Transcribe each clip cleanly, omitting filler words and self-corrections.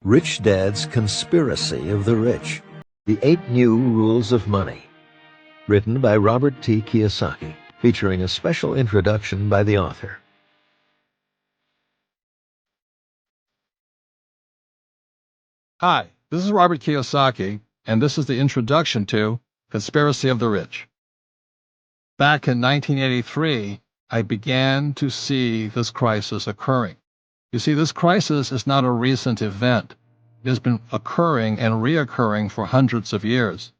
Rich Dad's Conspiracy of the Rich, The 8 New Rules of Money. Written by Robert Kiyosaki, featuring a special introduction by the author. Hi, this is Robert Kiyosaki, and this is the introduction to Conspiracy of the Rich. Back in 1983, I began to see this crisis occurring. You see, this crisis is not a recent event. It has been occurring and reoccurring for hundreds of years.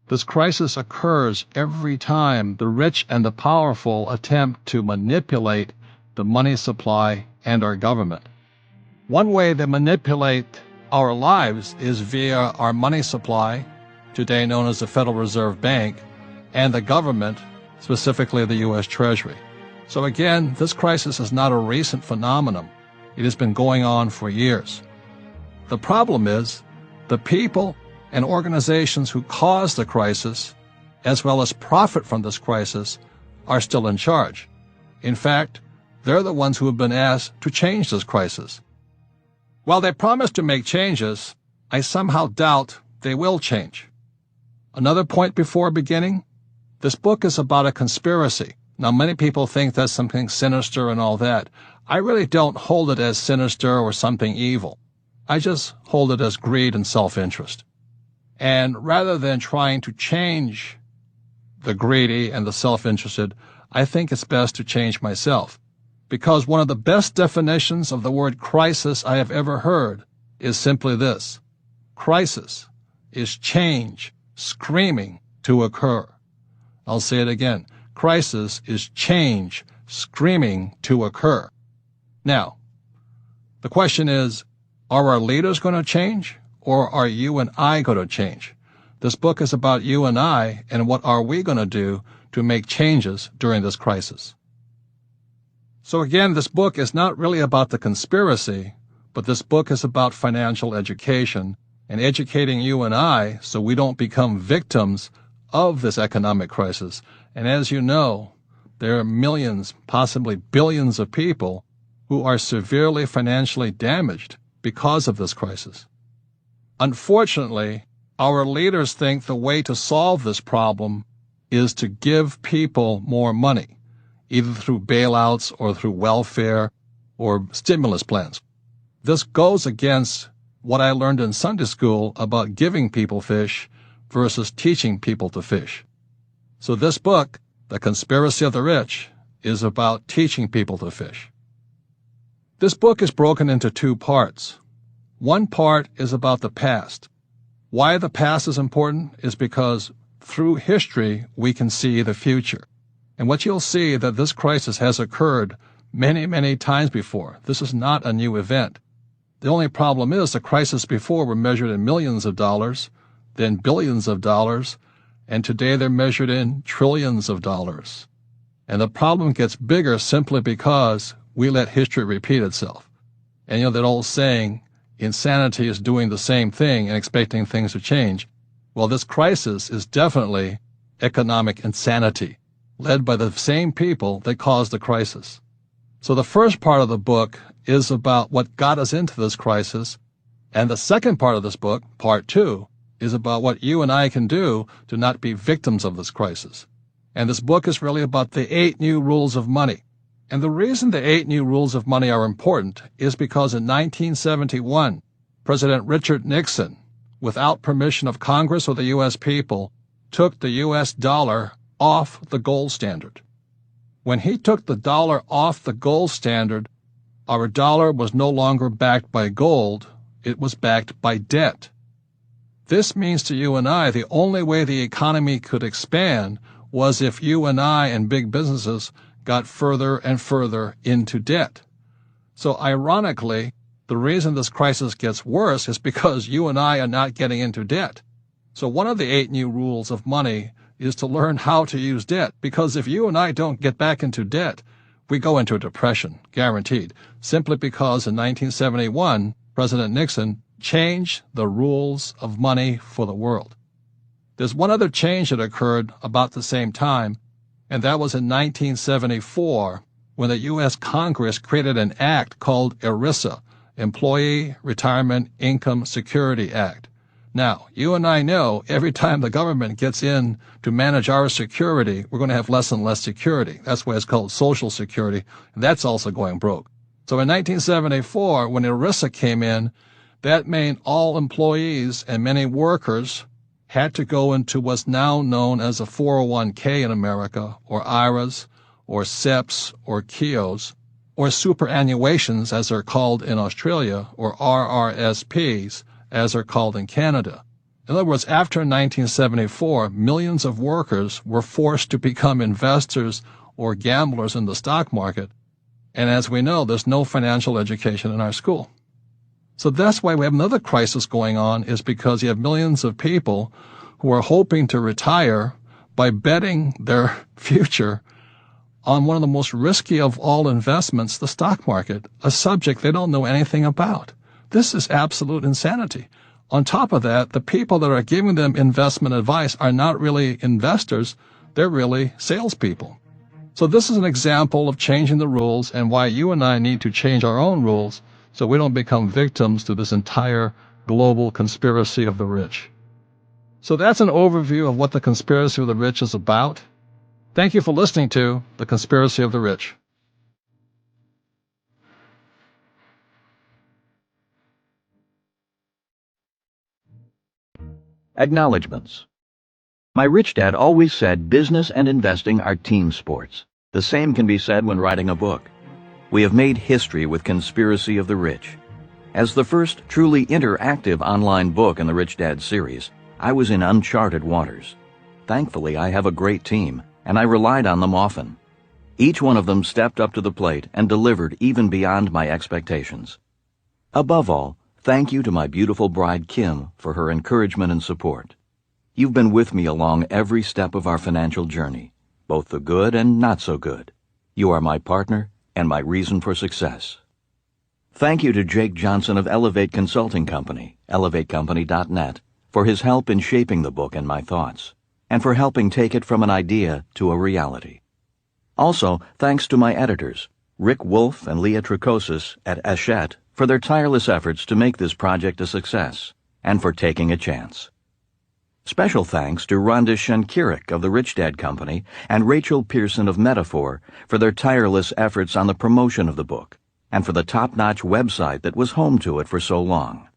This crisis occurs every time the rich and the powerful attempt to manipulate the money supply and our government. One way they manipulate our lives is via our money supply, today known as the Federal Reserve Bank, and the government, specifically the U.S. Treasury. So again, this crisis is not a recent phenomenon. It has been going on for years. The problem is the people and organizations who caused the crisis, as well as profit from this crisis, are still in charge. In fact, they're the ones who have been asked to change this crisis. While they promise to make changes, I somehow doubt they will change. Another point before beginning, this book is about a conspiracy. Now, many people think that's something sinister and all that. I really don't hold it as sinister or something evil. I just hold it as greed and self-interest. And rather than trying to change the greedy and the self-interested, I think it's best to change myself. Because one of the best definitions of the word crisis I have ever heard is simply this: crisis is change screaming to occur. I'll say it again. Crisis is change screaming to occur. Now, the question is, are our leaders going to change, or are you and I going to change? This book is about you and I, and what are we going to do to make changes during this crisis. So again, this book is not really about the conspiracy, but this book is about financial education and educating you and I so we don't become victims of this economic crisis. And as you know, there are millions, possibly billions of people who are severely financially damaged because of this crisis. Unfortunately, our leaders think the way to solve this problem is to give people more money, either through bailouts or through welfare or stimulus plans. This goes against what I learned in Sunday school about giving people fish versus teaching people to fish. So this book, The Conspiracy of the Rich, is about teaching people to fish. This book is broken into 2 parts. One part is about the past. Why the past is important is because through history we can see the future. And what you'll see that this crisis has occurred many, many times before. This is not a new event. The only problem is the crisis before were measured in millions of dollars, then billions of dollars, and today they're measured in trillions of dollars. And the problem gets bigger simply because we let history repeat itself. And you know that old saying, insanity is doing the same thing and expecting things to change. Well, this crisis is definitely economic insanity, led by the same people that caused the crisis. So the first part of the book is about what got us into this crisis, and the second part of this book, part 2, is about what you and I can do to not be victims of this crisis. And this book is really about the 8 new rules of money. And the reason the 8 new rules of money are important is because in 1971, President Richard Nixon, without permission of Congress or the U.S. people, took the U.S. dollar off the gold standard. When he took the dollar off the gold standard, our dollar was no longer backed by gold, it was backed by debt. This means to you and I the only way the economy could expand was if you and I and big businesses got further and further into debt. So ironically, the reason this crisis gets worse is because you and I are not getting into debt. So one of the 8 new rules of money is to learn how to use debt, because if you and I don't get back into debt, we go into a depression, guaranteed, simply because in 1971, President Nixon changed the rules of money for the world. There's one other change that occurred about the same time, and that was in 1974 when the U.S. Congress created an act called ERISA, Employee Retirement Income Security Act. Now, you and I know every time the government gets in to manage our security, we're going to have less and less security. That's why it's called Social Security, and that's also going broke. So in 1974, when ERISA came in, that meant all employees and many workers had to go into what's now known as a 401k in America, or IRAs, or SEPs, or KIOs, or superannuations, as they're called in Australia, or RRSPs, as they're called in Canada. In other words, after 1974, millions of workers were forced to become investors or gamblers in the stock market. And as we know, there's no financial education in our school. So that's why we have another crisis going on, is because you have millions of people who are hoping to retire by betting their future on one of the most risky of all investments, the stock market, a subject they don't know anything about. This is absolute insanity. On top of that, the people that are giving them investment advice are not really investors, they're really salespeople. So this is an example of changing the rules and why you and I need to change our own rules so we don't become victims to this entire global conspiracy of the rich. So that's an overview of what the conspiracy of the rich is about. Thank you for listening to The Conspiracy of the Rich. Acknowledgements. My rich dad always said business and investing are team sports. The same can be said when writing a book. We have made history with Conspiracy of the Rich. As the first truly interactive online book in the Rich Dad series, I was in uncharted waters. Thankfully, I have a great team, and I relied on them often. Each one of them stepped up to the plate and delivered even beyond my expectations. Above all, thank you to my beautiful bride Kim for her encouragement and support. You've been with me along every step of our financial journey, both the good and not so good. You are my partner and my reason for success. Thank you to Jake Johnson of Elevate Consulting Company, elevatecompany.net, for his help in shaping the book and my thoughts, and for helping take it from an idea to a reality. Also, thanks to my editors, Rick Wolf and Leah Tricosis at Hachette, for their tireless efforts to make this project a success, and for taking a chance. Special thanks to Rhonda Shenkirik of the Rich Dad Company and Rachel Pearson of Metaphor for their tireless efforts on the promotion of the book, and for the top-notch website that was home to it for so long.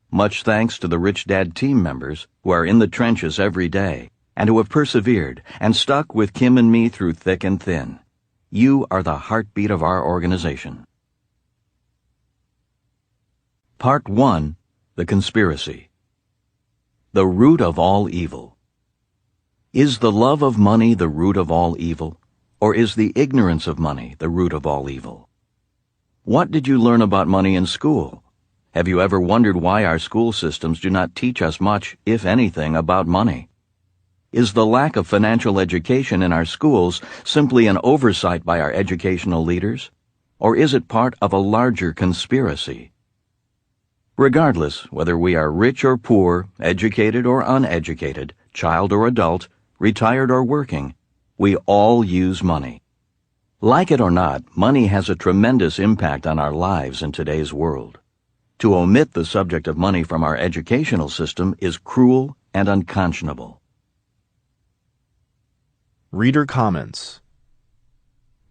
Much thanks to the Rich Dad team members who are in the trenches every day and who have persevered and stuck with Kim and me through thick and thin. You are the heartbeat of our organization. Part 1. The Conspiracy. The root of all evil. Is the love of money the root of all evil, or is the ignorance of money the root of all evil? What did you learn about money in school? Have you ever wondered why our school systems do not teach us much, if anything, about money? Is the lack of financial education in our schools simply an oversight by our educational leaders, or is it part of a larger conspiracy? Regardless, whether we are rich or poor, educated or uneducated, child or adult, retired or working, we all use money. Like it or not, money has a tremendous impact on our lives in today's world. To omit the subject of money from our educational system is cruel and unconscionable. Reader comments.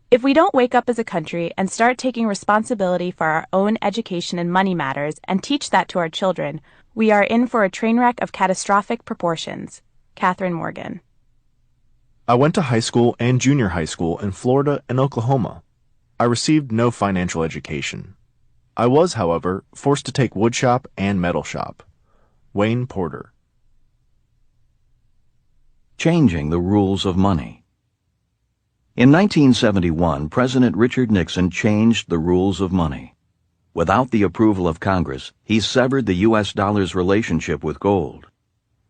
If we don't wake up as a country and start taking responsibility for our own education and money matters and teach that to our children, we are in for a train wreck of catastrophic proportions. Catherine Morgan. I went to high school and junior high school in Florida and Oklahoma. I received no financial education. I was, however, forced to take woodshop and metal shop. Wayne Porter. Changing the rules of money. In 1971, President Richard Nixon changed the rules of money. Without the approval of Congress, he severed the U.S. dollar's relationship with gold.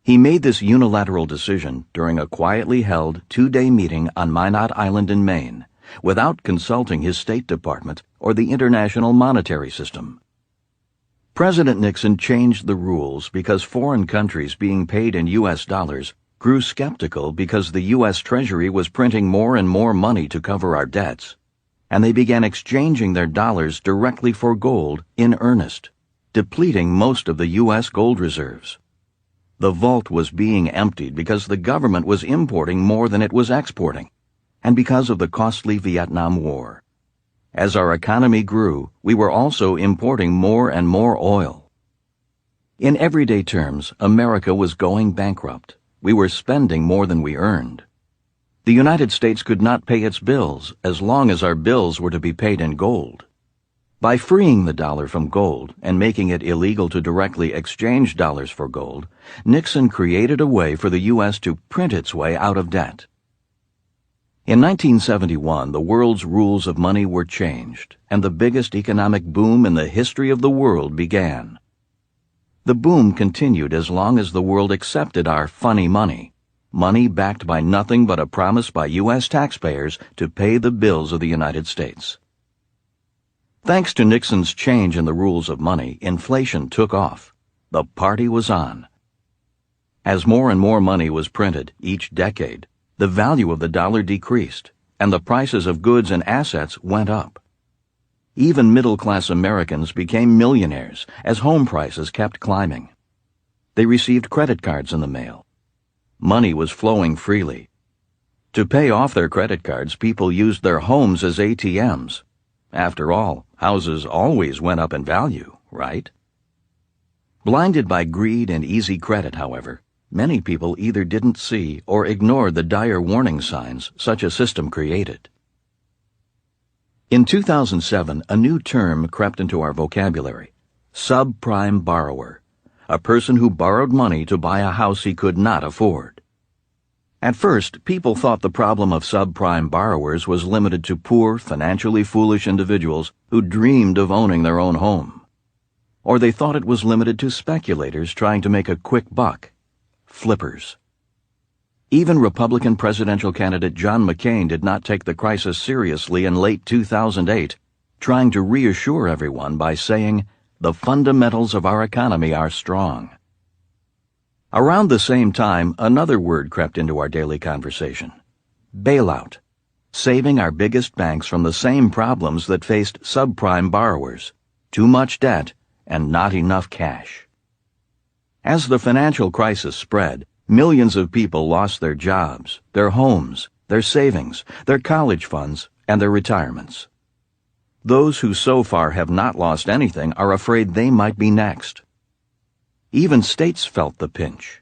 He made this unilateral decision during a quietly held two-day meeting on Minot Island in Maine, without consulting his State Department or the International Monetary System. President Nixon changed the rules because foreign countries being paid in U.S. dollars grew skeptical because the U.S. Treasury was printing more and more money to cover our debts. and they began exchanging their dollars directly for gold in earnest, depleting most of the U.S. gold reserves. The vault was being emptied because the government was importing more than it was exporting, and because of the costly Vietnam War. As our economy grew, we were also importing more and more oil. In everyday terms, America was going bankrupt. We were spending more than we earned. The United States could not pay its bills as long as our bills were to be paid in gold. By freeing the dollar from gold and making it illegal to directly exchange dollars for gold, Nixon created a way for the U.S. to print its way out of debt. In 1971, the world's rules of money were changed, and the biggest economic boom in the history of the world began. The boom continued as long as the world accepted our funny money, money backed by nothing but a promise by U.S. taxpayers to pay the bills of the United States. Thanks to Nixon's change in the rules of money, inflation took off. The party was on. As more and more money was printed each decade, the value of the dollar decreased, and the prices of goods and assets went up. Even middle-class Americans became millionaires as home prices kept climbing. They received credit cards in the mail. Money was flowing freely. To pay off their credit cards, people used their homes as ATMs. After all, houses always went up in value, right? Blinded by greed and easy credit, however, many people either didn't see or ignored the dire warning signs such a system created. In 2007, a new term crept into our vocabulary: subprime borrower, a person who borrowed money to buy a house he could not afford. At first, people thought the problem of subprime borrowers was limited to poor, financially foolish individuals who dreamed of owning their own home. Or they thought it was limited to speculators trying to make a quick buck, flippers. Even Republican presidential candidate John McCain did not take the crisis seriously in late 2008, trying to reassure everyone by saying, "The fundamentals of our economy are strong." Around the same time, another word crept into our daily conversation: bailout, saving our biggest banks from the same problems that faced subprime borrowers: too much debt and not enough cash. As the financial crisis spread, millions of people lost their jobs, their homes, their savings, their college funds, and their retirements. Those who so far have not lost anything are afraid they might be next. Even states felt the pinch.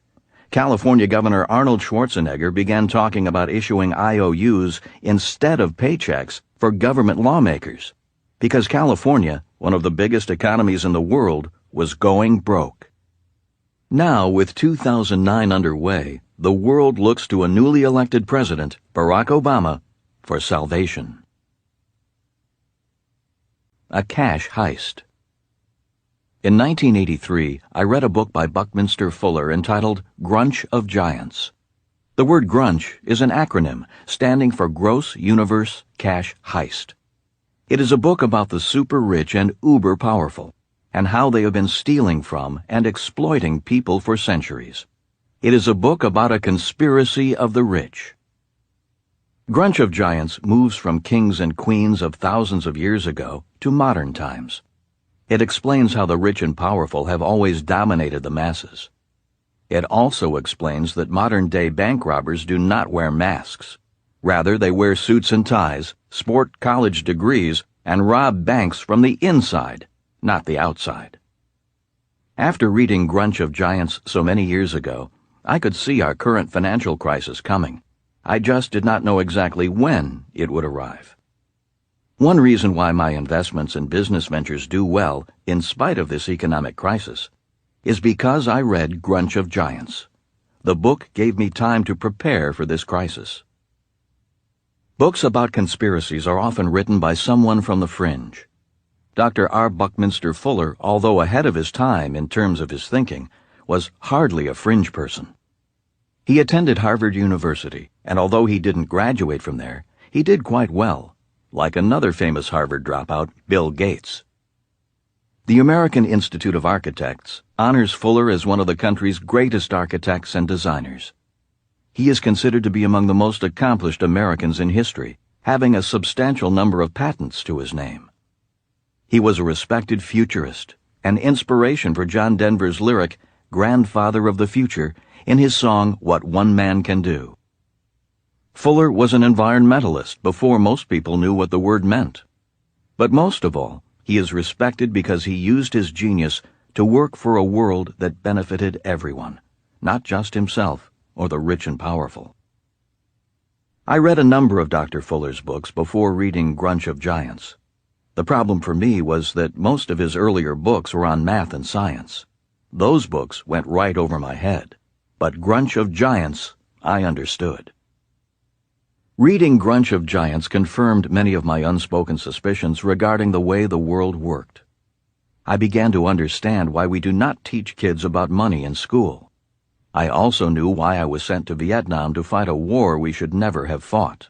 California Governor Arnold Schwarzenegger began talking about issuing IOUs instead of paychecks for government lawmakers, because California, one of the biggest economies in the world, was going broke. Now, with 2009 underway, the world looks to a newly elected president, Barack Obama, for salvation. A cash heist. In 1983, I read a book by Buckminster Fuller entitled Grunch of Giants. The word grunch is an acronym standing for Gross Universe Cash Heist. It is a book about the super rich and uber powerful, and how they have been stealing from and exploiting people for centuries. It is a book about a conspiracy of the rich. Grunch of Giants moves from kings and queens of thousands of years ago to modern times. It explains how the rich and powerful have always dominated the masses. It also explains that modern-day bank robbers do not wear masks. Rather, they wear suits and ties, sport college degrees, and rob banks from the inside, not the outside. After reading Grunch of Giants so many years ago, I could see our current financial crisis coming. I just did not know exactly when it would arrive. One reason why my investments and business ventures do well, in spite of this economic crisis, is because I read Grunch of Giants. The book gave me time to prepare for this crisis. Books about conspiracies are often written by someone from the fringe. Dr. R. Buckminster Fuller, although ahead of his time in terms of his thinking, was hardly a fringe person. He attended Harvard University, and although he didn't graduate from there, he did quite well, like another famous Harvard dropout, Bill Gates. The American Institute of Architects honors Fuller as one of the country's greatest architects and designers. He is considered to be among the most accomplished Americans in history, having a substantial number of patents to his name. He was a respected futurist, an inspiration for John Denver's lyric, "Grandfather of the Future," in his song, "What One Man Can Do." Fuller was an environmentalist before most people knew what the word meant. But most of all, he is respected because he used his genius to work for a world that benefited everyone, not just himself or the rich and powerful. I read a number of Dr. Fuller's books before reading Grunch of Giants. The problem for me was that most of his earlier books were on math and science. Those books went right over my head. But Grunch of Giants, I understood. Reading Grunch of Giants confirmed many of my unspoken suspicions regarding the way the world worked. I began to understand why we do not teach kids about money in school. I also knew why I was sent to Vietnam to fight a war we should never have fought.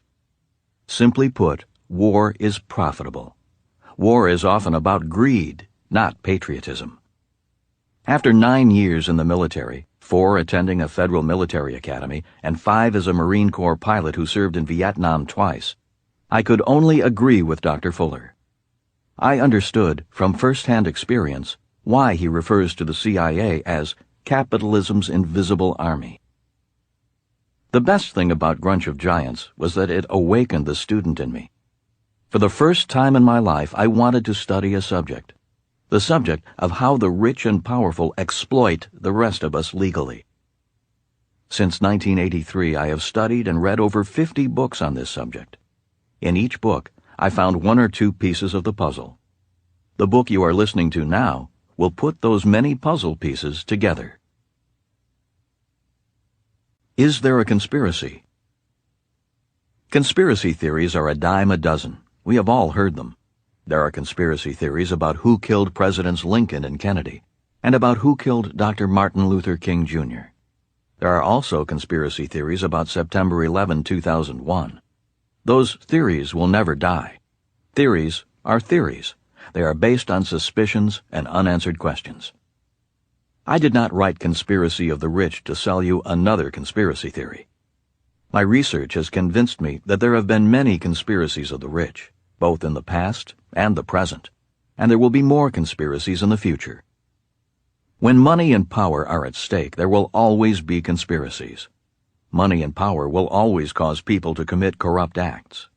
Simply put, war is profitable. War is often about greed, not patriotism. After 9 years in the military, 4 attending a federal military academy, and 5 as a Marine Corps pilot who served in Vietnam twice, I could only agree with Dr. Fuller. I understood, from first-hand experience, why he refers to the CIA as capitalism's invisible army. The best thing about Grunch of Giants was that it awakened the student in me. For the first time in my life, I wanted to study a subject. The subject of how the rich and powerful exploit the rest of us legally. Since 1983, I have studied and read over 50 books on this subject. In each book, I found 1 or 2 pieces of the puzzle. The book you are listening to now will put those many puzzle pieces together. Is there a conspiracy? Conspiracy theories are a dime a dozen. We have all heard them. There are conspiracy theories about who killed Presidents Lincoln and Kennedy, and about who killed Dr. Martin Luther King Jr. There are also conspiracy theories about September 11, 2001. Those theories will never die. Theories are theories. They are based on suspicions and unanswered questions. I did not write Conspiracy of the Rich to sell you another conspiracy theory. My research has convinced me that there have been many conspiracies of the rich, both in the past and the present, and there will be more conspiracies in the future. When money and power are at stake, there will always be conspiracies. Money and power will always cause people to commit corrupt acts.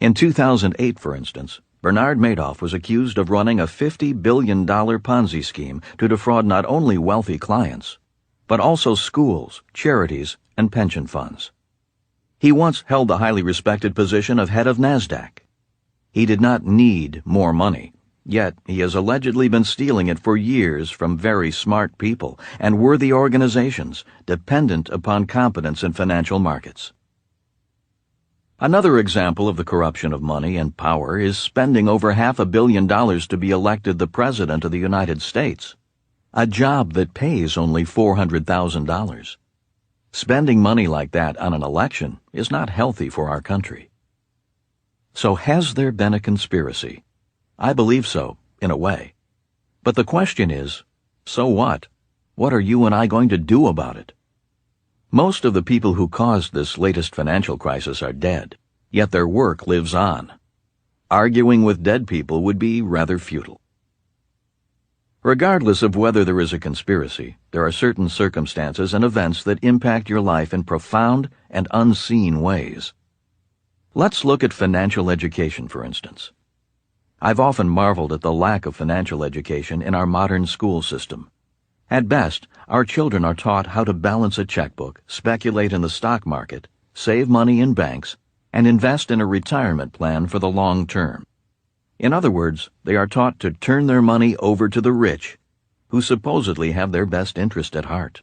In 2008, for instance, Bernard Madoff was accused of running a $50 billion Ponzi scheme to defraud not only wealthy clients, but also schools, charities, and pension funds. He once held the highly respected position of head of NASDAQ. He did not need more money, yet he has allegedly been stealing it for years from very smart people and worthy organizations dependent upon competence in financial markets. Another example of the corruption of money and power is spending over $500 million to be elected the President of the United States, a job that pays only $400,000. Spending money like that on an election is not healthy for our country. So has there been a conspiracy? I believe so, in a way. But the question is, so what? What are you and I going to do about it? Most of the people who caused this latest financial crisis are dead, yet their work lives on. Arguing with dead people would be rather futile. Regardless of whether there is a conspiracy, there are certain circumstances and events that impact your life in profound and unseen ways. Let's look at financial education, for instance. I've often marveled at the lack of financial education in our modern school system. At best, our children are taught how to balance a checkbook, speculate in the stock market, save money in banks, and invest in a retirement plan for the long term. In other words, they are taught to turn their money over to the rich, who supposedly have their best interest at heart.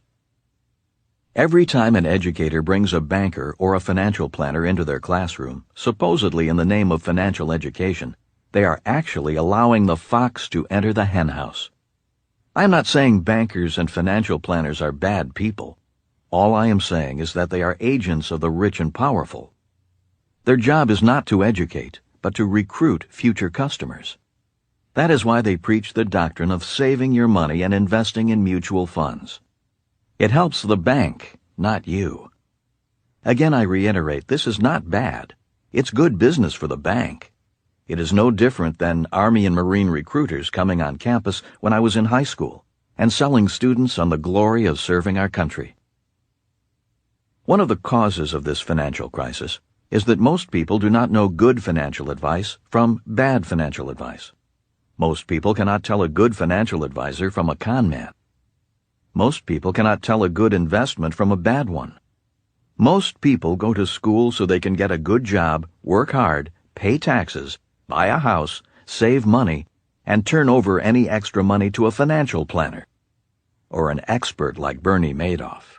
Every time an educator brings a banker or a financial planner into their classroom, supposedly in the name of financial education, they are actually allowing the fox to enter the henhouse. I am not saying bankers and financial planners are bad people. All I am saying is that they are agents of the rich and powerful. Their job is not to educate, but to recruit future customers. That is why they preach the doctrine of saving your money and investing in mutual funds. It helps the bank, not you. Again, I reiterate, this is not bad. It's good business for the bank. It is no different than Army and Marine recruiters coming on campus when I was in high school and selling students on the glory of serving our country. One of the causes of this financial crisis is that most people do not know good financial advice from bad financial advice. Most people cannot tell a good financial advisor from a con man. Most people cannot tell a good investment from a bad one. Most people go to school so they can get a good job, work hard, pay taxes, buy a house, save money, and turn over any extra money to a financial planner or an expert like Bernie Madoff.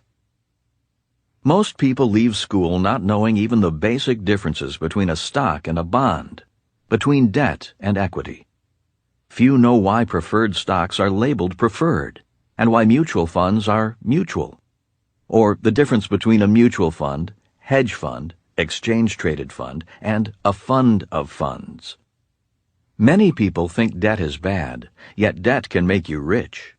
Most people leave school not knowing even the basic differences between a stock and a bond, between debt and equity. Few know why preferred stocks are labeled preferred and why mutual funds are mutual, or the difference between a mutual fund, hedge fund, exchange-traded fund, and a fund of funds. Many people think debt is bad, yet debt can make you rich.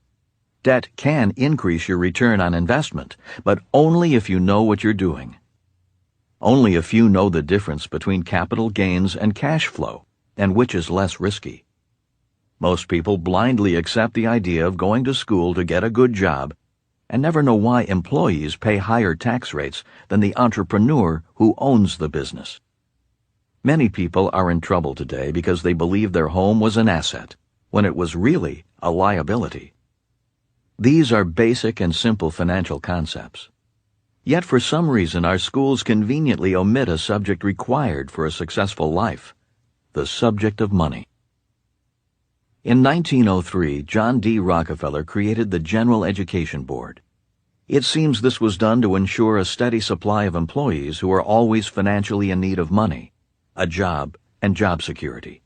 Debt can increase your return on investment, but only if you know what you're doing. Only if you know the difference between capital gains and cash flow, and which is less risky. Most people blindly accept the idea of going to school to get a good job and never know why employees pay higher tax rates than the entrepreneur who owns the business. Many people are in trouble today because they believe their home was an asset, when it was really a liability. These are basic and simple financial concepts. Yet for some reason our schools conveniently omit a subject required for a successful life, the subject of money. In 1903, John D. Rockefeller created the General Education Board. It seems this was done to ensure a steady supply of employees who are always financially in need of money, a job, and job security.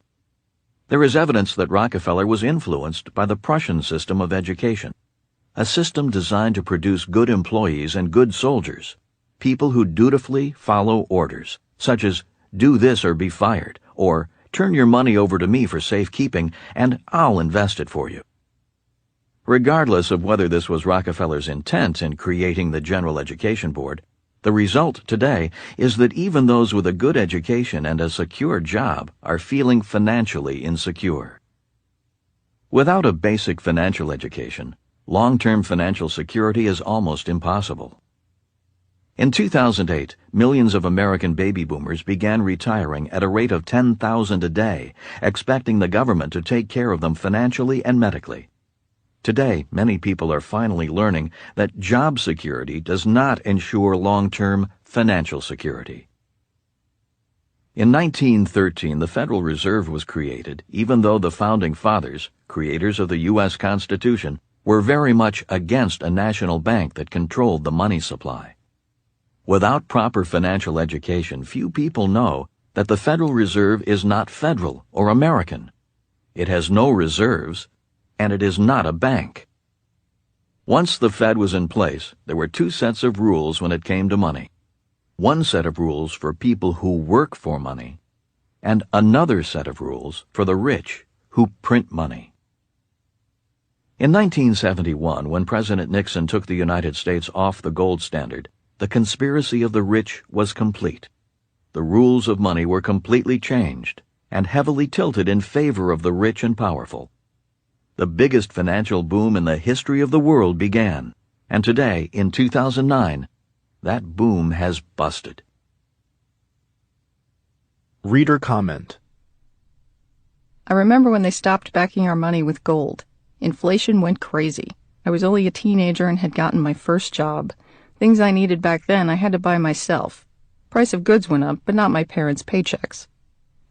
There is evidence that Rockefeller was influenced by the Prussian system of education, a system designed to produce good employees and good soldiers, people who dutifully follow orders, such as do this or be fired, or turn your money over to me for safekeeping and I'll invest it for you. Regardless of whether this was Rockefeller's intent in creating the General Education Board, the result today is that even those with a good education and a secure job are feeling financially insecure. Without a basic financial education, long-term financial security is almost impossible. In 2008, millions of American baby boomers began retiring at a rate of 10,000 a day, expecting the government to take care of them financially and medically. Today, many people are finally learning that job security does not ensure long-term financial security. In 1913, the Federal Reserve was created, even though the Founding Fathers, creators of the U.S. Constitution, were very much against a national bank that controlled the money supply. Without proper financial education, few people know that the Federal Reserve is not federal or American. It has no reserves, and it is not a bank. Once the Fed was in place, there were two sets of rules when it came to money. One set of rules for people who work for money, and another set of rules for the rich who print money. In 1971, when President Nixon took the United States off the gold standard, the conspiracy of the rich was complete. The rules of money were completely changed and heavily tilted in favor of the rich and powerful. The biggest financial boom in the history of the world began, and today, in 2009, that boom has busted. Reader comment. I remember when they stopped backing our money with gold. Inflation went crazy. I was only a teenager and had gotten my first job. Things I needed back then I had to buy myself. Price of goods went up, but not my parents' paychecks.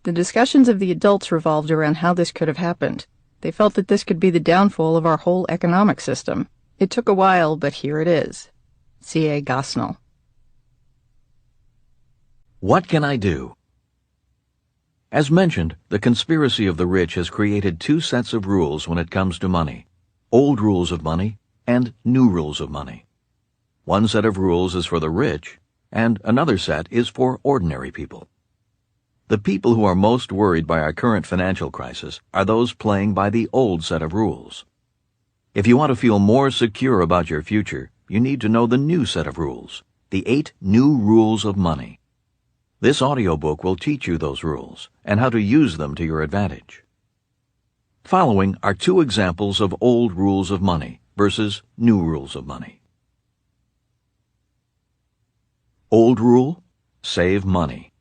The discussions of the adults revolved around how this could have happened. They felt that this could be the downfall of our whole economic system. It took a while, but here it is. C.A. Gosnell. What can I do? As mentioned, the conspiracy of the rich has created two sets of rules when it comes to money: old rules of money and new rules of money. One set of rules is for the rich, and another set is for ordinary people. The people who are most worried by our current financial crisis are those playing by the old set of rules. If you want to feel more secure about your future, you need to know the new set of rules, the 8 new rules of money. This audiobook will teach you those rules and how to use them to your advantage. Following are 2 examples of old rules of money versus new rules of money. Old rule: save money.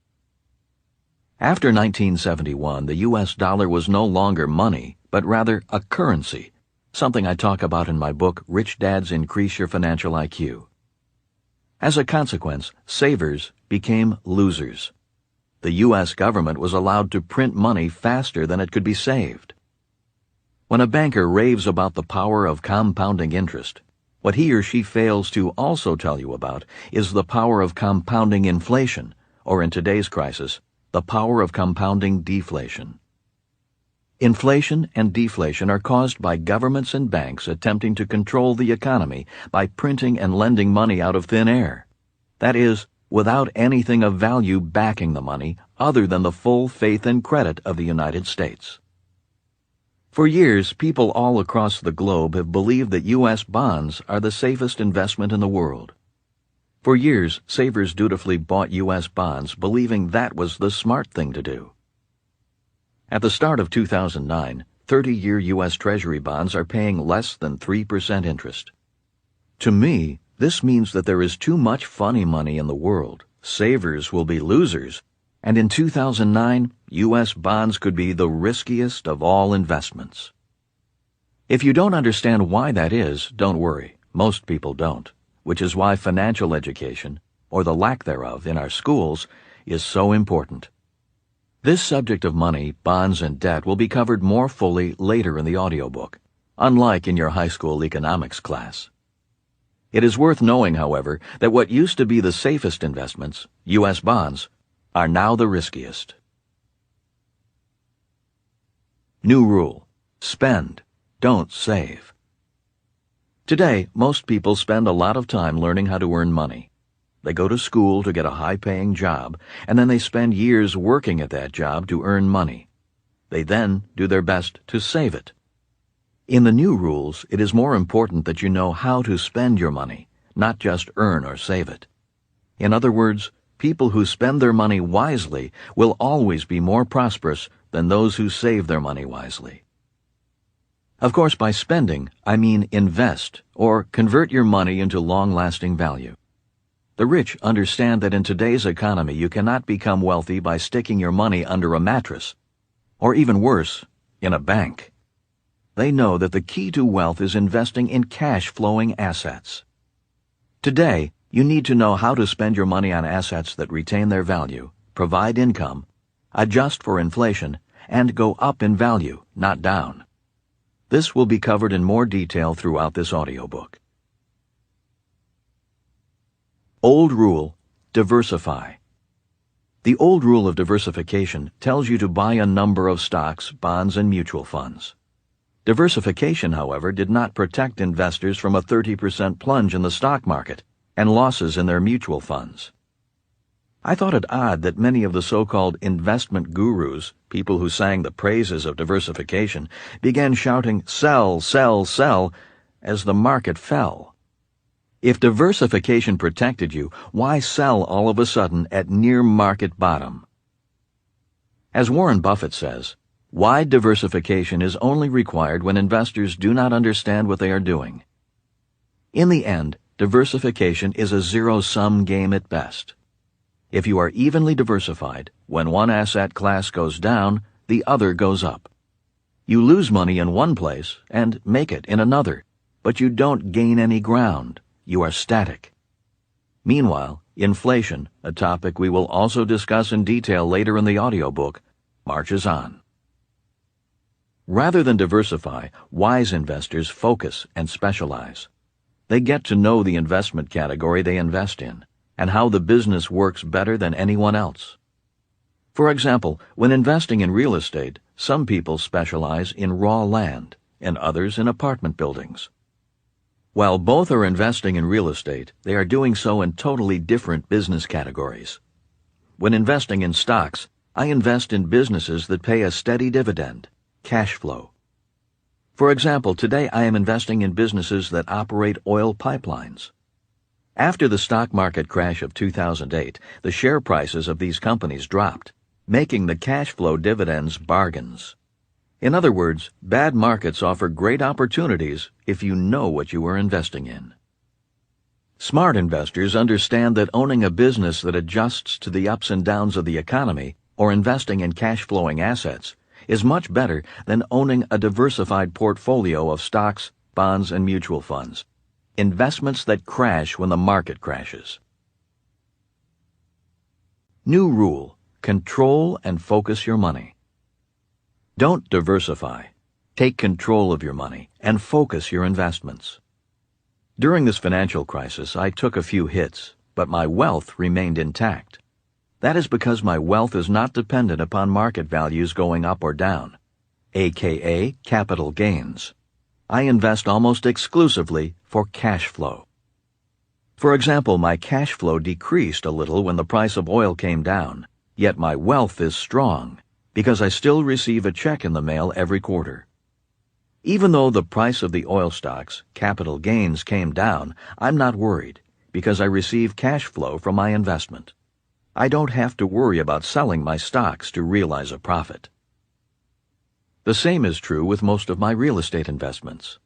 After 1971, the U.S. dollar was no longer money, but rather a currency, something I talk about in my book, Rich Dads Increase Your Financial IQ. As a consequence, savers became losers. The U.S. government was allowed to print money faster than it could be saved. When a banker raves about the power of compounding interest, what he or she fails to also tell you about is the power of compounding inflation, or in today's crisis, the power of compounding deflation. Inflation and deflation are caused by governments and banks attempting to control the economy by printing and lending money out of thin air. That is, without anything of value backing the money other than the full faith and credit of the United States. For years, people all across the globe have believed that U.S. bonds are the safest investment in the world. For years, savers dutifully bought U.S. bonds, believing that was the smart thing to do. At the start of 2009, 30-year U.S. Treasury bonds are paying less than 3% interest. To me, this means that there is too much funny money in the world. Savers will be losers, and in 2009, U.S. bonds could be the riskiest of all investments. If you don't understand why that is, don't worry. Most people don't, which is why financial education, or the lack thereof, in our schools is so important. This subject of money, bonds, and debt will be covered more fully later in the audiobook, unlike in your high school economics class. It is worth knowing, however, that what used to be the safest investments, U.S. bonds, are now the riskiest. New rule: spend, don't save. Today, most people spend a lot of time learning how to earn money. They go to school to get a high-paying job, and then they spend years working at that job to earn money. They then do their best to save it. In the new rules, it is more important that you know how to spend your money, not just earn or save it. In other words, people who spend their money wisely will always be more prosperous than those who save their money wisely. Of course, by spending, I mean invest or convert your money into long-lasting value. The rich understand that in today's economy you cannot become wealthy by sticking your money under a mattress, or even worse, in a bank. They know that the key to wealth is investing in cash-flowing assets. Today, you need to know how to spend your money on assets that retain their value, provide income, adjust for inflation, and go up in value, not down. This will be covered in more detail throughout this audiobook. Old rule: diversify. The old rule of diversification tells you to buy a number of stocks, bonds, and mutual funds. Diversification, however, did not protect investors from a 30% plunge in the stock market and losses in their mutual funds. I thought it odd that many of the so-called investment gurus, people who sang the praises of diversification, began shouting, "Sell, sell, sell," as the market fell. If diversification protected you, why sell all of a sudden at near market bottom? As Warren Buffett says, wide diversification is only required when investors do not understand what they are doing. In the end, diversification is a zero-sum game at best. If you are evenly diversified, when one asset class goes down, the other goes up. You lose money in one place and make it in another, but you don't gain any ground. You are static. Meanwhile, inflation, a topic we will also discuss in detail later in the audiobook, marches on. Rather than diversify, wise investors focus and specialize. They get to know the investment category they invest in, and how the business works better than anyone else. For example, when investing in real estate, some people specialize in raw land, and others in apartment buildings. While both are investing in real estate, they are doing so in totally different business categories. When investing in stocks, I invest in businesses that pay a steady dividend, cash flow. For example, today I am investing in businesses that operate oil pipelines. After the stock market crash of 2008, the share prices of these companies dropped, making the cash flow dividends bargains. In other words, bad markets offer great opportunities if you know what you are investing in. Smart investors understand that owning a business that adjusts to the ups and downs of the economy or investing in cash-flowing assets is much better than owning a diversified portfolio of stocks, bonds, and mutual funds, investments that crash when the market crashes. New rule: control and focus your money. Don't diversify. Take control of your money and focus your investments. During this financial crisis, I took a few hits, but my wealth remained intact. That is because my wealth is not dependent upon market values going up or down, aka capital gains. I invest almost exclusively for cash flow. For example, my cash flow decreased a little when the price of oil came down, yet my wealth is strong because I still receive a check in the mail every quarter. Even though the price of the oil stocks, capital gains, came down, I'm not worried because I receive cash flow from my investment. I don't have to worry about selling my stocks to realize a profit. The same is true with most of my real estate investments.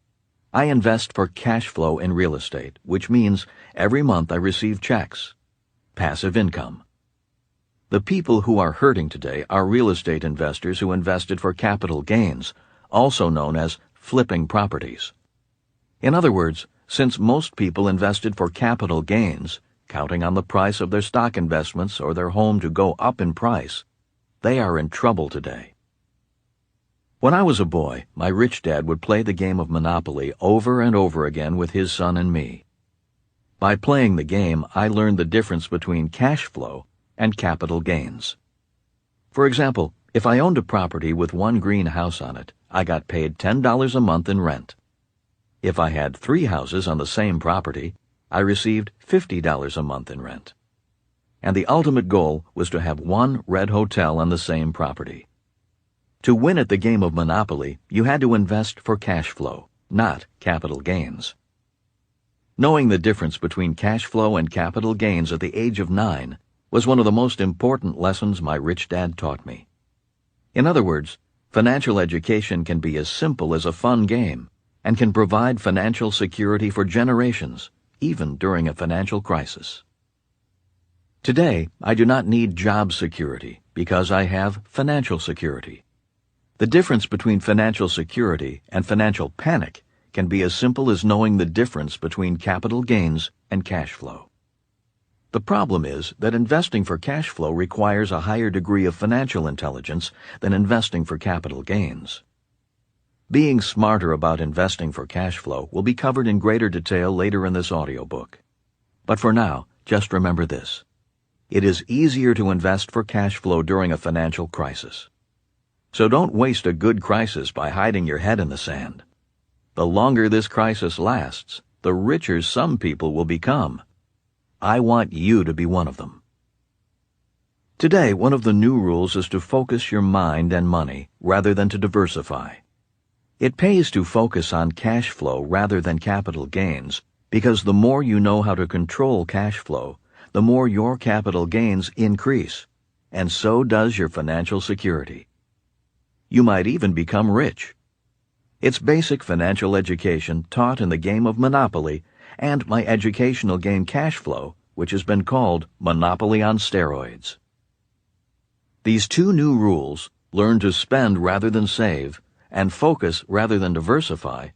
I invest for cash flow in real estate, which means every month I receive checks. Passive income. The people who are hurting today are real estate investors who invested for capital gains, also known as flipping properties. In other words, since most people invested for capital gains, counting on the price of their stock investments or their home to go up in price, they are in trouble today. When I was a boy, my rich dad would play the game of Monopoly over and over again with his son and me. By playing the game, I learned the difference between cash flow and capital gains. For example, if I owned a property with one green house on it, I got paid $10 a month in rent. If I had 3 houses on the same property, I received $50 a month in rent. And the ultimate goal was to have one red hotel on the same property. To win at the game of Monopoly, you had to invest for cash flow, not capital gains. Knowing the difference between cash flow and capital gains at the age of 9 was one of the most important lessons my rich dad taught me. In other words, financial education can be as simple as a fun game and can provide financial security for generations, even during a financial crisis. Today, I do not need job security because I have financial security. The difference between financial security and financial panic can be as simple as knowing the difference between capital gains and cash flow. The problem is that investing for cash flow requires a higher degree of financial intelligence than investing for capital gains. Being smarter about investing for cash flow will be covered in greater detail later in this audiobook. But for now, just remember this. It is easier to invest for cash flow during a financial crisis. So don't waste a good crisis by hiding your head in the sand. The longer this crisis lasts, the richer some people will become. I want you to be one of them. Today, one of the new rules is to focus your mind and money rather than to diversify. It pays to focus on cash flow rather than capital gains because the more you know how to control cash flow, the more your capital gains increase, and so does your financial security. You might even become rich. It's basic financial education taught in the game of Monopoly and my educational game Cash Flow, which has been called Monopoly on steroids. These 2 new rules, learn to spend rather than save, and focus rather than diversify,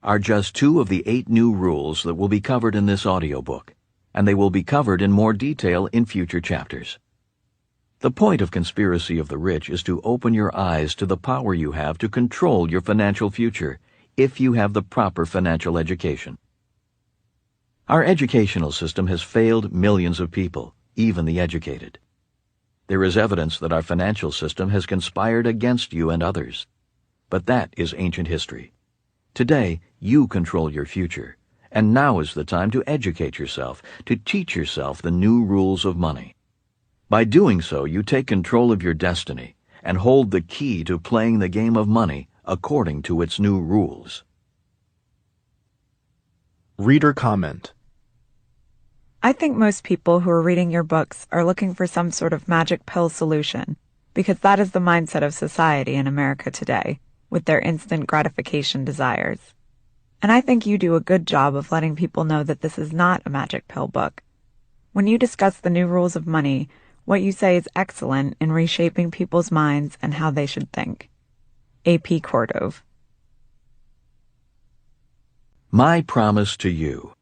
are just 2 of the 8 new rules that will be covered in this audiobook, and they will be covered in more detail in future chapters. The point of Conspiracy of the Rich is to open your eyes to the power you have to control your financial future if you have the proper financial education. Our educational system has failed millions of people, even the educated. There is evidence that our financial system has conspired against you and others. But that is ancient history. Today, you control your future, and now is the time to educate yourself, to teach yourself the new rules of money. By doing so, you take control of your destiny and hold the key to playing the game of money according to its new rules. Reader comment. I think most people who are reading your books are looking for some sort of magic pill solution, because that is the mindset of society in America today, with their instant gratification desires. And I think you do a good job of letting people know that this is not a magic pill book. When you discuss the new rules of money, what you say is excellent in reshaping people's minds and how they should think. A.P. Cordove. My promise to you.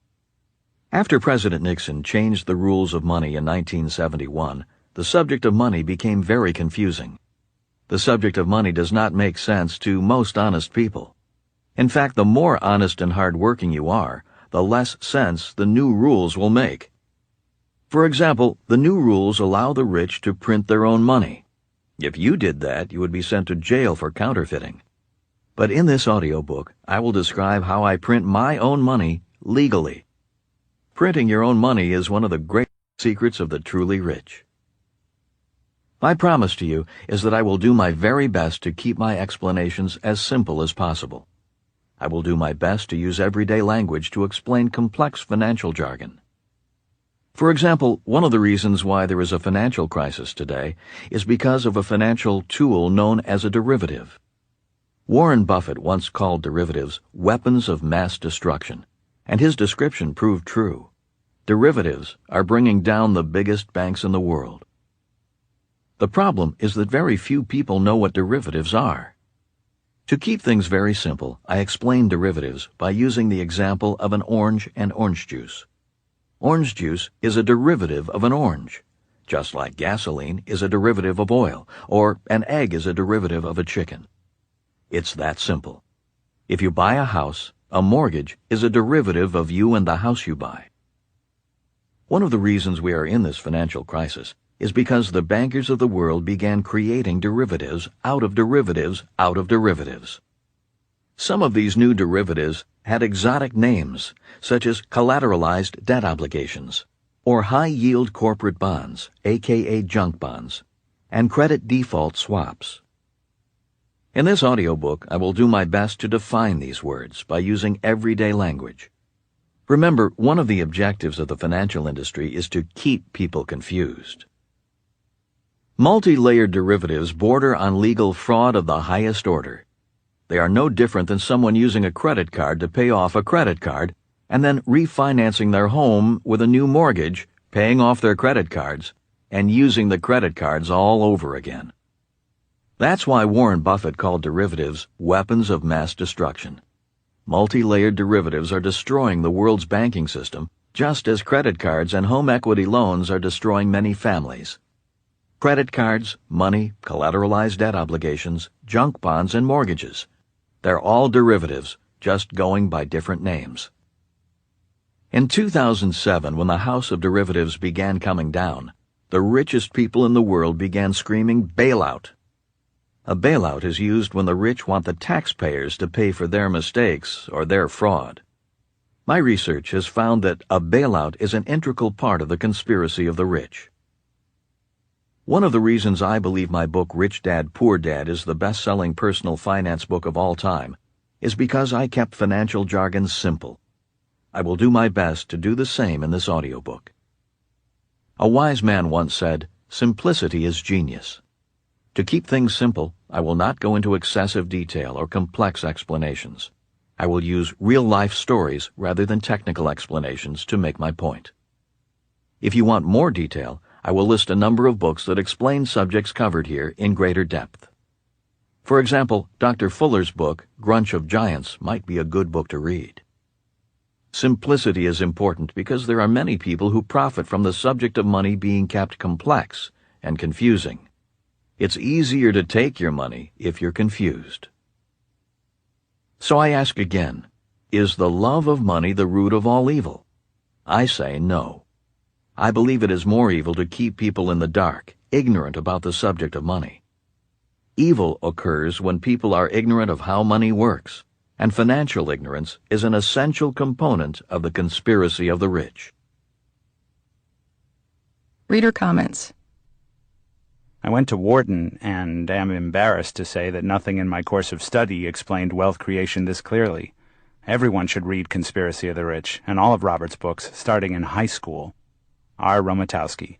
After President Nixon changed the rules of money in 1971, the subject of money became very confusing. The subject of money does not make sense to most honest people. In fact, the more honest and hard-working you are, the less sense the new rules will make. For example, the new rules allow the rich to print their own money. If you did that, you would be sent to jail for counterfeiting. But in this audiobook, I will describe how I print my own money legally. Printing your own money is one of the great secrets of the truly rich. My promise to you is that I will do my very best to keep my explanations as simple as possible. I will do my best to use everyday language to explain complex financial jargon. For example, one of the reasons why there is a financial crisis today is because of a financial tool known as a derivative. Warren Buffett once called derivatives weapons of mass destruction, and his description proved true. Derivatives are bringing down the biggest banks in the world. The problem is that very few people know what derivatives are. To keep things very simple, I explain derivatives by using the example of an orange and orange juice. Orange juice is a derivative of an orange, just like gasoline is a derivative of oil, or an egg is a derivative of a chicken. It's that simple. If you buy a house, a mortgage is a derivative of you and the house you buy. One of the reasons we are in this financial crisis is because the bankers of the world began creating derivatives out of derivatives out of derivatives. Some of these new derivatives had exotic names, such as collateralized debt obligations, or high-yield corporate bonds, aka junk bonds, and credit default swaps. In this audiobook, I will do my best to define these words by using everyday language. Remember, one of the objectives of the financial industry is to keep people confused. Multi-layered derivatives border on legal fraud of the highest order. They are no different than someone using a credit card to pay off a credit card and then refinancing their home with a new mortgage, paying off their credit cards, and using the credit cards all over again. That's why Warren Buffett called derivatives weapons of mass destruction. Multi-layered derivatives are destroying the world's banking system, just as credit cards and home equity loans are destroying many families. Credit cards, money, collateralized debt obligations, junk bonds, and mortgages. They're all derivatives, just going by different names. In 2007, when the house of derivatives began coming down, the richest people in the world began screaming bailout. A bailout is used when the rich want the taxpayers to pay for their mistakes or their fraud. My research has found that a bailout is an integral part of the conspiracy of the rich. One of the reasons I believe my book Rich Dad, Poor Dad is the best-selling personal finance book of all time is because I kept financial jargon simple. I will do my best to do the same in this audiobook. A wise man once said, "Simplicity is genius." To keep things simple, I will not go into excessive detail or complex explanations. I will use real-life stories rather than technical explanations to make my point. If you want more detail, I will list a number of books that explain subjects covered here in greater depth. For example, Dr. Fuller's book, Grunch of Giants, might be a good book to read. Simplicity is important because there are many people who profit from the subject of money being kept complex and confusing. It's easier to take your money if you're confused. So I ask again, is the love of money the root of all evil? I say no. I believe it is more evil to keep people in the dark, ignorant about the subject of money. Evil occurs when people are ignorant of how money works, and financial ignorance is an essential component of the conspiracy of the rich. Reader comments. I went to Wharton and am embarrassed to say that nothing in my course of study explained wealth creation this clearly. Everyone should read Conspiracy of the Rich and all of Robert's books starting in high school. R. Romatowski.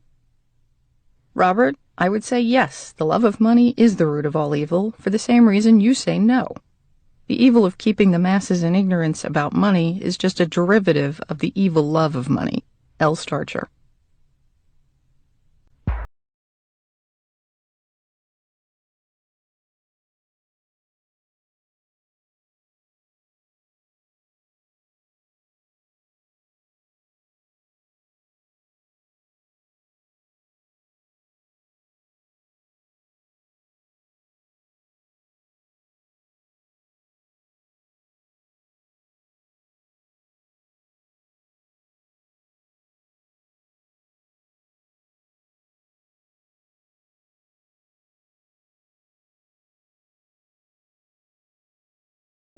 Robert, I would say yes, the love of money is the root of all evil, for the same reason you say no. The evil of keeping the masses in ignorance about money is just a derivative of the evil love of money. L. Starcher.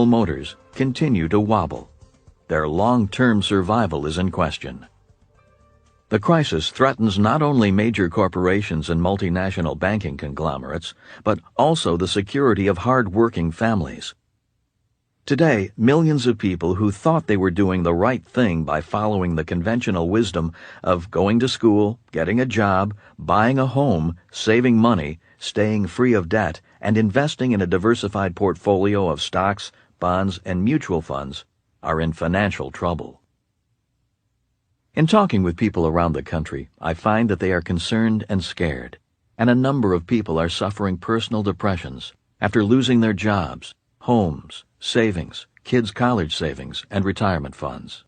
Motors continue to wobble. Their long-term survival is in question. The crisis threatens not only major corporations and multinational banking conglomerates, but also the security of hard-working families. Today, millions of people who thought they were doing the right thing by following the conventional wisdom of going to school, getting a job, buying a home, saving money, staying free of debt, and investing in a diversified portfolio of stocks, bonds, and mutual funds are in financial trouble. In talking with people around the country, I find that they are concerned and scared, and a number of people are suffering personal depressions after losing their jobs, homes, savings, kids' college savings, and retirement funds.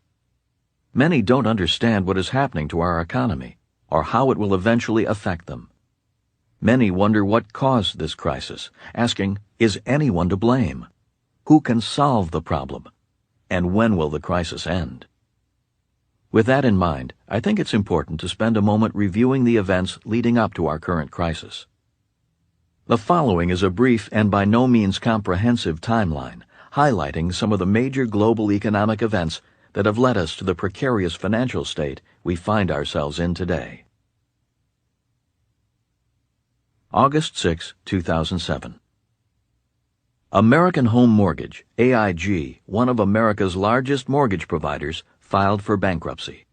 Many don't understand what is happening to our economy or how it will eventually affect them. Many wonder what caused this crisis, asking, is anyone to blame? Who can solve the problem? And when will the crisis end? With that in mind, I think it's important to spend a moment reviewing the events leading up to our current crisis. The following is a brief and by no means comprehensive timeline, highlighting some of the major global economic events that have led us to the precarious financial state we find ourselves in today. August 6, 2007. American Home Mortgage, AIG, one of America's largest mortgage providers, filed for bankruptcy.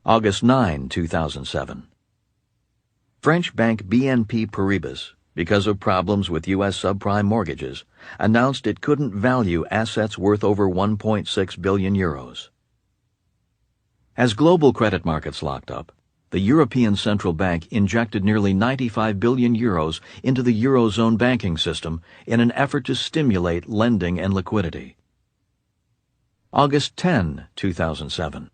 August 9, 2007. French bank BNP Paribas, because of problems with U.S. subprime mortgages, announced it couldn't value assets worth over 1.6 billion euros. As global credit markets locked up, the European Central Bank injected nearly 95 billion euros into the Eurozone banking system in an effort to stimulate lending and liquidity. August 10, 2007.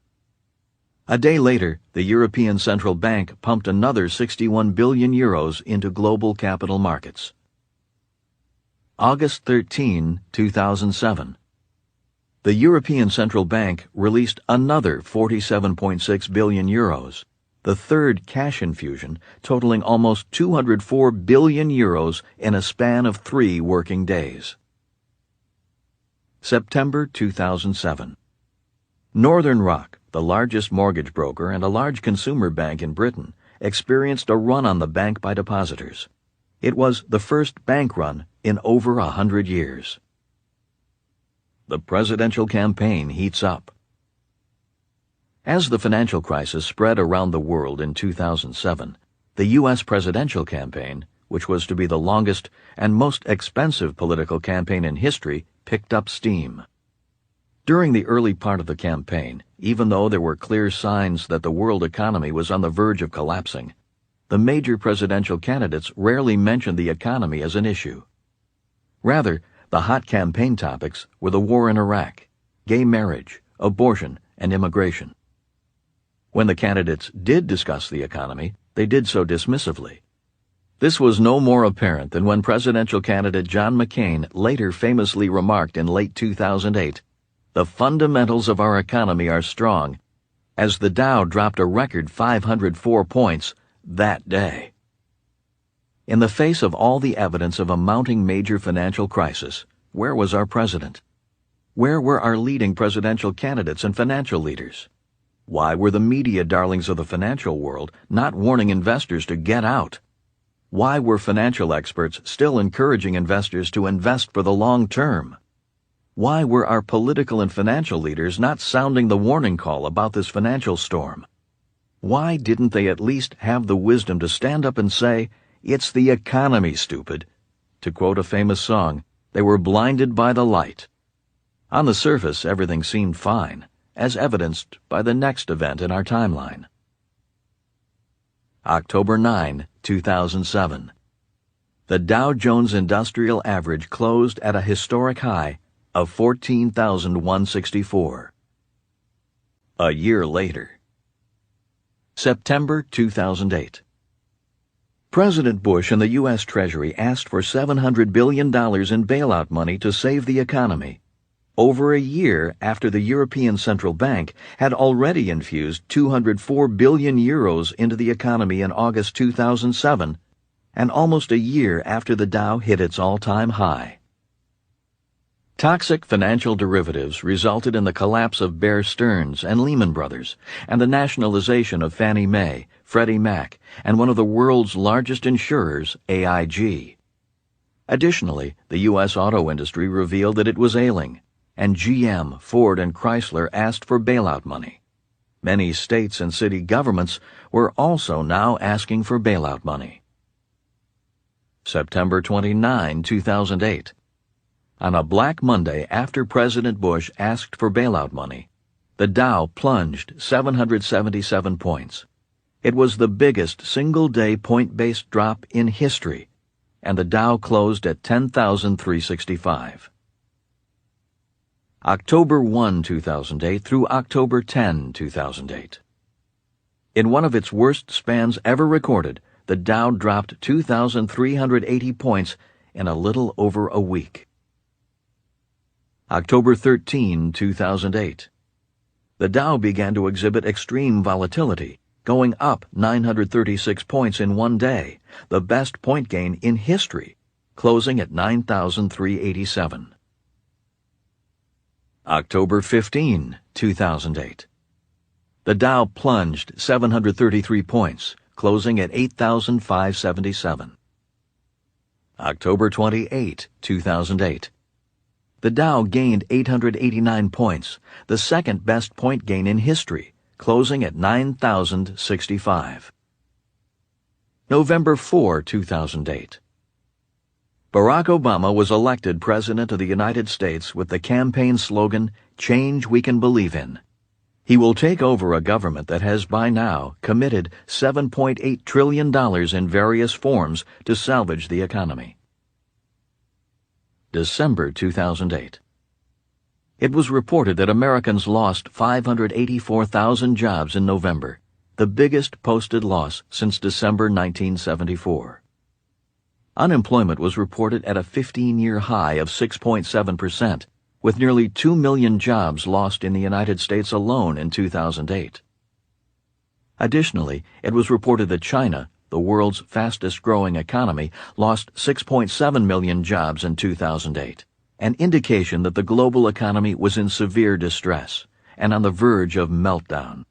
A day later, the European Central Bank pumped another 61 billion euros into global capital markets. August 13, 2007. The European Central Bank released another 47.6 billion euros, the third cash infusion totaling almost 204 billion euros in a span of 3 working days. September 2007. Northern Rock, the largest mortgage broker and a large consumer bank in Britain, experienced a run on the bank by depositors. It was the first bank run in over 100 years. The presidential campaign heats up. As the financial crisis spread around the world in 2007, the U.S. presidential campaign, which was to be the longest and most expensive political campaign in history, picked up steam. During the early part of the campaign, even though there were clear signs that the world economy was on the verge of collapsing, the major presidential candidates rarely mentioned the economy as an issue. Rather, the hot campaign topics were the war in Iraq, gay marriage, abortion, and immigration. When the candidates did discuss the economy, they did so dismissively. This was no more apparent than when presidential candidate John McCain later famously remarked in late 2008, "The fundamentals of our economy are strong," as the Dow dropped a record 504 points that day. In the face of all the evidence of a mounting major financial crisis, where was our president? Where were our leading presidential candidates and financial leaders? Why were the media darlings of the financial world not warning investors to get out? Why were financial experts still encouraging investors to invest for the long term? Why were our political and financial leaders not sounding the warning call about this financial storm? Why didn't they at least have the wisdom to stand up and say, "It's the economy, stupid"? To quote a famous song, they were blinded by the light. On the surface, everything seemed fine, as evidenced by the next event in our timeline. October 9, 2007. The Dow Jones Industrial Average closed at a historic high of 14,164. A year later. September 2008. President Bush and the U.S. Treasury asked for $700 billion in bailout money to save the economy, over a year after the European Central Bank had already infused 204 billion euros into the economy in August 2007, and almost a year after the Dow hit its all-time high. Toxic financial derivatives resulted in the collapse of Bear Stearns and Lehman Brothers, and the nationalization of Fannie Mae, Freddie Mac, and one of the world's largest insurers, AIG. Additionally, the U.S. auto industry revealed that it was ailing, and GM, Ford, and Chrysler asked for bailout money. Many states and city governments were also now asking for bailout money. September 29, 2008. On a Black Monday after President Bush asked for bailout money, the Dow plunged 777 points. It was the biggest single-day point-based drop in history, and the Dow closed at 10,365. October 1, 2008 through October 10, 2008. In one of its worst spans ever recorded, the Dow dropped 2,380 points in a little over a week. October 13, 2008. The Dow began to exhibit extreme volatility, going up 936 points in one day, the best point gain in history, closing at 9,387. October 15, 2008. The Dow plunged 733 points, closing at 8,577. October 28, 2008. The Dow gained 889 points, the second best point gain in history, closing at 9,065. November 4, 2008. Barack Obama was elected President of the United States with the campaign slogan, "Change we can believe in." He will take over a government that has by now committed $7.8 trillion in various forms to salvage the economy. December 2008. It was reported that Americans lost 584,000 jobs in November, the biggest posted loss since December 1974. Unemployment was reported at a 15-year high of 6.7%, with nearly 2 million jobs lost in the United States alone in 2008. Additionally, it was reported that China, the world's fastest-growing economy, lost 6.7 million jobs in 2008, an indication that the global economy was in severe distress and on the verge of meltdown.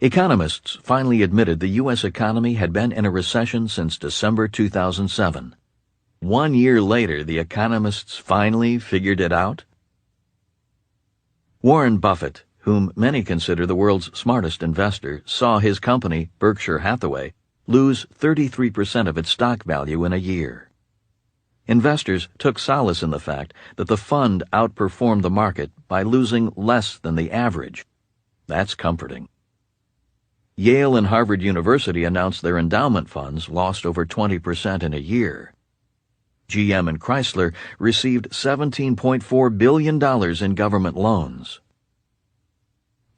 Economists finally admitted the U.S. economy had been in a recession since December 2007. 1 year later, the economists finally figured it out. Warren Buffett, whom many consider the world's smartest investor, saw his company, Berkshire Hathaway, lose 33% of its stock value in a year. Investors took solace in the fact that the fund outperformed the market by losing less than the average. That's comforting. Yale and Harvard University announced their endowment funds lost over 20% in a year. GM and Chrysler received $17.4 billion in government loans.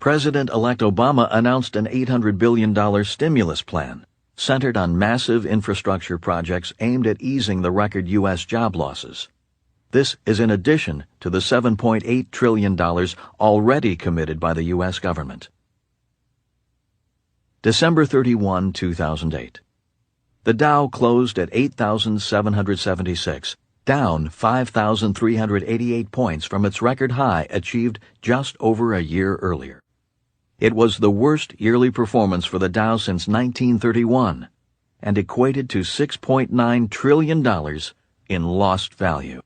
President-elect Obama announced an $800 billion stimulus plan centered on massive infrastructure projects aimed at easing the record U.S. job losses. This is in addition to the $7.8 trillion already committed by the U.S. government. December 31, 2008. The Dow closed at 8,776, down 5,388 points from its record high achieved just over a year earlier. It was the worst yearly performance for the Dow since 1931 and equated to $6.9 trillion in lost value.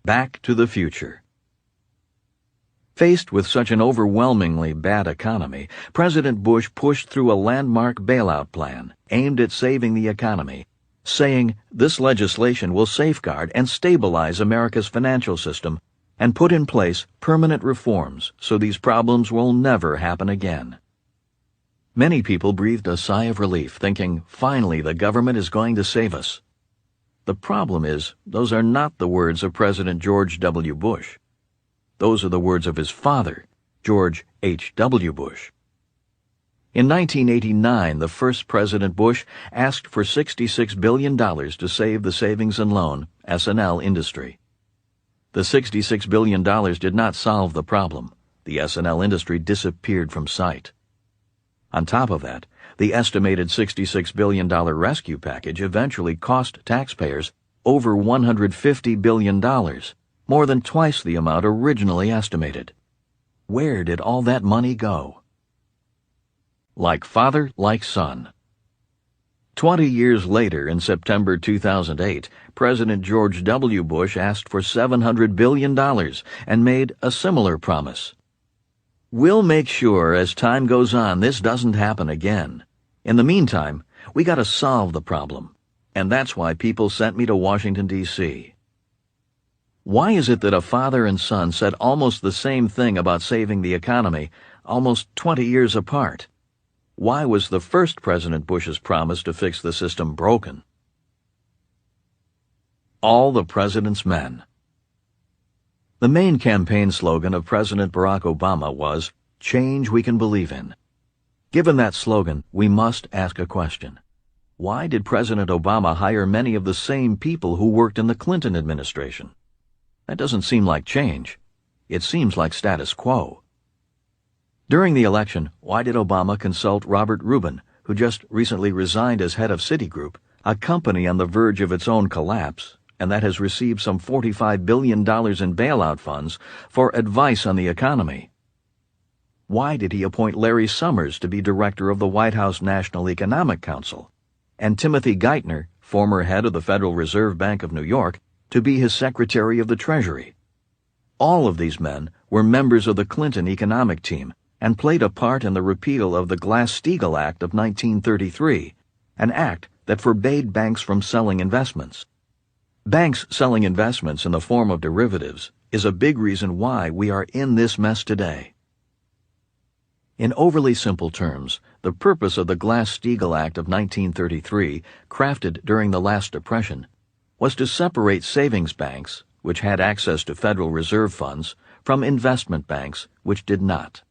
Back to the future. Faced with such an overwhelmingly bad economy, President Bush pushed through a landmark bailout plan aimed at saving the economy, saying this legislation will safeguard and stabilize America's financial system and put in place permanent reforms so these problems will never happen again. Many people breathed a sigh of relief, thinking, finally, the government is going to save us. The problem is, those are not the words of President George W. Bush. Those are the words of his father, George H.W. Bush. In 1989, the first President Bush asked for $66 billion to save the savings and loan, S&L, industry. The $66 billion did not solve the problem. The S&L industry disappeared from sight. On top of that, the estimated $66 billion rescue package eventually cost taxpayers over $150 billion, more than twice the amount originally estimated. Where did all that money go? Like father, like son. 20 years later, in September 2008, President George W. Bush asked for $700 billion and made a similar promise. We'll make sure as time goes on this doesn't happen again. In the meantime, we gotta solve the problem. And that's why people sent me to Washington, D.C. Why is it that a father and son said almost the same thing about saving the economy, almost 20 years apart? Why was the first President Bush's promise to fix the system broken? All the President's Men. The main campaign slogan of President Barack Obama was, "Change we can believe in." Given that slogan, we must ask a question. Why did President Obama hire many of the same people who worked in the Clinton administration? That doesn't seem like change. It seems like status quo. During the election, why did Obama consult Robert Rubin, who just recently resigned as head of Citigroup, a company on the verge of its own collapse, and that has received some $45 billion in bailout funds, for advice on the economy? Why did he appoint Larry Summers to be director of the White House National Economic Council, and Timothy Geithner, former head of the Federal Reserve Bank of New York, to be his Secretary of the Treasury? All of these men were members of the Clinton economic team and played a part in the repeal of the Glass-Steagall Act of 1933, an act that forbade banks from selling investments. Banks selling investments in the form of derivatives is a big reason why we are in this mess today. In overly simple terms, the purpose of the Glass-Steagall Act of 1933, crafted during the last Depression, was to separate savings banks, which had access to Federal Reserve funds, from investment banks, which did not.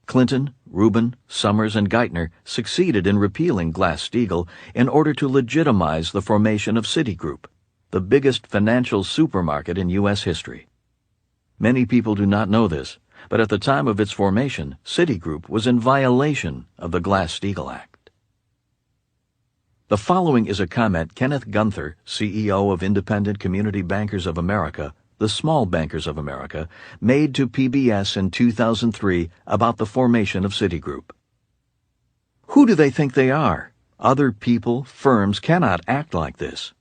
Clinton, Rubin, Summers, and Geithner succeeded in repealing Glass-Steagall in order to legitimize the formation of Citigroup, the biggest financial supermarket in U.S. history. Many people do not know this, but at the time of its formation, Citigroup was in violation of the Glass-Steagall Act. The following is a comment Kenneth Gunther, CEO of Independent Community Bankers of America, the Small Bankers of America, made to PBS in 2003 about the formation of Citigroup. Who do they think they are? Other people, firms cannot act like this.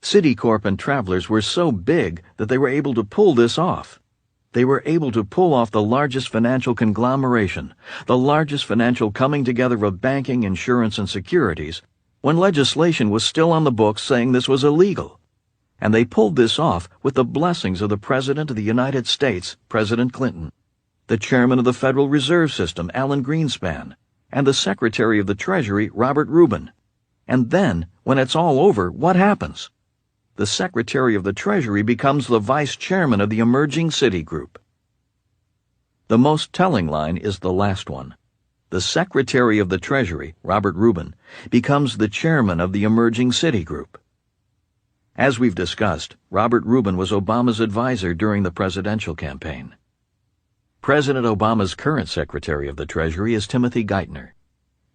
Citicorp and Travelers were so big that they were able to pull this off. They were able to pull off the largest financial conglomeration, the largest financial coming together of banking, insurance, and securities, when legislation was still on the books saying this was illegal. And they pulled this off with the blessings of the President of the United States, President Clinton, the Chairman of the Federal Reserve System, Alan Greenspan, and the Secretary of the Treasury, Robert Rubin. And then, when it's all over, what happens? The Secretary of the Treasury becomes the Vice Chairman of the emerging Citigroup. The most telling line is the last one. The Secretary of the Treasury, Robert Rubin, becomes the Chairman of the emerging Citigroup. As we've discussed, Robert Rubin was Obama's advisor during the presidential campaign. President Obama's current Secretary of the Treasury is Timothy Geithner.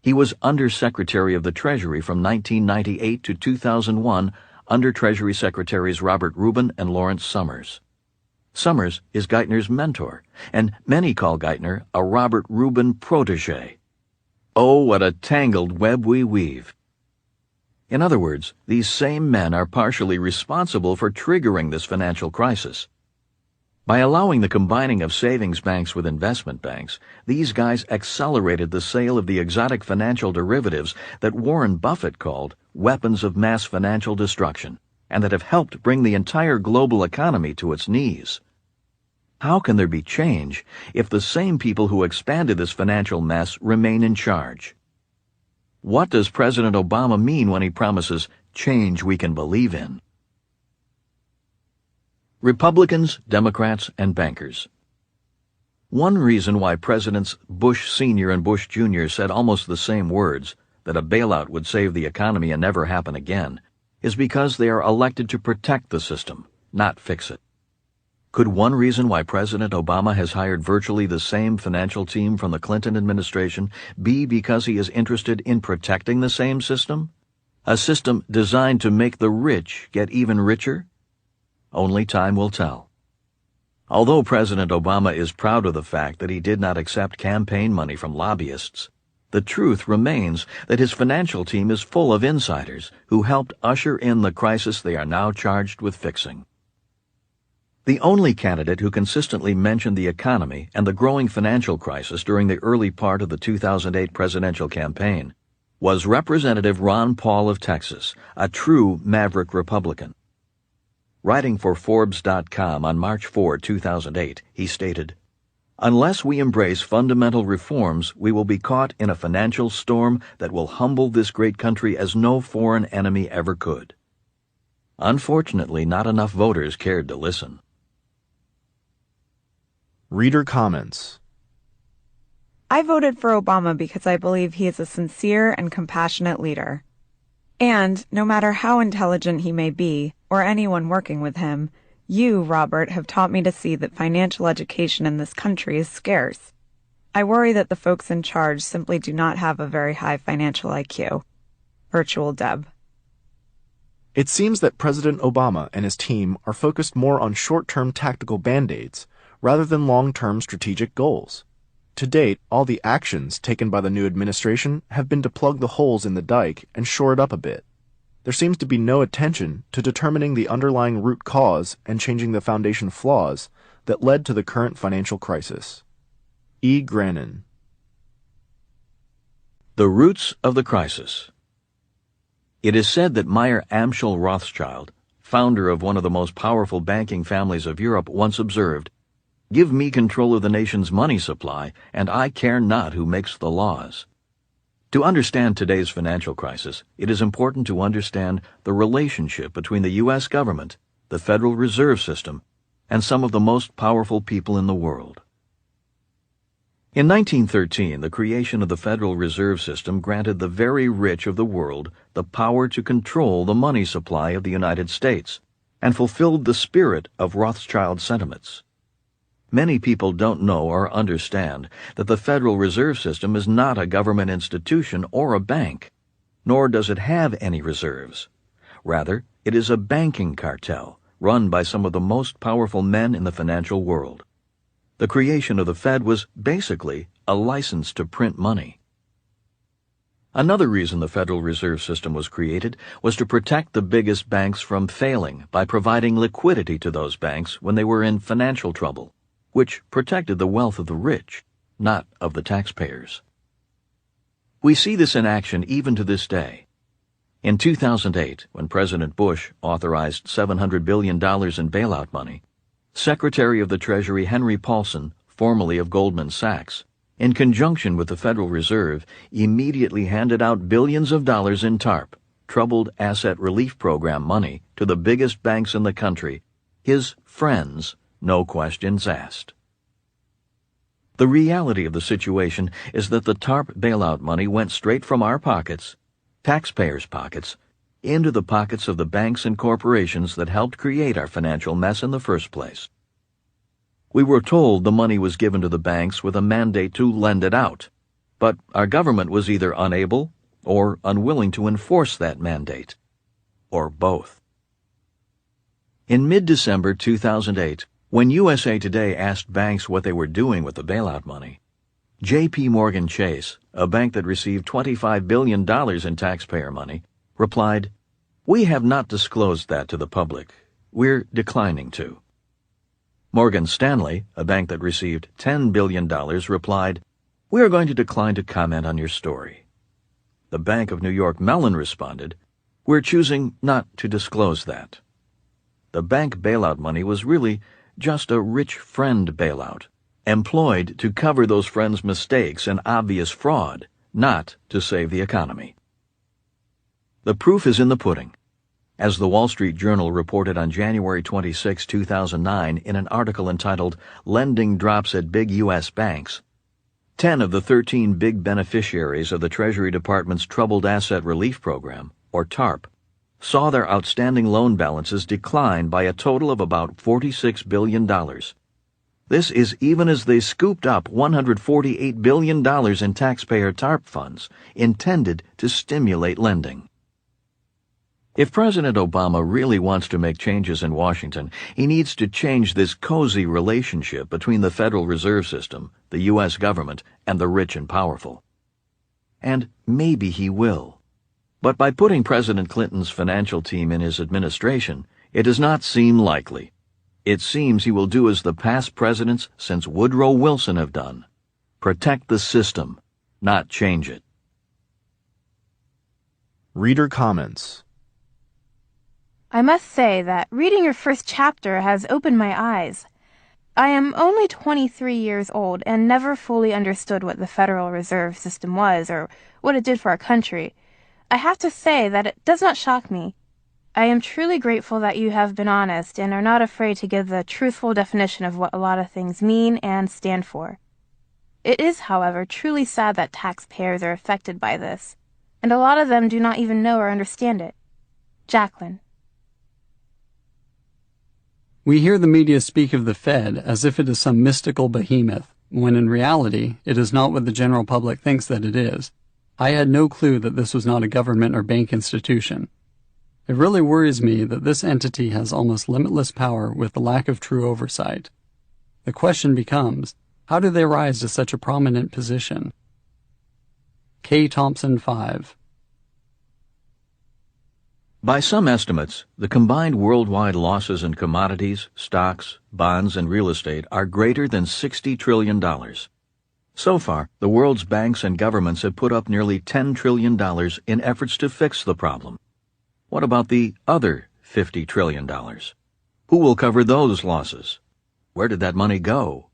He was Under-Secretary of the Treasury from 1998 to 2001 under Treasury Secretaries Robert Rubin and Lawrence Summers. Summers is Geithner's mentor, and many call Geithner a Robert Rubin protege. Oh, what a tangled web we weave. In other words, these same men are partially responsible for triggering this financial crisis. By allowing the combining of savings banks with investment banks, these guys accelerated the sale of the exotic financial derivatives that Warren Buffett called weapons of mass financial destruction, and that have helped bring the entire global economy to its knees. How can there be change if the same people who expanded this financial mess remain in charge? What does President Obama mean when he promises change we can believe in? Republicans, Democrats, and bankers. One reason why Presidents Bush Sr. and Bush Jr. said almost the same words, that a bailout would save the economy and never happen again, is because they are elected to protect the system, not fix it. Could one reason why President Obama has hired virtually the same financial team from the Clinton administration be because he is interested in protecting the same system? A system designed to make the rich get even richer? Only time will tell. Although President Obama is proud of the fact that he did not accept campaign money from lobbyists, the truth remains that his financial team is full of insiders who helped usher in the crisis they are now charged with fixing. The only candidate who consistently mentioned the economy and the growing financial crisis during the early part of the 2008 presidential campaign was Representative Ron Paul of Texas, a true maverick Republican. Writing for Forbes.com on March 4, 2008, he stated, "Unless we embrace fundamental reforms, we will be caught in a financial storm that will humble this great country as no foreign enemy ever could." Unfortunately, not enough voters cared to listen. Reader comments. I voted for Obama because I believe he is a sincere and compassionate leader. And, no matter how intelligent he may be, or anyone working with him, you, Robert, have taught me to see that financial education in this country is scarce. I worry that the folks in charge simply do not have a very high financial IQ. Virtual Deb. It seems that President Obama and his team are focused more on short-term tactical band-aids rather than long-term strategic goals. To date, all the actions taken by the new administration have been to plug the holes in the dike and shore it up a bit. There seems to be no attention to determining the underlying root cause and changing the foundation flaws that led to the current financial crisis. E. Grannon. The roots of the crisis. It is said that Meyer Amschel Rothschild, founder of one of the most powerful banking families of Europe, once observed, "Give me control of the nation's money supply, and I care not who makes the laws." To understand today's financial crisis, it is important to understand the relationship between the U.S. government, the Federal Reserve System, and some of the most powerful people in the world. In 1913, the creation of the Federal Reserve System granted the very rich of the world the power to control the money supply of the United States, and fulfilled the spirit of Rothschild sentiments. Many people don't know or understand that the Federal Reserve System is not a government institution or a bank, nor does it have any reserves. Rather, it is a banking cartel run by some of the most powerful men in the financial world. The creation of the Fed was basically a license to print money. Another reason the Federal Reserve System was created was to protect the biggest banks from failing by providing liquidity to those banks when they were in financial trouble, which protected the wealth of the rich, not of the taxpayers. We see this in action even to this day. In 2008, when President Bush authorized $700 billion in bailout money, Secretary of the Treasury Henry Paulson, formerly of Goldman Sachs, in conjunction with the Federal Reserve, immediately handed out billions of dollars in TARP, Troubled Asset Relief Program money, to the biggest banks in the country, his friends, no questions asked. The reality of the situation is that the TARP bailout money went straight from our pockets, taxpayers' pockets, into the pockets of the banks and corporations that helped create our financial mess in the first place. We were told the money was given to the banks with a mandate to lend it out, but our government was either unable or unwilling to enforce that mandate, or both. In mid-December 2008, when USA Today asked banks what they were doing with the bailout money, J.P. Morgan Chase, a bank that received $25 billion in taxpayer money, replied, "We have not disclosed that to the public. We're declining to." Morgan Stanley, a bank that received $10 billion, replied, "We are going to decline to comment on your story." The Bank of New York Mellon responded, "We're choosing not to disclose that." The bank bailout money was really just a rich friend bailout, employed to cover those friends' mistakes and obvious fraud, not to save the economy. The proof is in the pudding. As the Wall Street Journal reported on January 26, 2009 in an article entitled "Lending Drops at Big U.S. Banks," 10 of the 13 big beneficiaries of the Treasury Department's Troubled Asset Relief Program, or TARP, saw their outstanding loan balances decline by a total of about $46 billion. This is even as they scooped up $148 billion in taxpayer TARP funds intended to stimulate lending. If President Obama really wants to make changes in Washington, he needs to change this cozy relationship between the Federal Reserve System, the U.S. government, and the rich and powerful. And maybe he will. But by putting President Clinton's financial team in his administration, it does not seem likely. It seems he will do as the past presidents since Woodrow Wilson have done: protect the system, not change it. Reader comments. I must say that reading your first chapter has opened my eyes. I am only 23 years old and never fully understood what the Federal Reserve System was or what it did for our country. I have to say that it does not shock me. I am truly grateful that you have been honest and are not afraid to give the truthful definition of what a lot of things mean and stand for. It is, however, truly sad that taxpayers are affected by this, and a lot of them do not even know or understand it. Jacqueline. We hear the media speak of the Fed as if it is some mystical behemoth, when in reality it is not what the general public thinks that it is. I had no clue that this was not a government or bank institution. It really worries me that this entity has almost limitless power with the lack of true oversight. The question becomes, how do they rise to such a prominent position? K. Thompson 5. By some estimates, the combined worldwide losses in commodities, stocks, bonds, and real estate are greater than $60 trillion. So far, the world's banks and governments have put up nearly $10 trillion in efforts to fix the problem. What about the other $50 trillion? Who will cover those losses? Where did that money go?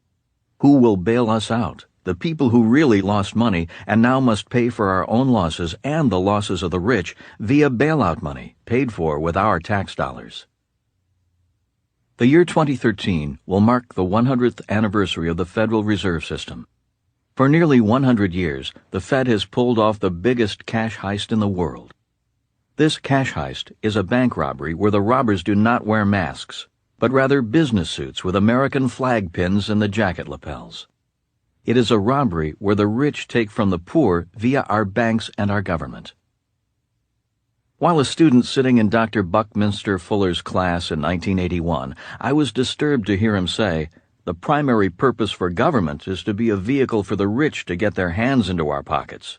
Who will bail us out, the people who really lost money and now must pay for our own losses and the losses of the rich via bailout money paid for with our tax dollars? The year 2013 will mark the 100th anniversary of the Federal Reserve System. For nearly 100 years, the Fed has pulled off the biggest cash heist in the world. This cash heist is a bank robbery where the robbers do not wear masks, but rather business suits with American flag pins in the jacket lapels. It is a robbery where the rich take from the poor via our banks and our government. While a student sitting in Dr. Buckminster Fuller's class in 1981, I was disturbed to hear him say, "The primary purpose for government is to be a vehicle for the rich to get their hands into our pockets."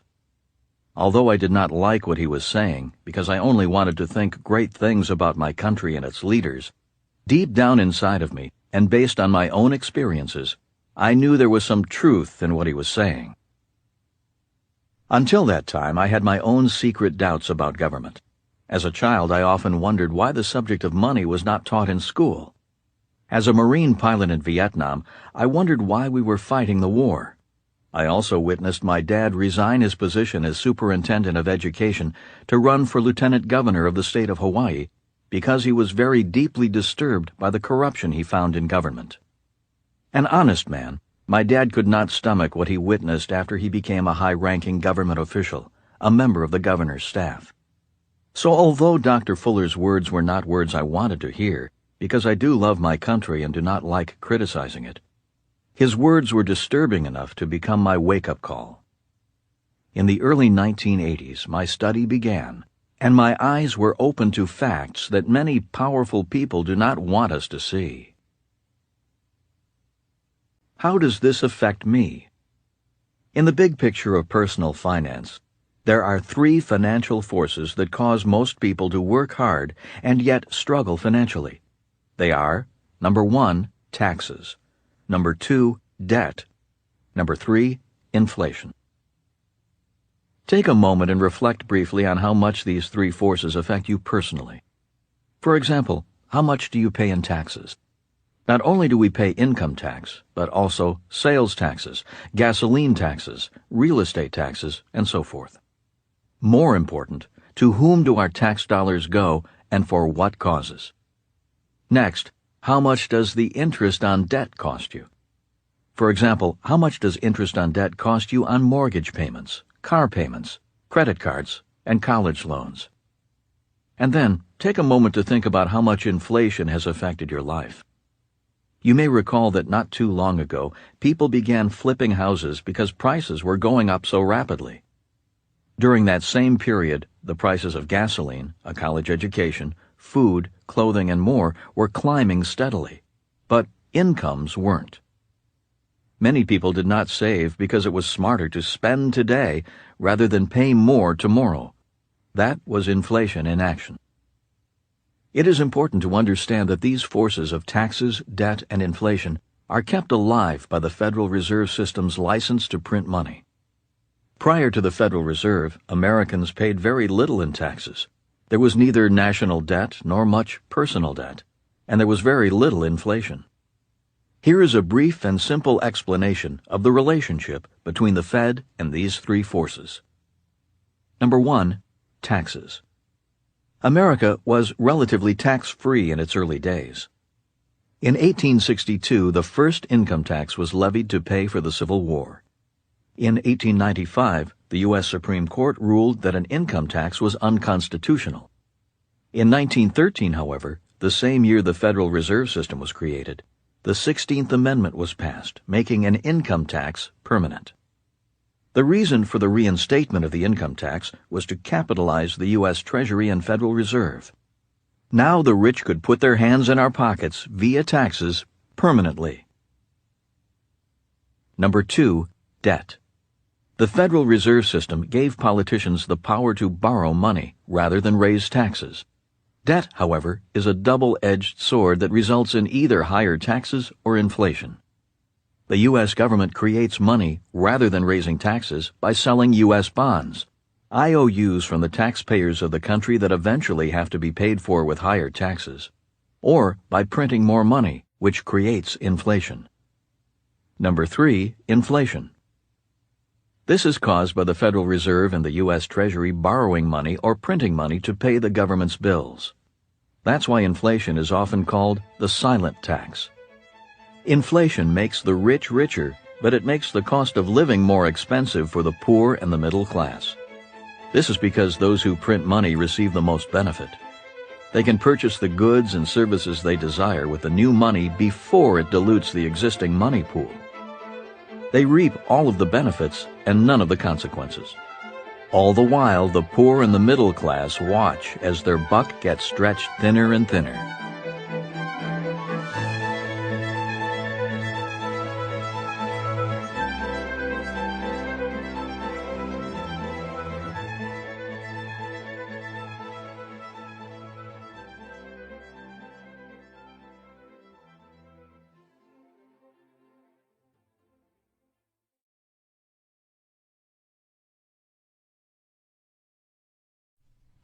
Although I did not like what he was saying, because I only wanted to think great things about my country and its leaders, deep down inside of me, and based on my own experiences, I knew there was some truth in what he was saying. Until that time, I had my own secret doubts about government. As a child, I often wondered why the subject of money was not taught in school. As a Marine pilot in Vietnam, I wondered why we were fighting the war. I also witnessed my dad resign his position as superintendent of education to run for lieutenant governor of the state of Hawaii because he was very deeply disturbed by the corruption he found in government. An honest man, my dad could not stomach what he witnessed after he became a high-ranking government official, a member of the governor's staff. So although Dr. Fuller's words were not words I wanted to hear, because I do love my country and do not like criticizing it, his words were disturbing enough to become my wake-up call. In the early 1980s, my study began, and my eyes were open to facts that many powerful people do not want us to see. How does this affect me? In the big picture of personal finance, there are three financial forces that cause most people to work hard and yet struggle financially. They are, number one, taxes. Number 2, debt. Number 3, inflation. Take a moment and reflect briefly on how much these three forces affect you personally. For example, how much do you pay in taxes? Not only do we pay income tax, but also sales taxes, gasoline taxes, real estate taxes, and so forth. More important, to whom do our tax dollars go and for what causes? Next, how much does the interest on debt cost you? For example, how much does interest on debt cost you on mortgage payments, car payments, credit cards, and college loans? And then, take a moment to think about how much inflation has affected your life. You may recall that not too long ago, people began flipping houses because prices were going up so rapidly. During that same period, the prices of gasoline, a college education, food, clothing, and more were climbing steadily. But incomes weren't. Many people did not save because it was smarter to spend today rather than pay more tomorrow. That was inflation in action. It is important to understand that these forces of taxes, debt, and inflation are kept alive by the Federal Reserve System's license to print money. Prior to the Federal Reserve, Americans paid very little in taxes. There was neither national debt nor much personal debt, and there was very little inflation. Here is a brief and simple explanation of the relationship between the Fed and these three forces. Number 1, taxes. America was relatively tax-free in its early days. In 1862, the first income tax was levied to pay for the Civil War. In 1895, the U.S. Supreme Court ruled that an income tax was unconstitutional. In 1913, however, the same year the Federal Reserve System was created, the 16th Amendment was passed, making an income tax permanent. The reason for the reinstatement of the income tax was to capitalize the U.S. Treasury and Federal Reserve. Now the rich could put their hands in our pockets via taxes permanently. Number 2, debt. The Federal Reserve System gave politicians the power to borrow money rather than raise taxes. Debt, however, is a double-edged sword that results in either higher taxes or inflation. The U.S. government creates money rather than raising taxes by selling U.S. bonds, IOUs from the taxpayers of the country that eventually have to be paid for with higher taxes, or by printing more money, which creates inflation. Number 3, inflation. This is caused by the Federal Reserve and the U.S. Treasury borrowing money or printing money to pay the government's bills. That's why inflation is often called the silent tax. Inflation makes the rich richer, but it makes the cost of living more expensive for the poor and the middle class. This is because those who print money receive the most benefit. They can purchase the goods and services they desire with the new money before it dilutes the existing money pool. They reap all of the benefits and none of the consequences. All the while, the poor and the middle class watch as their buck gets stretched thinner and thinner.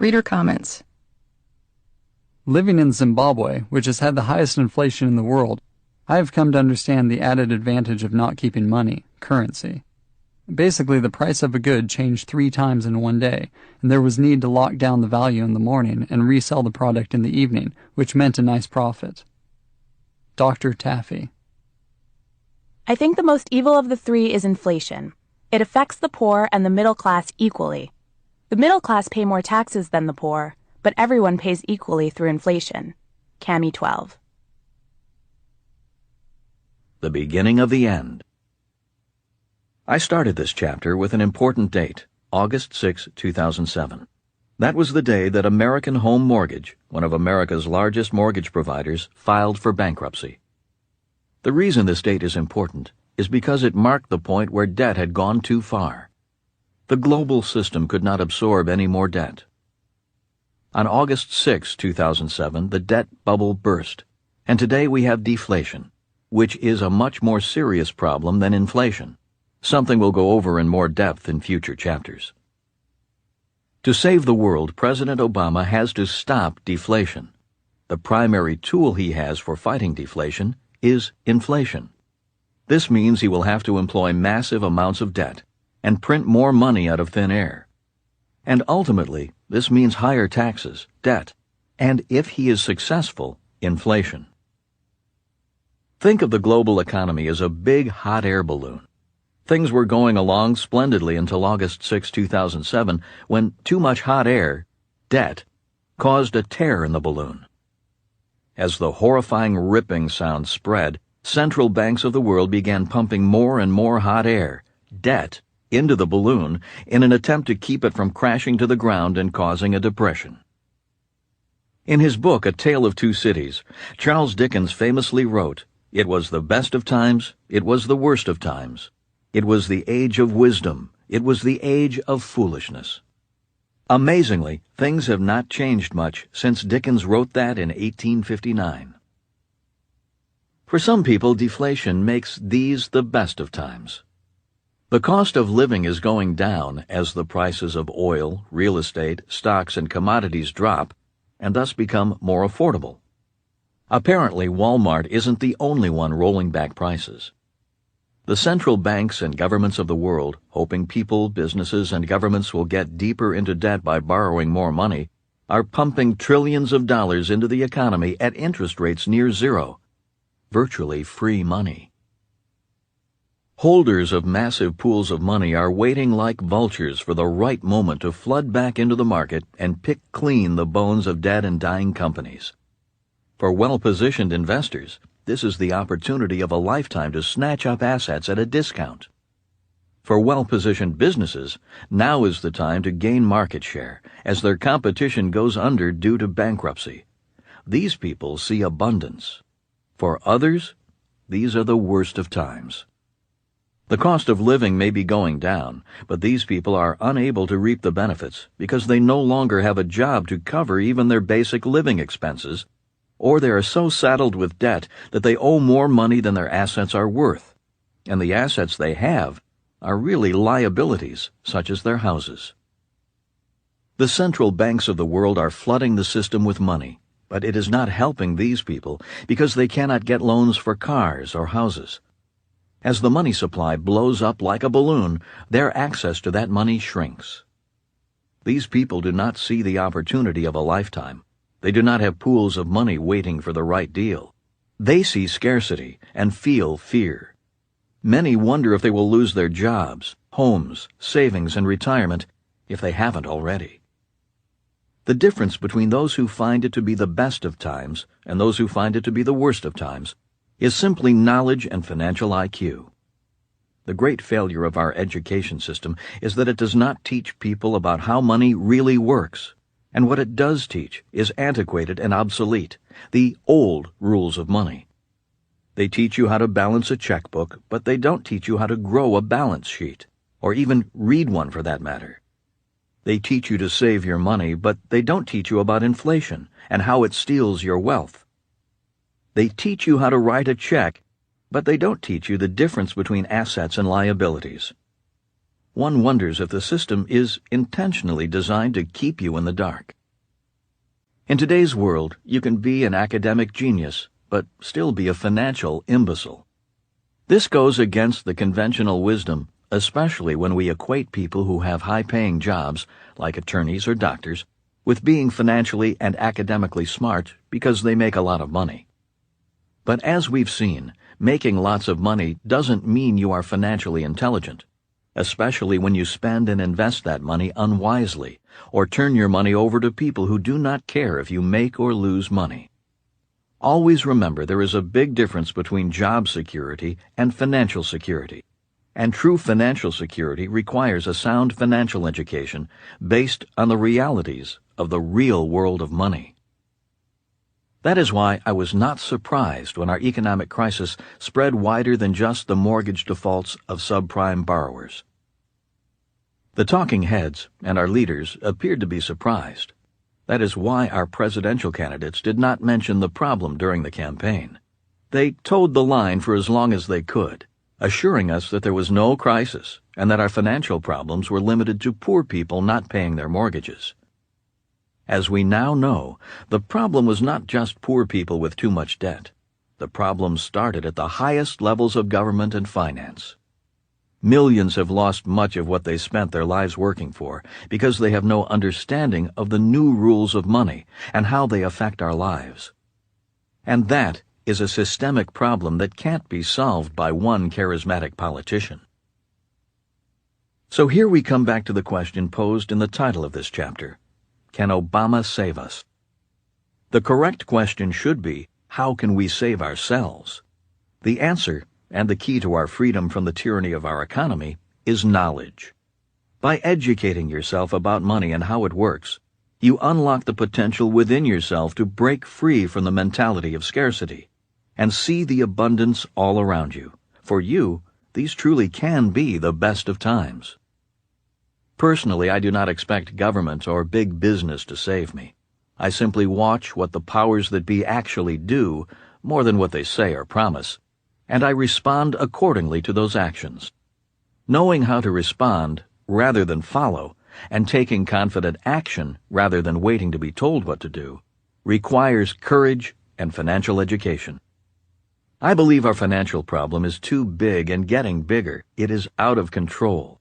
Reader comments. Living in Zimbabwe, which has had the highest inflation in the world, I have come to understand the added advantage of not keeping money, currency. Basically, the price of a good changed 3 times in one day, and there was need to lock down the value in the morning and resell the product in the evening, which meant a nice profit. Dr. Taffy. I think the most evil of the three is inflation. It affects the poor and the middle class equally. The middle class pay more taxes than the poor, but everyone pays equally through inflation. Cami 12. The beginning of the end. I started this chapter with an important date, August 6, 2007. That was the day that American Home Mortgage, one of America's largest mortgage providers, filed for bankruptcy. The reason this date is important is because it marked the point where debt had gone too far. The global system could not absorb any more debt. On August 6, 2007, the debt bubble burst, and today we have deflation. which is a much more serious problem than inflation, something we'll go over in more depth in future chapters. To save the world, President Obama has to stop deflation. The primary tool he has for fighting deflation is inflation. This means he will have to employ massive amounts of debt and print more money out of thin air. And ultimately, this means higher taxes, debt, and if he is successful, inflation. Think of the global economy as a big hot air balloon. Things were going along splendidly until August 6, 2007, when too much hot air, debt, caused a tear in the balloon. As the horrifying ripping sound spread, central banks of the world began pumping more and more hot air, debt, into the balloon in an attempt to keep it from crashing to the ground and causing a depression. In his book, A Tale of Two Cities, Charles Dickens famously wrote, "It was the best of times, it was the worst of times. It was the age of wisdom, it was the age of foolishness." Amazingly, things have not changed much since Dickens wrote that in 1859. For some people, deflation makes these the best of times. The cost of living is going down as the prices of oil, real estate, stocks, and commodities drop, and thus become more affordable. Apparently, Walmart isn't the only one rolling back prices. The central banks and governments of the world, hoping people, businesses, and governments will get deeper into debt by borrowing more money, are pumping trillions of dollars into the economy at interest rates near zero, virtually free money. Holders of massive pools of money are waiting like vultures for the right moment to flood back into the market and pick clean the bones of dead and dying companies. For well-positioned investors, this is the opportunity of a lifetime to snatch up assets at a discount. For well-positioned businesses, now is the time to gain market share as their competition goes under due to bankruptcy. These people see abundance. For others, these are the worst of times. The cost of living may be going down, but these people are unable to reap the benefits because they no longer have a job to cover even their basic living expenses, or they are so saddled with debt that they owe more money than their assets are worth, and the assets they have are really liabilities, such as their houses. The central banks of the world are flooding the system with money, but it is not helping these people because they cannot get loans for cars or houses. As the money supply blows up like a balloon, their access to that money shrinks. These people do not see the opportunity of a lifetime. They do not have pools of money waiting for the right deal. They see scarcity and feel fear. Many wonder if they will lose their jobs, homes, savings, and retirement if they haven't already. The difference between those who find it to be the best of times and those who find it to be the worst of times is simply knowledge and financial IQ. The great failure of our education system is that it does not teach people about how money really works. And what it does teach is antiquated and obsolete, the old rules of money. They teach you how to balance a checkbook, but they don't teach you how to grow a balance sheet, or even read one for that matter. They teach you to save your money, but they don't teach you about inflation and how it steals your wealth. They teach you how to write a check, but they don't teach you the difference between assets and liabilities. One wonders if the system is intentionally designed to keep you in the dark. In today's world, you can be an academic genius, but still be a financial imbecile. This goes against the conventional wisdom, especially when we equate people who have high-paying jobs, like attorneys or doctors, with being financially and academically smart because they make a lot of money. But as we've seen, making lots of money doesn't mean you are financially intelligent, especially when you spend and invest that money unwisely or turn your money over to people who do not care if you make or lose money. Always remember there is a big difference between job security and financial security, and true financial security requires a sound financial education based on the realities of the real world of money. That is why I was not surprised when our economic crisis spread wider than just the mortgage defaults of subprime borrowers. The talking heads and our leaders appeared to be surprised. That is why our presidential candidates did not mention the problem during the campaign. They towed the line for as long as they could, assuring us that there was no crisis and that our financial problems were limited to poor people not paying their mortgages. As we now know, the problem was not just poor people with too much debt. The problem started at the highest levels of government and finance. Millions have lost much of what they spent their lives working for because they have no understanding of the new rules of money and how they affect our lives. And that is a systemic problem that can't be solved by one charismatic politician. So here we come back to the question posed in the title of this chapter: can Obama save us? The correct question should be, how can we save ourselves? The answer, and the key to our freedom from the tyranny of our economy, is knowledge. By educating yourself about money and how it works, you unlock the potential within yourself to break free from the mentality of scarcity and see the abundance all around you. For you, these truly can be the best of times. Personally, I do not expect government or big business to save me. I simply watch what the powers that be actually do, more than what they say or promise, and I respond accordingly to those actions. Knowing how to respond rather than follow, and taking confident action rather than waiting to be told what to do, requires courage and financial education. I believe our financial problem is too big and getting bigger. It is out of control.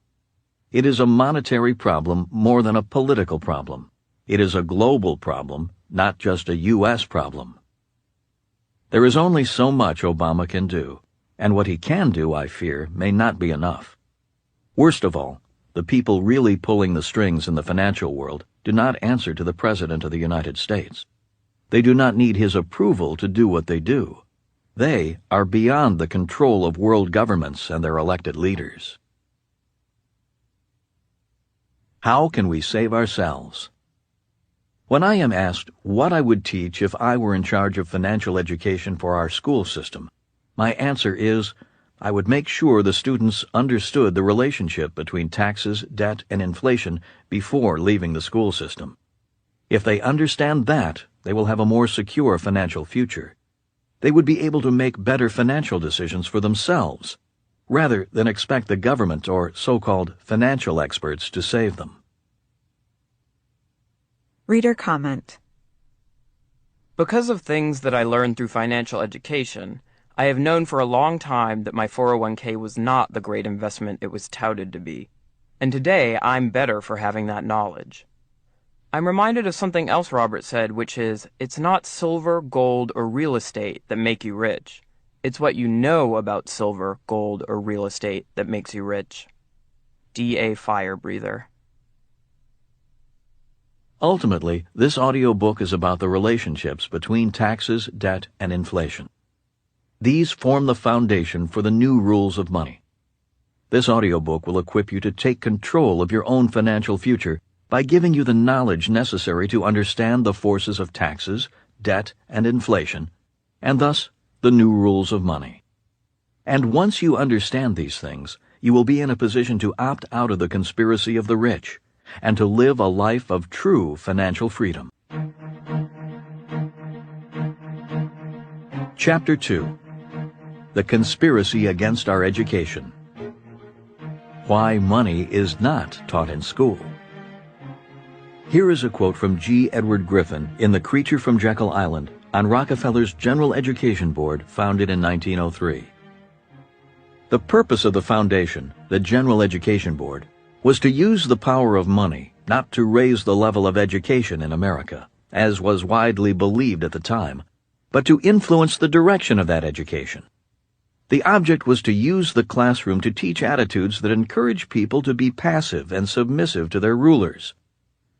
It is a monetary problem more than a political problem. It is a global problem, not just a U.S. problem. There is only so much Obama can do, and what he can do, I fear, may not be enough. Worst of all, the people really pulling the strings in the financial world do not answer to the President of the United States. They do not need his approval to do what they do. They are beyond the control of world governments and their elected leaders. How can we save ourselves? When I am asked what I would teach if I were in charge of financial education for our school system, my answer is, I would make sure the students understood the relationship between taxes, debt, and inflation before leaving the school system. If they understand that, they will have a more secure financial future. They would be able to make better financial decisions for themselves, rather than expect the government or so-called financial experts to save them. Reader comment. Because of things that I learned through financial education, I have known for a long time that my 401k was not the great investment it was touted to be, and today I'm better for having that knowledge. I'm reminded of something else Robert said, which is, it's not silver, gold, or real estate that make you rich. It's what you know about silver, gold, or real estate that makes you rich. D.A. Fire Breather. Ultimately, this audiobook is about the relationships between taxes, debt, and inflation. These form the foundation for the new rules of money. This audiobook will equip you to take control of your own financial future by giving you the knowledge necessary to understand the forces of taxes, debt, and inflation, and thus the new rules of money. And once you understand these things, you will be in a position to opt out of the conspiracy of the rich and to live a life of true financial freedom. Chapter 2. The Conspiracy Against Our Education. Why Money is Not Taught in School. Here is a quote from G. Edward Griffin in The Creature from Jekyll Island on Rockefeller's General Education Board, founded in 1903. The purpose of the foundation, the General Education Board, was to use the power of money not to raise the level of education in America, as was widely believed at the time, but to influence the direction of that education. The object was to use the classroom to teach attitudes that encourage people to be passive and submissive to their rulers.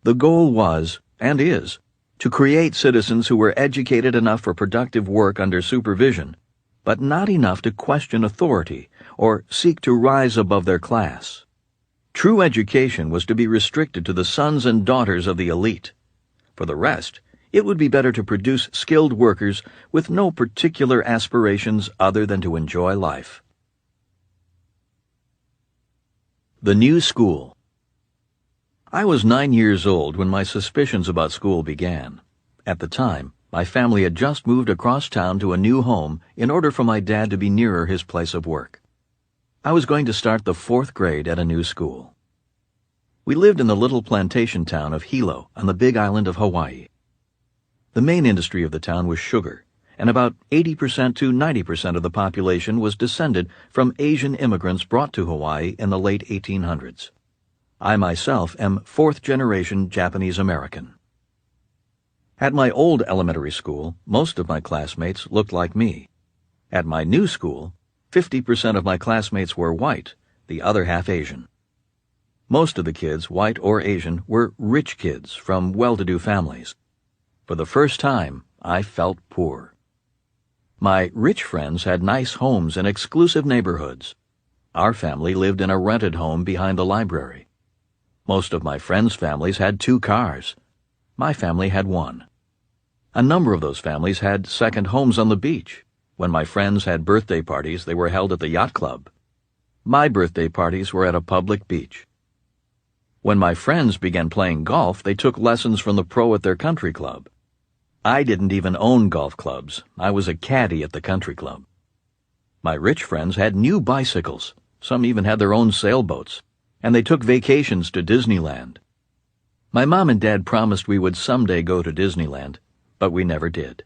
The goal was, and is, to create citizens who were educated enough for productive work under supervision, but not enough to question authority or seek to rise above their class. True education was to be restricted to the sons and daughters of the elite. For the rest, it would be better to produce skilled workers with no particular aspirations other than to enjoy life. The New School. I was 9 years old when my suspicions about school began. At the time, My family had just moved across town to a new home in order for my dad to be nearer his place of work. I was going to start the 4th grade at a new school. We lived in the little plantation town of Hilo on the Big Island of Hawaii. The main industry of the town was sugar, and about 80% to 90% of the population was descended from Asian immigrants brought to Hawaii in the late 1800s. I myself am 4th-generation Japanese American. At my old elementary school, most of my classmates looked like me. At my new school, 50% of my classmates were white, the other half Asian. Most of the kids, white or Asian, were rich kids from well-to-do families. For the first time, I felt poor. My rich friends had nice homes in exclusive neighborhoods. Our family lived in a rented home behind the library. Most of my friends' families had 2 cars. My family had 1. A number of those families had second homes on the beach. When my friends had birthday parties, they were held at the yacht club. My birthday parties were at a public beach. When my friends began playing golf, they took lessons from the pro at their country club. I didn't even own golf clubs. I was a caddy at the country club. My rich friends had new bicycles. Some even had their own sailboats. And they took vacations to Disneyland. My mom and dad promised we would someday go to Disneyland, but we never did.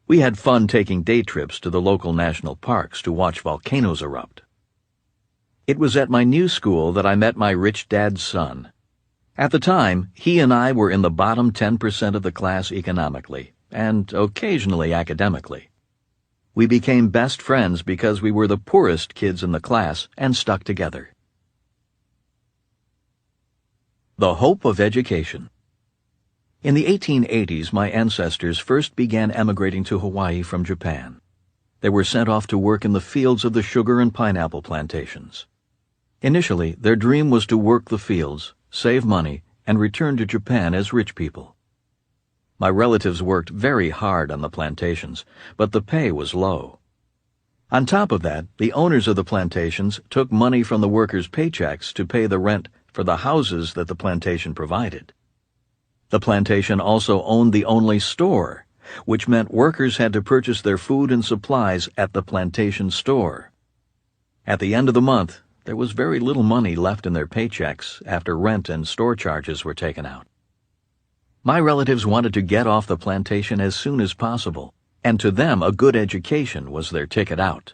We had fun taking day trips to the local national parks to watch volcanoes erupt. It was at my new school that I met my rich dad's son. At the time, he and I were in the bottom 10% of the class economically, and occasionally academically. We became best friends because we were the poorest kids in the class and stuck together. The hope of education. In the 1880s, my ancestors first began emigrating to Hawaii from Japan. They were sent off to work in the fields of the sugar and pineapple plantations. Initially, their dream was to work the fields, save money, and return to Japan as rich people. My relatives worked very hard on the plantations, but the pay was low. On top of that, the owners of the plantations took money from the workers' paychecks to pay the rent for the houses that the plantation provided. The plantation also owned the only store, which meant workers had to purchase their food and supplies at the plantation store. At the end of the month, there was very little money left in their paychecks after rent and store charges were taken out. My relatives wanted to get off the plantation as soon as possible, and to them a good education was their ticket out.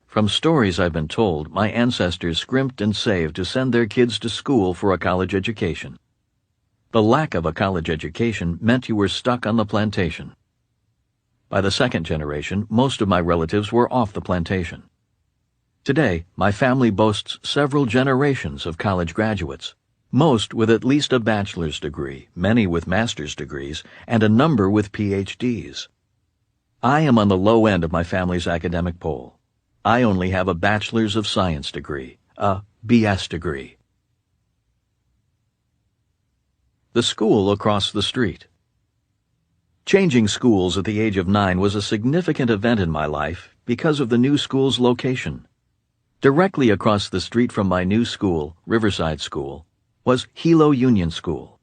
From stories I've been told, my ancestors scrimped and saved to send their kids to school for a college education. The lack of a college education meant you were stuck on the plantation. By the 2nd generation, most of my relatives were off the plantation. Today, my family boasts several generations of college graduates, most with at least a bachelor's degree, many with master's degrees, and a number with PhDs. I am on the low end of my family's academic poll. I only have a bachelor's of science degree, a BS degree. The school across the street. Changing schools at the age of 9 was a significant event in my life because of the new school's location. Directly across the street from my new school, Riverside School, was Hilo Union School.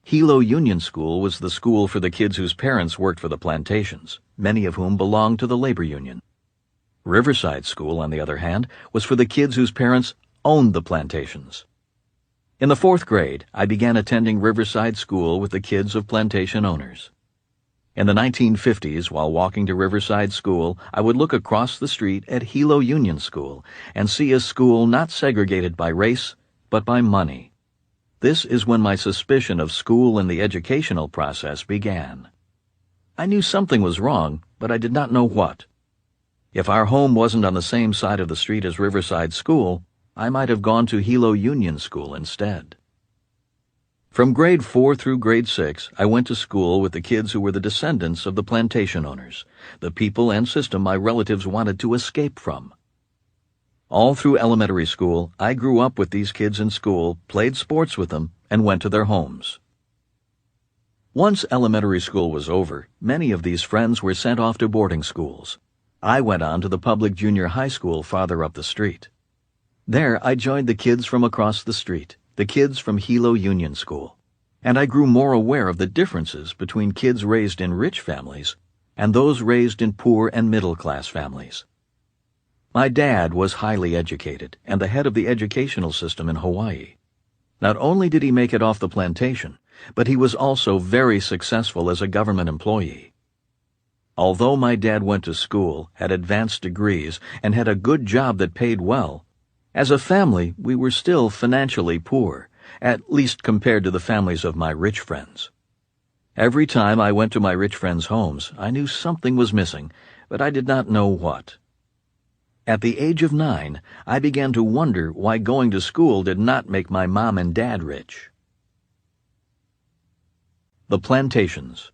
Hilo Union School was the school for the kids whose parents worked for the plantations, many of whom belonged to the labor union. Riverside School, on the other hand, was for the kids whose parents owned the plantations. In the 4th grade, I began attending Riverside School with the kids of plantation owners. In the 1950s, while walking to Riverside School, I would look across the street at Hilo Union School and see a school not segregated by race, but by money. This is when my suspicion of school and the educational process began. I knew something was wrong, but I did not know what. If our home wasn't on the same side of the street as Riverside School, I might have gone to Hilo Union School instead. From grade 4 through grade 6, I went to school with the kids who were the descendants of the plantation owners, the people and system my relatives wanted to escape from. All through elementary school, I grew up with these kids in school, played sports with them, and went to their homes. Once elementary school was over, many of these friends were sent off to boarding schools. I went on to the public junior high school farther up the street. There, I joined the kids from across the street, the kids from Hilo Union School. and I grew more aware of the differences between kids raised in rich families and those raised in poor and middle-class families. My dad was highly educated and the head of the educational system in Hawaii. Not only did he make it off the plantation, but he was also very successful as a government employee. Although my dad went to school, had advanced degrees, and had a good job that paid well, as a family we were still financially poor, at least compared to the families of my rich friends. Every time I went to my rich friends' homes, I knew something was missing, but I did not know what. At the age of 9, I began to wonder why going to school did not make my mom and dad rich. The plantations.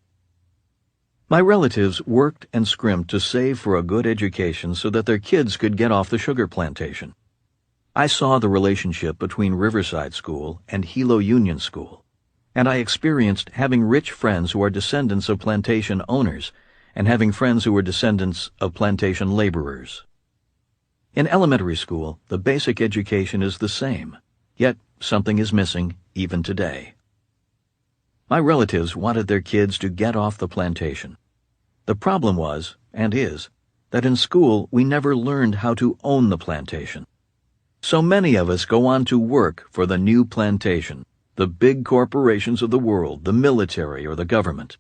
My relatives worked and scrimped to save for a good education so that their kids could get off the sugar plantation. I saw the relationship between Riverside School and Hilo Union School, and I experienced having rich friends who are descendants of plantation owners and having friends who were descendants of plantation laborers. In elementary school, the basic education is the same, yet something is missing even today. My relatives wanted their kids to get off the plantation. The problem was, and is, that in school we never learned how to own the plantation. So many of us go on to work for the new plantation, the big corporations of the world, the military, or the government.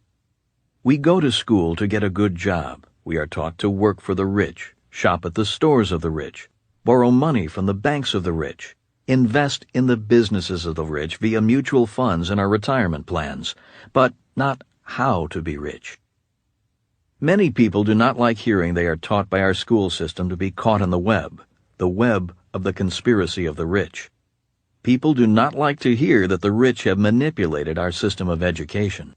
We go to school to get a good job. We are taught to work for the rich, shop at the stores of the rich, borrow money from the banks of the rich, invest in the businesses of the rich via mutual funds and our retirement plans, but not how to be rich. Many people do not like hearing they are taught by our school system to be caught in the web of the conspiracy of the rich. People do not like to hear that the rich have manipulated our system of education.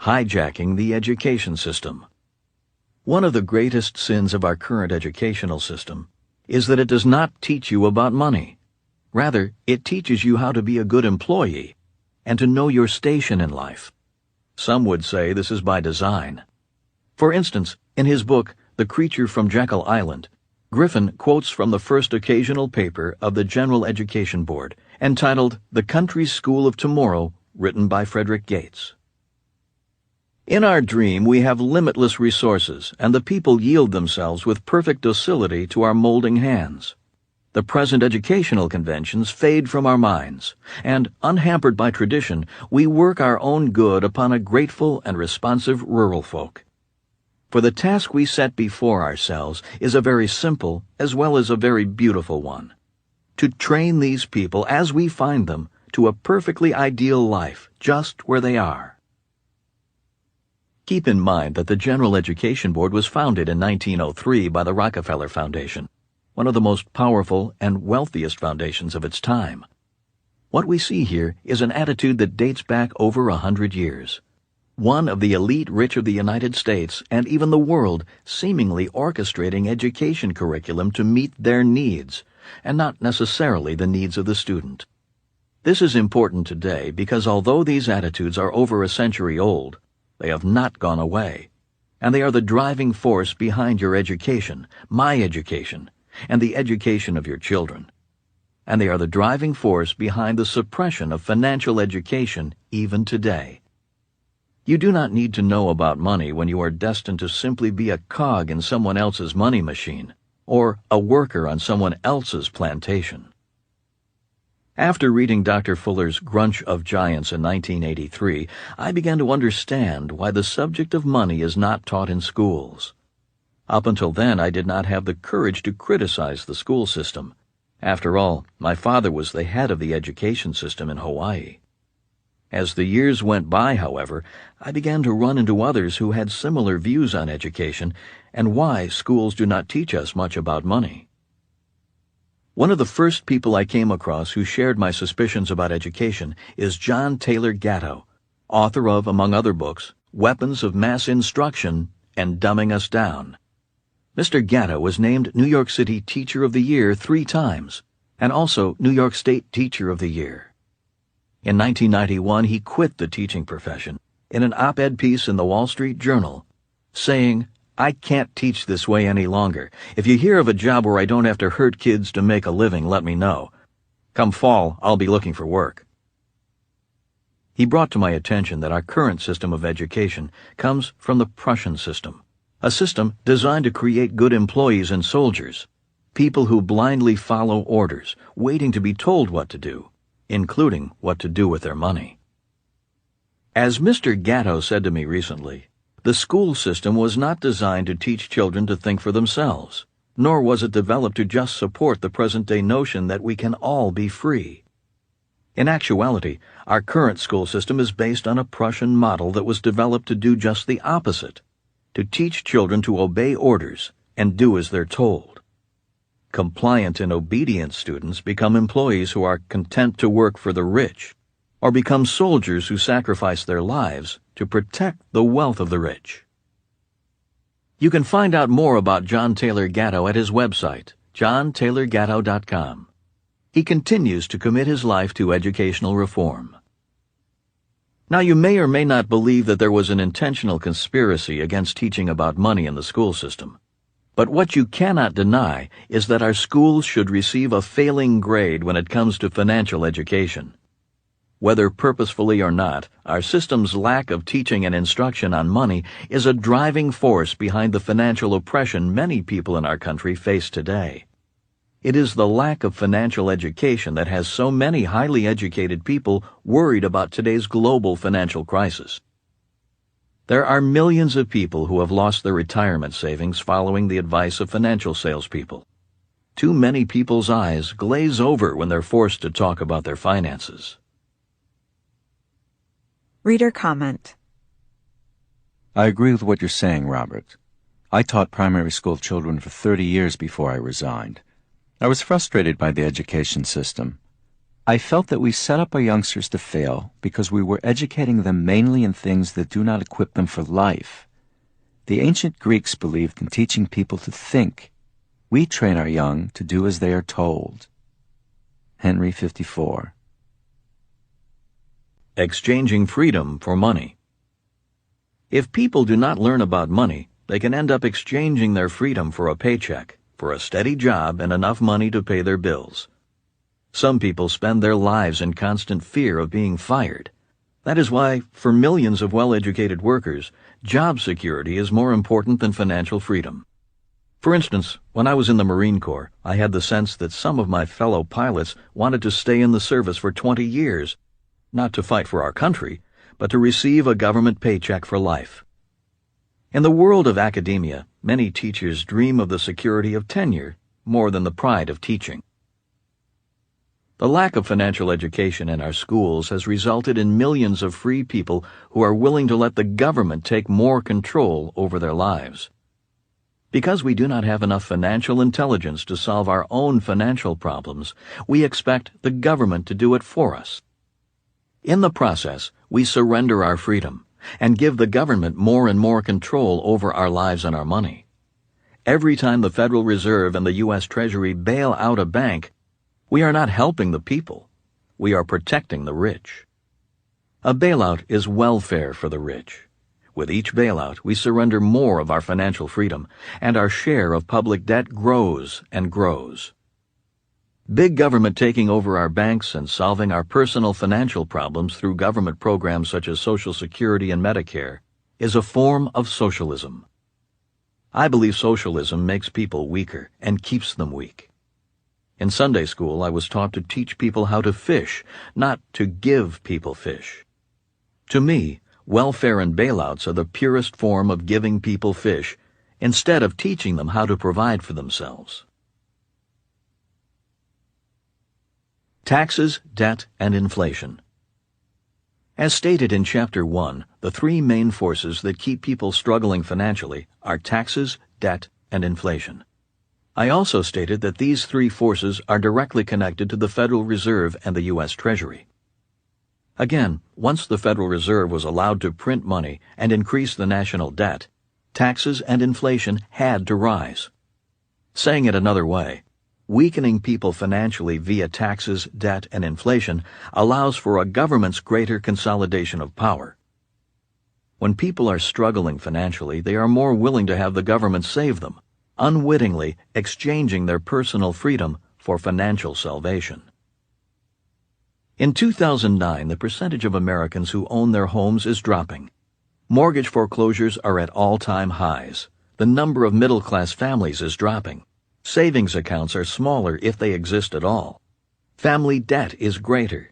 Hijacking the education system. One of the greatest sins of our current educational system is that it does not teach you about money. Rather, it teaches you how to be a good employee and to know your station in life. Some would say this is by design. For instance, in his book, The Creature from Jekyll Island, Griffin quotes from the first occasional paper of the General Education Board, entitled The Country's School of Tomorrow, written by Frederick Gates. In our dream we have limitless resources, and the people yield themselves with perfect docility to our molding hands. The present educational conventions fade from our minds, and, unhampered by tradition, we work our own good upon a grateful and responsive rural folk. For the task we set before ourselves is a very simple as well as a very beautiful one: to train these people as we find them to a perfectly ideal life just where they are. Keep in mind that the General Education Board was founded in 1903 by the Rockefeller Foundation, one of the most powerful and wealthiest foundations of its time. What we see here is an attitude that dates back over 100 years. One of the elite rich of the United States and even the world seemingly orchestrating education curriculum to meet their needs, and not necessarily the needs of the student. This is important today because although these attitudes are over a century old, they have not gone away, and they are the driving force behind your education, my education, and the education of your children. And they are the driving force behind the suppression of financial education even today. You do not need to know about money when you are destined to simply be a cog in someone else's money machine, or a worker on someone else's plantation. After reading Dr. Fuller's Grunch of Giants in 1983, I began to understand why the subject of money is not taught in schools. Up until then, I did not have the courage to criticize the school system. After all, my father was the head of the education system in Hawaii. As the years went by, however, I began to run into others who had similar views on education and why schools do not teach us much about money. One of the first people I came across who shared my suspicions about education is John Taylor Gatto, author of, among other books, Weapons of Mass Instruction and Dumbing Us Down. Mr. Gatto was named New York City Teacher of the Year 3 times, and also New York State Teacher of the Year. In 1991, he quit the teaching profession in an op-ed piece in the Wall Street Journal, saying, "I can't teach this way any longer. If you hear of a job where I don't have to hurt kids to make a living, let me know." Come fall, I'll be looking for work. He brought to my attention that our current system of education comes from the Prussian system, a system designed to create good employees and soldiers, people who blindly follow orders, waiting to be told what to do, including what to do with their money. As Mr. Gatto said to me recently, the school system was not designed to teach children to think for themselves, nor was it developed to just support the present-day notion that we can all be free. In actuality, our current school system is based on a Prussian model that was developed to do just the opposite, to teach children to obey orders and do as they're told. Compliant and obedient students become employees who are content to work for the rich, or become soldiers who sacrifice their lives to protect the wealth of the rich. You can find out more about John Taylor Gatto at his website, johntaylorgatto.com. He continues to commit his life to educational reform. Now, you may or may not believe that there was an intentional conspiracy against teaching about money in the school system. But what you cannot deny is that our schools should receive a failing grade when it comes to financial education. Whether purposefully or not, our system's lack of teaching and instruction on money is a driving force behind the financial oppression many people in our country face today. It is the lack of financial education that has so many highly educated people worried about today's global financial crisis. There are millions of people who have lost their retirement savings following the advice of financial salespeople. Too many people's eyes glaze over when they're forced to talk about their finances. Reader comment. I agree with what you're saying, Robert. I taught primary school children for 30 years before I resigned. I was frustrated by the education system. I felt that we set up our youngsters to fail because we were educating them mainly in things that do not equip them for life. The ancient Greeks believed in teaching people to think. We train our young to do as they are told. Henry 54. Exchanging freedom for money. If people do not learn about money, they can end up exchanging their freedom for a paycheck, for a steady job and enough money to pay their bills. Some people spend their lives in constant fear of being fired. That is why, for millions of well-educated workers, job security is more important than financial freedom. For instance, when I was in the Marine Corps, I had the sense that some of my fellow pilots wanted to stay in the service for 20 years, not to fight for our country, but to receive a government paycheck for life. In the world of academia, many teachers dream of the security of tenure more than the pride of teaching. The lack of financial education in our schools has resulted in millions of free people who are willing to let the government take more control over their lives. Because we do not have enough financial intelligence to solve our own financial problems, we expect the government to do it for us. In the process, we surrender our freedom and give the government more and more control over our lives and our money. Every time the Federal Reserve and the U.S. Treasury bail out a bank, we are not helping the people. We are protecting the rich. A bailout is welfare for the rich. With each bailout, we surrender more of our financial freedom, and our share of public debt grows and grows. Big government taking over our banks and solving our personal financial problems through government programs such as Social Security and Medicare is a form of socialism. I believe socialism makes people weaker and keeps them weak. In Sunday school, I was taught to teach people how to fish, not to give people fish. To me, welfare and bailouts are the purest form of giving people fish instead of teaching them how to provide for themselves. Taxes, debt, and inflation. As stated in Chapter 1, the three main forces that keep people struggling financially are taxes, debt, and inflation. I also stated that these three forces are directly connected to the Federal Reserve and the U.S. Treasury. Again, once the Federal Reserve was allowed to print money and increase the national debt, taxes and inflation had to rise. Saying it another way, weakening people financially via taxes, debt, and inflation allows for a government's greater consolidation of power. When people are struggling financially, they are more willing to have the government save them, unwittingly exchanging their personal freedom for financial salvation. In 2009, the percentage of Americans who own their homes is dropping. Mortgage foreclosures are at all-time highs. The number of middle-class families is dropping. Savings accounts are smaller if they exist at all. Family debt is greater.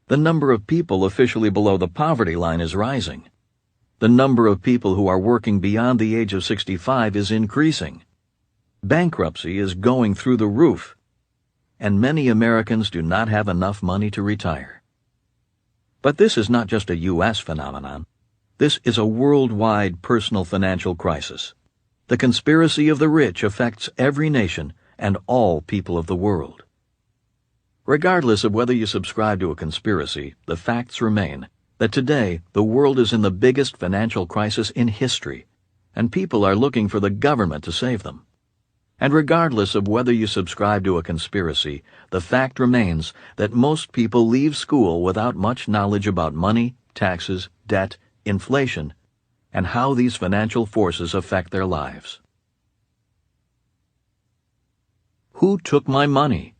The number of people officially below the poverty line is rising. The number of people who are working beyond the age of 65 is increasing. Bankruptcy is going through the roof. And many Americans do not have enough money to retire. But this is not just a U.S. phenomenon. This is a worldwide personal financial crisis. The conspiracy of the rich affects every nation and all people of the world. Regardless of whether you subscribe to a conspiracy, the facts remain that today the world is in the biggest financial crisis in history, and people are looking for the government to save them. And regardless of whether you subscribe to a conspiracy, the fact remains that most people leave school without much knowledge about money, taxes, debt, inflation, and how these financial forces affect their lives. Who took my money?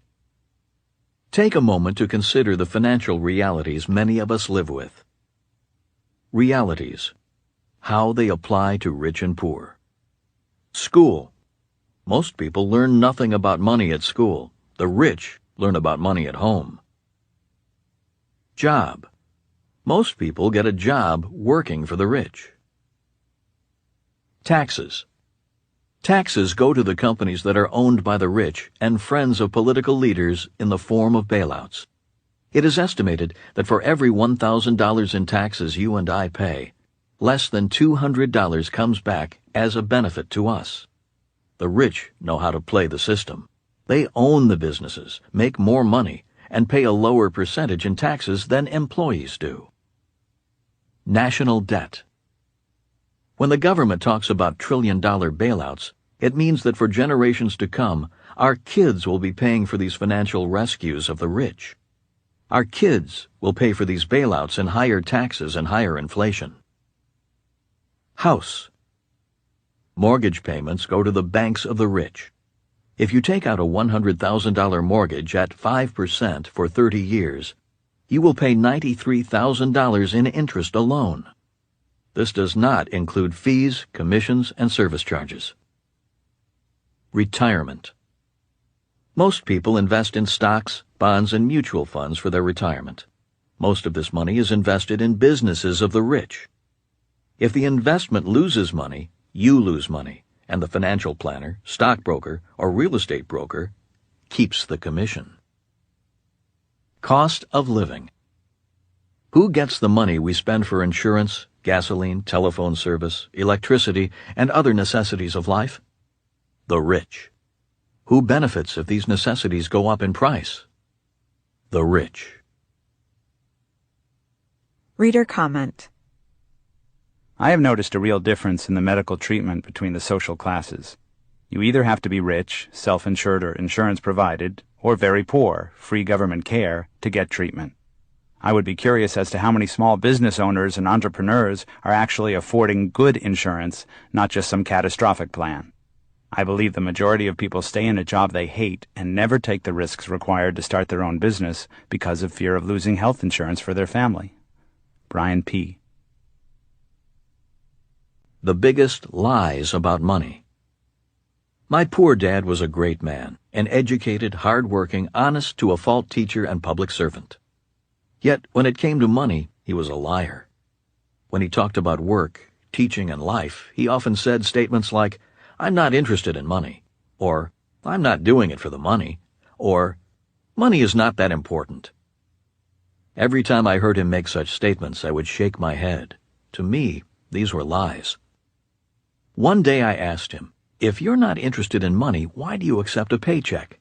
Take a moment to consider the financial realities many of us live with. Realities. How they apply to rich and poor. School. Most people learn nothing about money at school. The rich learn about money at home. Job. Most people get a job working for the rich. Taxes. Taxes go to the companies that are owned by the rich and friends of political leaders in the form of bailouts. It is estimated that for every $1,000 in taxes you and I pay, less than $200 comes back as a benefit to us. The rich know how to play the system. They own the businesses, make more money, and pay a lower percentage in taxes than employees do. National debt. When the government talks about trillion-dollar bailouts, it means that for generations to come, our kids will be paying for these financial rescues of the rich. Our kids will pay for these bailouts and higher taxes and higher inflation. House. Mortgage payments go to the banks of the rich. If you take out a $100,000 mortgage at 5% for 30 years, you will pay $93,000 in interest alone. This does not include fees, commissions, and service charges. Retirement. Most people invest in stocks, bonds, and mutual funds for their retirement. Most of this money is invested in businesses of the rich. If the investment loses money, you lose money, and the financial planner, stockbroker, or real estate broker keeps the commission. Cost of living. Who gets the money we spend for insurance, gasoline, telephone service, electricity, and other necessities of life? The rich. Who benefits if these necessities go up in price? The rich. Reader comment. I have noticed a real difference in the medical treatment between the social classes. You either have to be rich, self-insured or insurance provided, or very poor, free government care, to get treatment. I would be curious as to how many small business owners and entrepreneurs are actually affording good insurance, not just some catastrophic plan. I believe the majority of people stay in a job they hate and never take the risks required to start their own business because of fear of losing health insurance for their family. Brian P. The biggest lies about money. My poor dad was a great man, an educated, hard-working, honest-to-a-fault teacher and public servant. Yet, when it came to money, he was a liar. When he talked about work, teaching, and life, he often said statements like, "I'm not interested in money," or "I'm not doing it for the money," or "Money is not that important." Every time I heard him make such statements, I would shake my head. To me, these were lies. One day I asked him, "If you're not interested in money, why do you accept a paycheck?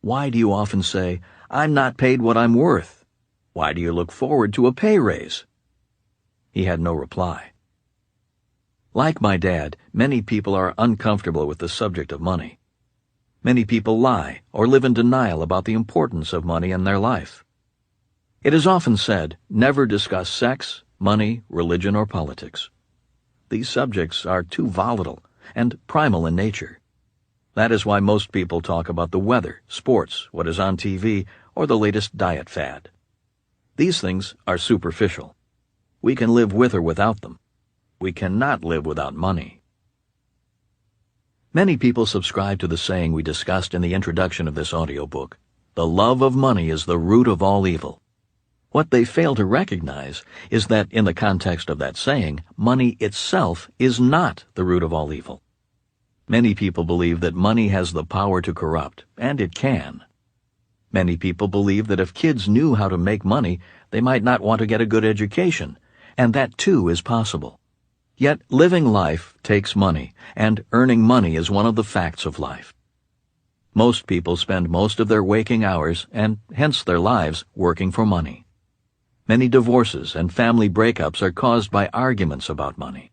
Why do you often say, 'I'm not paid what I'm worth'? Why do you look forward to a pay raise?" He had no reply. Like my dad, many people are uncomfortable with the subject of money. Many people lie or live in denial about the importance of money in their life. It is often said, never discuss sex, money, religion, or politics. These subjects are too volatile and primal in nature. That is why most people talk about the weather, sports, what is on TV, or the latest diet fad. These things are superficial. We can live with or without them. We cannot live without money. Many people subscribe to the saying we discussed in the introduction of this audiobook: the love of money is the root of all evil. What they fail to recognize is that in the context of that saying, money itself is not the root of all evil. Many people believe that money has the power to corrupt, and it can. Many people believe that if kids knew how to make money, they might not want to get a good education, and that too is possible. Yet living life takes money, and earning money is one of the facts of life. Most people spend most of their waking hours, and hence their lives, working for money. Many divorces and family breakups are caused by arguments about money.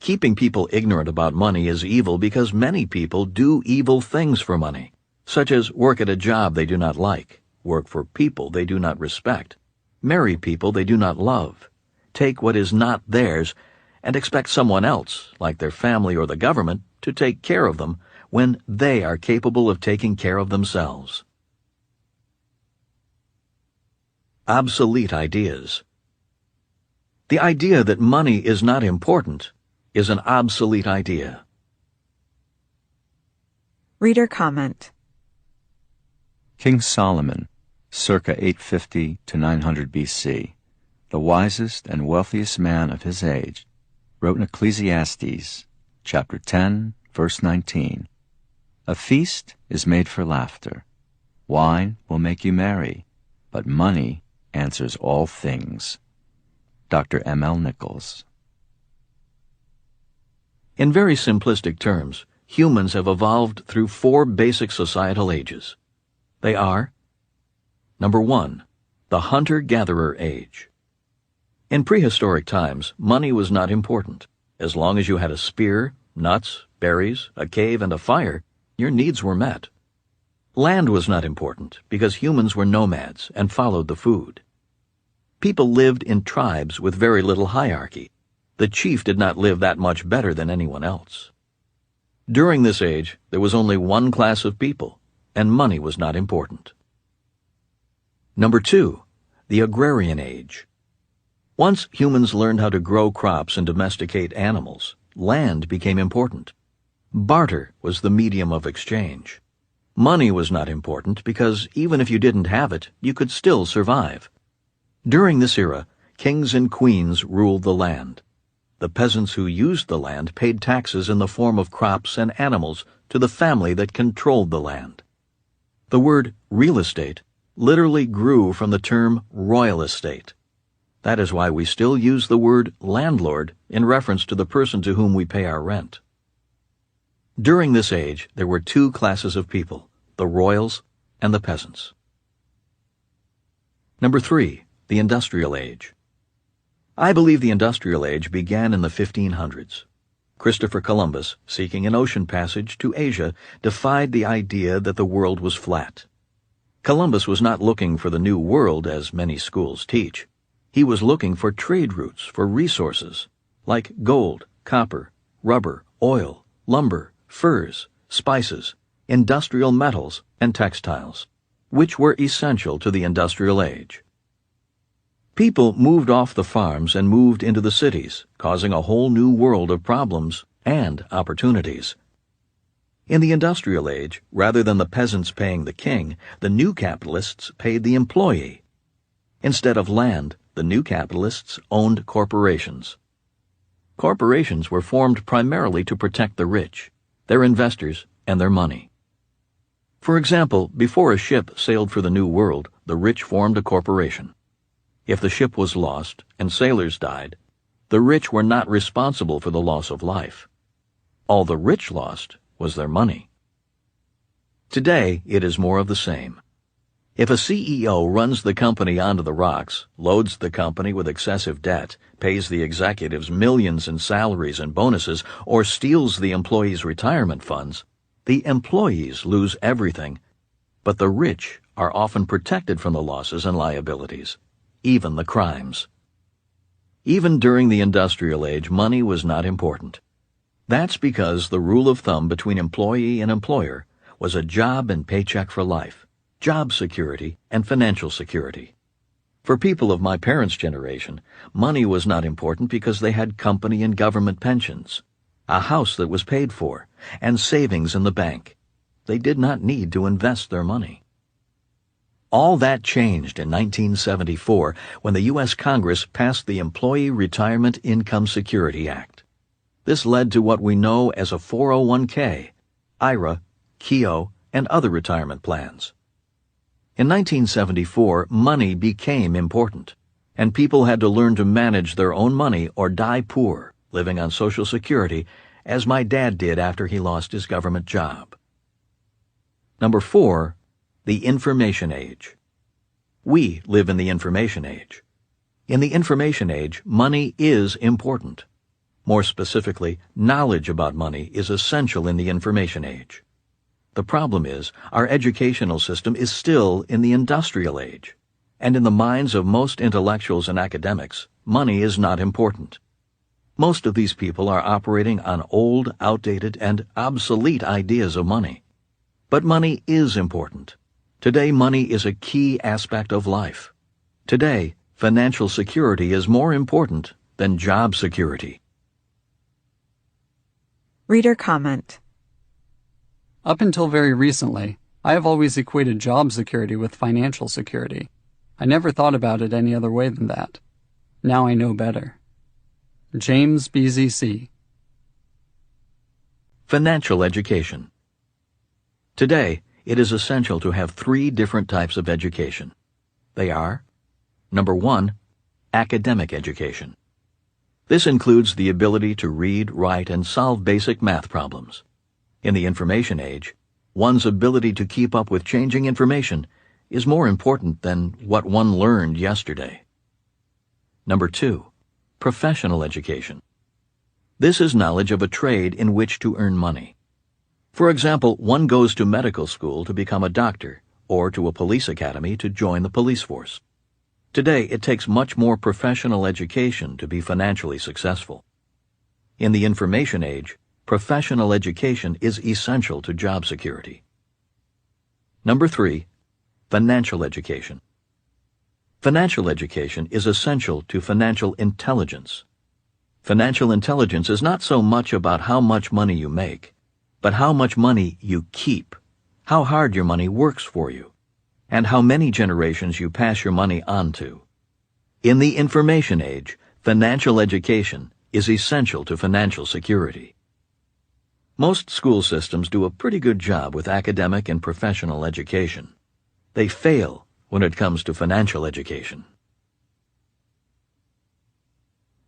Keeping people ignorant about money is evil because many people do evil things for money, such as work at a job they do not like, work for people they do not respect, marry people they do not love, take what is not theirs, and expect someone else, like their family or the government, to take care of them when they are capable of taking care of themselves. Obsolete ideas. The idea that money is not important is an obsolete idea. Reader comment. King Solomon, circa 850 to 900 BC, the wisest and wealthiest man of his age, wrote in Ecclesiastes, chapter 10, verse 19, "A feast is made for laughter. Wine will make you merry, but money answers all things." Dr. M.L. Nichols. In very simplistic terms, humans have evolved through 4 basic societal ages. They are: Number 1, the hunter-gatherer age. In prehistoric times, money was not important. As long as you had a spear, nuts, berries, a cave, and a fire, your needs were met. Land was not important because humans were nomads and followed the food. People lived in tribes with very little hierarchy. The chief did not live that much better than anyone else. During this age, there was only one class of people, and money was not important. Number 2, the agrarian age. Once humans learned how to grow crops and domesticate animals, land became important. Barter was the medium of exchange. Money was not important because even if you didn't have it, you could still survive. During this era, kings and queens ruled the land. The peasants who used the land paid taxes in the form of crops and animals to the family that controlled the land. The word real estate literally grew from the term royal estate. That is why we still use the word landlord in reference to the person to whom we pay our rent. During this age, there were 2 classes of people, the royals and the peasants. Number 3, the industrial age. I believe the industrial age began in the 1500s. Christopher Columbus, seeking an ocean passage to Asia, defied the idea that the world was flat. Columbus was not looking for the new world, as many schools teach. He was looking for trade routes for resources, like gold, copper, rubber, oil, lumber, furs, spices, industrial metals, and textiles, which were essential to the industrial age. People moved off the farms and moved into the cities, causing a whole new world of problems and opportunities. In the industrial age, rather than the peasants paying the king, the new capitalists paid the employee. Instead of land, the new capitalists owned corporations. Corporations were formed primarily to protect the rich, their investors, and their money. For example, before a ship sailed for the New World, the rich formed a corporation. If the ship was lost and sailors died, the rich were not responsible for the loss of life. All the rich lost was their money. Today, it is more of the same. If a CEO runs the company onto the rocks, loads the company with excessive debt, pays the executives millions in salaries and bonuses, or steals the employees' retirement funds, the employees lose everything, but the rich are often protected from the losses and liabilities, even the crimes. Even during the industrial age, money was not important. That's because the rule of thumb between employee and employer was a job and paycheck for life, job security and financial security. For people of my parents' generation, money was not important because they had company and government pensions, a house that was paid for, and savings in the bank. They did not need to invest their money. All that changed in 1974 when the U.S. Congress passed the Employee Retirement Income Security Act. This led to what we know as a 401k, IRA, KEO, and other retirement plans. In 1974, money became important, and people had to learn to manage their own money or die poor, living on Social Security, as my dad did after he lost his government job. Number 4, the information age. We live in the information age. In the information age, money is important. More specifically, knowledge about money is essential in the information age. The problem is, our educational system is still in the industrial age, and in the minds of most intellectuals and academics, money is not important. Most of these people are operating on old, outdated, and obsolete ideas of money. But money is important. Today, money is a key aspect of life. Today, financial security is more important than job security. Reader comment. Up until very recently, I have always equated job security with financial security. I never thought about it any other way than that. Now I know better. James BZC. Financial education. Today, it is essential to have 3 different types of education. They are: number 1, academic education. This includes the ability to read, write, and solve basic math problems. In the information age, one's ability to keep up with changing information is more important than what one learned yesterday. Number 2, professional education. This is knowledge of a trade in which to earn money. For example, one goes to medical school to become a doctor, or to a police academy to join the police force. Today, it takes much more professional education to be financially successful. In the information age, professional education is essential to job security. Number 3, financial education. Financial education is essential to financial intelligence. Financial intelligence is not so much about how much money you make, but how much money you keep, how hard your money works for you, and how many generations you pass your money on to. In the information age, financial education is essential to financial security. Most school systems do a pretty good job with academic and professional education. They fail when it comes to financial education.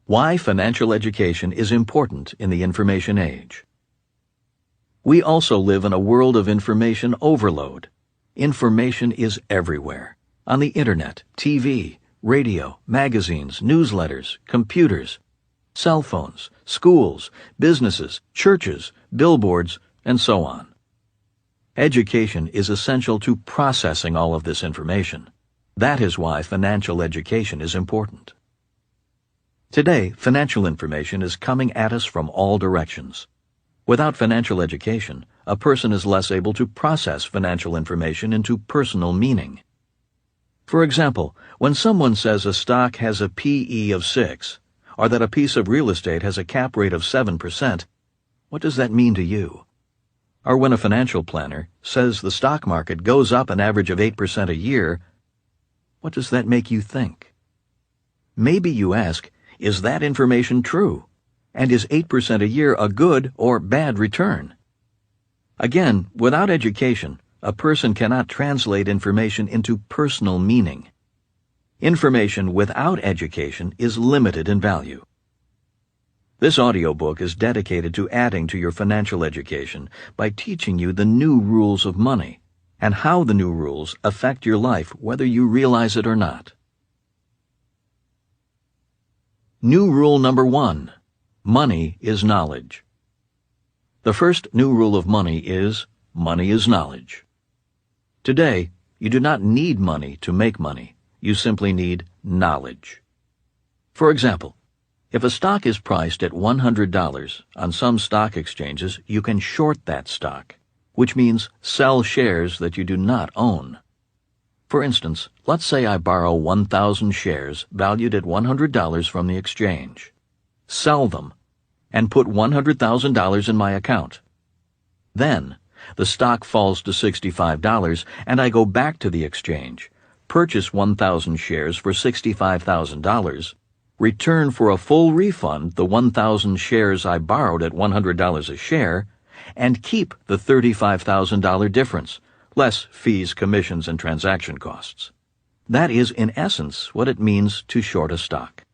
Why financial education is important in the information age. We also live in a world of information overload. Information is everywhere. On the internet, TV, radio, magazines, newsletters, computers, cell phones, schools, businesses, churches, billboards, and so on. Education is essential to processing all of this information. That is why financial education is important. Today, financial information is coming at us from all directions. Without financial education, a person is less able to process financial information into personal meaning. For example, when someone says a stock has a PE of 6, or that a piece of real estate has a cap rate of 7%, what does that mean to you? Or when a financial planner says the stock market goes up an average of 8% a year, what does that make you think? Maybe you ask, is that information true? And is 8% a year a good or bad return? Again, without education, a person cannot translate information into personal meaning. Information without education is limited in value. This audiobook is dedicated to adding to your financial education by teaching you the new rules of money and how the new rules affect your life whether you realize it or not. New rule number 1. Money is knowledge. The first new rule of money is knowledge. Today, you do not need money to make money. You simply need knowledge. For example, if a stock is priced at $100 on some stock exchanges, you can short that stock, which means sell shares that you do not own. For instance, let's say I borrow 1,000 shares valued at $100 from the exchange, sell them, and put $100,000 in my account. Then, the stock falls to $65 and I go back to the exchange, purchase 1,000 shares for $65,000, return for a full refund the 1,000 shares I borrowed at $100 a share, and keep the $35,000 difference, less fees, commissions, and transaction costs. That is, in essence, what it means to short a stock.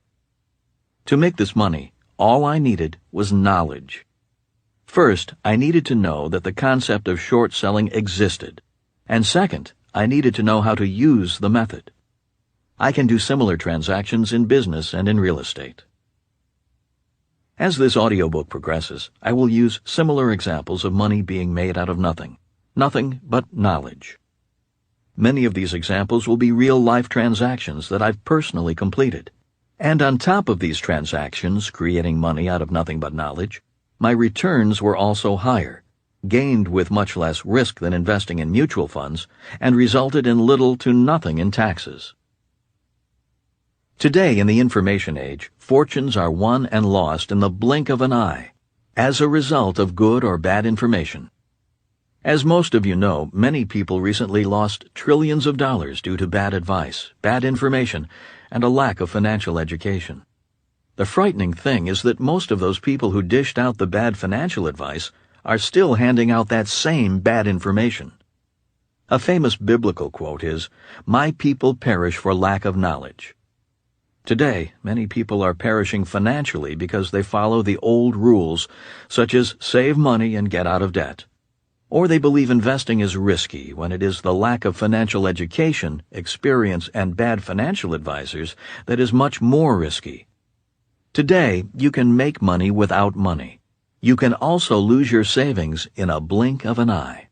To make this money, all I needed was knowledge. First, I needed to know that the concept of short selling existed, and second, I needed to know how to use the method. I can do similar transactions in business and in real estate. As this audiobook progresses, I will use similar examples of money being made out of nothing but knowledge. Many of these examples will be real-life transactions that I've personally completed. And on top of these transactions, creating money out of nothing but knowledge, my returns were also higher, gained with much less risk than investing in mutual funds, and resulted in little to nothing in taxes. Today, in the information age, fortunes are won and lost in the blink of an eye, as a result of good or bad information. As most of you know, many people recently lost trillions of dollars due to bad advice, bad information, and a lack of financial education. The frightening thing is that most of those people who dished out the bad financial advice are still handing out that same bad information. A famous biblical quote is, "My people perish for lack of knowledge." Today, many people are perishing financially because they follow the old rules, such as save money and get out of debt. Or they believe investing is risky when it is the lack of financial education, experience, and bad financial advisors that is much more risky. Today, you can make money without money. You can also lose your savings in a blink of an eye.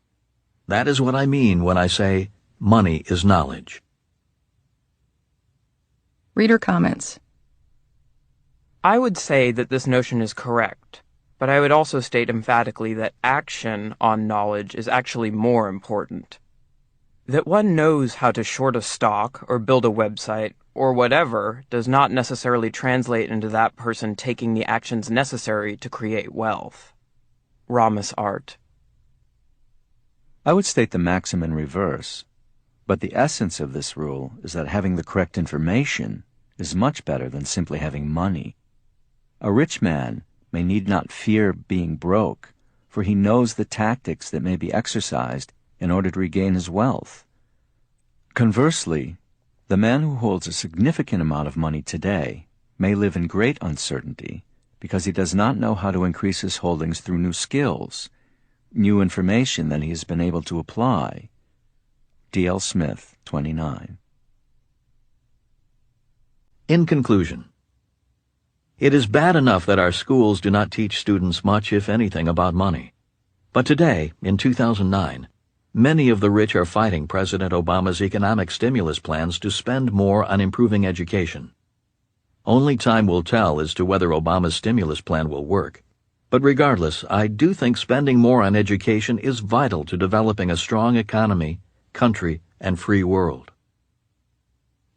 That is what I mean when I say money is knowledge. Reader comments. I would say that this notion is correct, but I would also state emphatically that action on knowledge is actually more important. That one knows how to short a stock or build a website or whatever does not necessarily translate into that person taking the actions necessary to create wealth. Ramas Art. I would state the maxim in reverse, but the essence of this rule is that having the correct information is much better than simply having money. A rich man may need not fear being broke, for he knows the tactics that may be exercised in order to regain his wealth. Conversely, the man who holds a significant amount of money today may live in great uncertainty because he does not know how to increase his holdings through new skills, new information that he has been able to apply. D.L. Smith, 29. In conclusion, it is bad enough that our schools do not teach students much, if anything, about money. But today, in 2009, many of the rich are fighting President Obama's economic stimulus plans to spend more on improving education. Only time will tell as to whether Obama's stimulus plan will work. But regardless, I do think spending more on education is vital to developing a strong economy, country, and free world.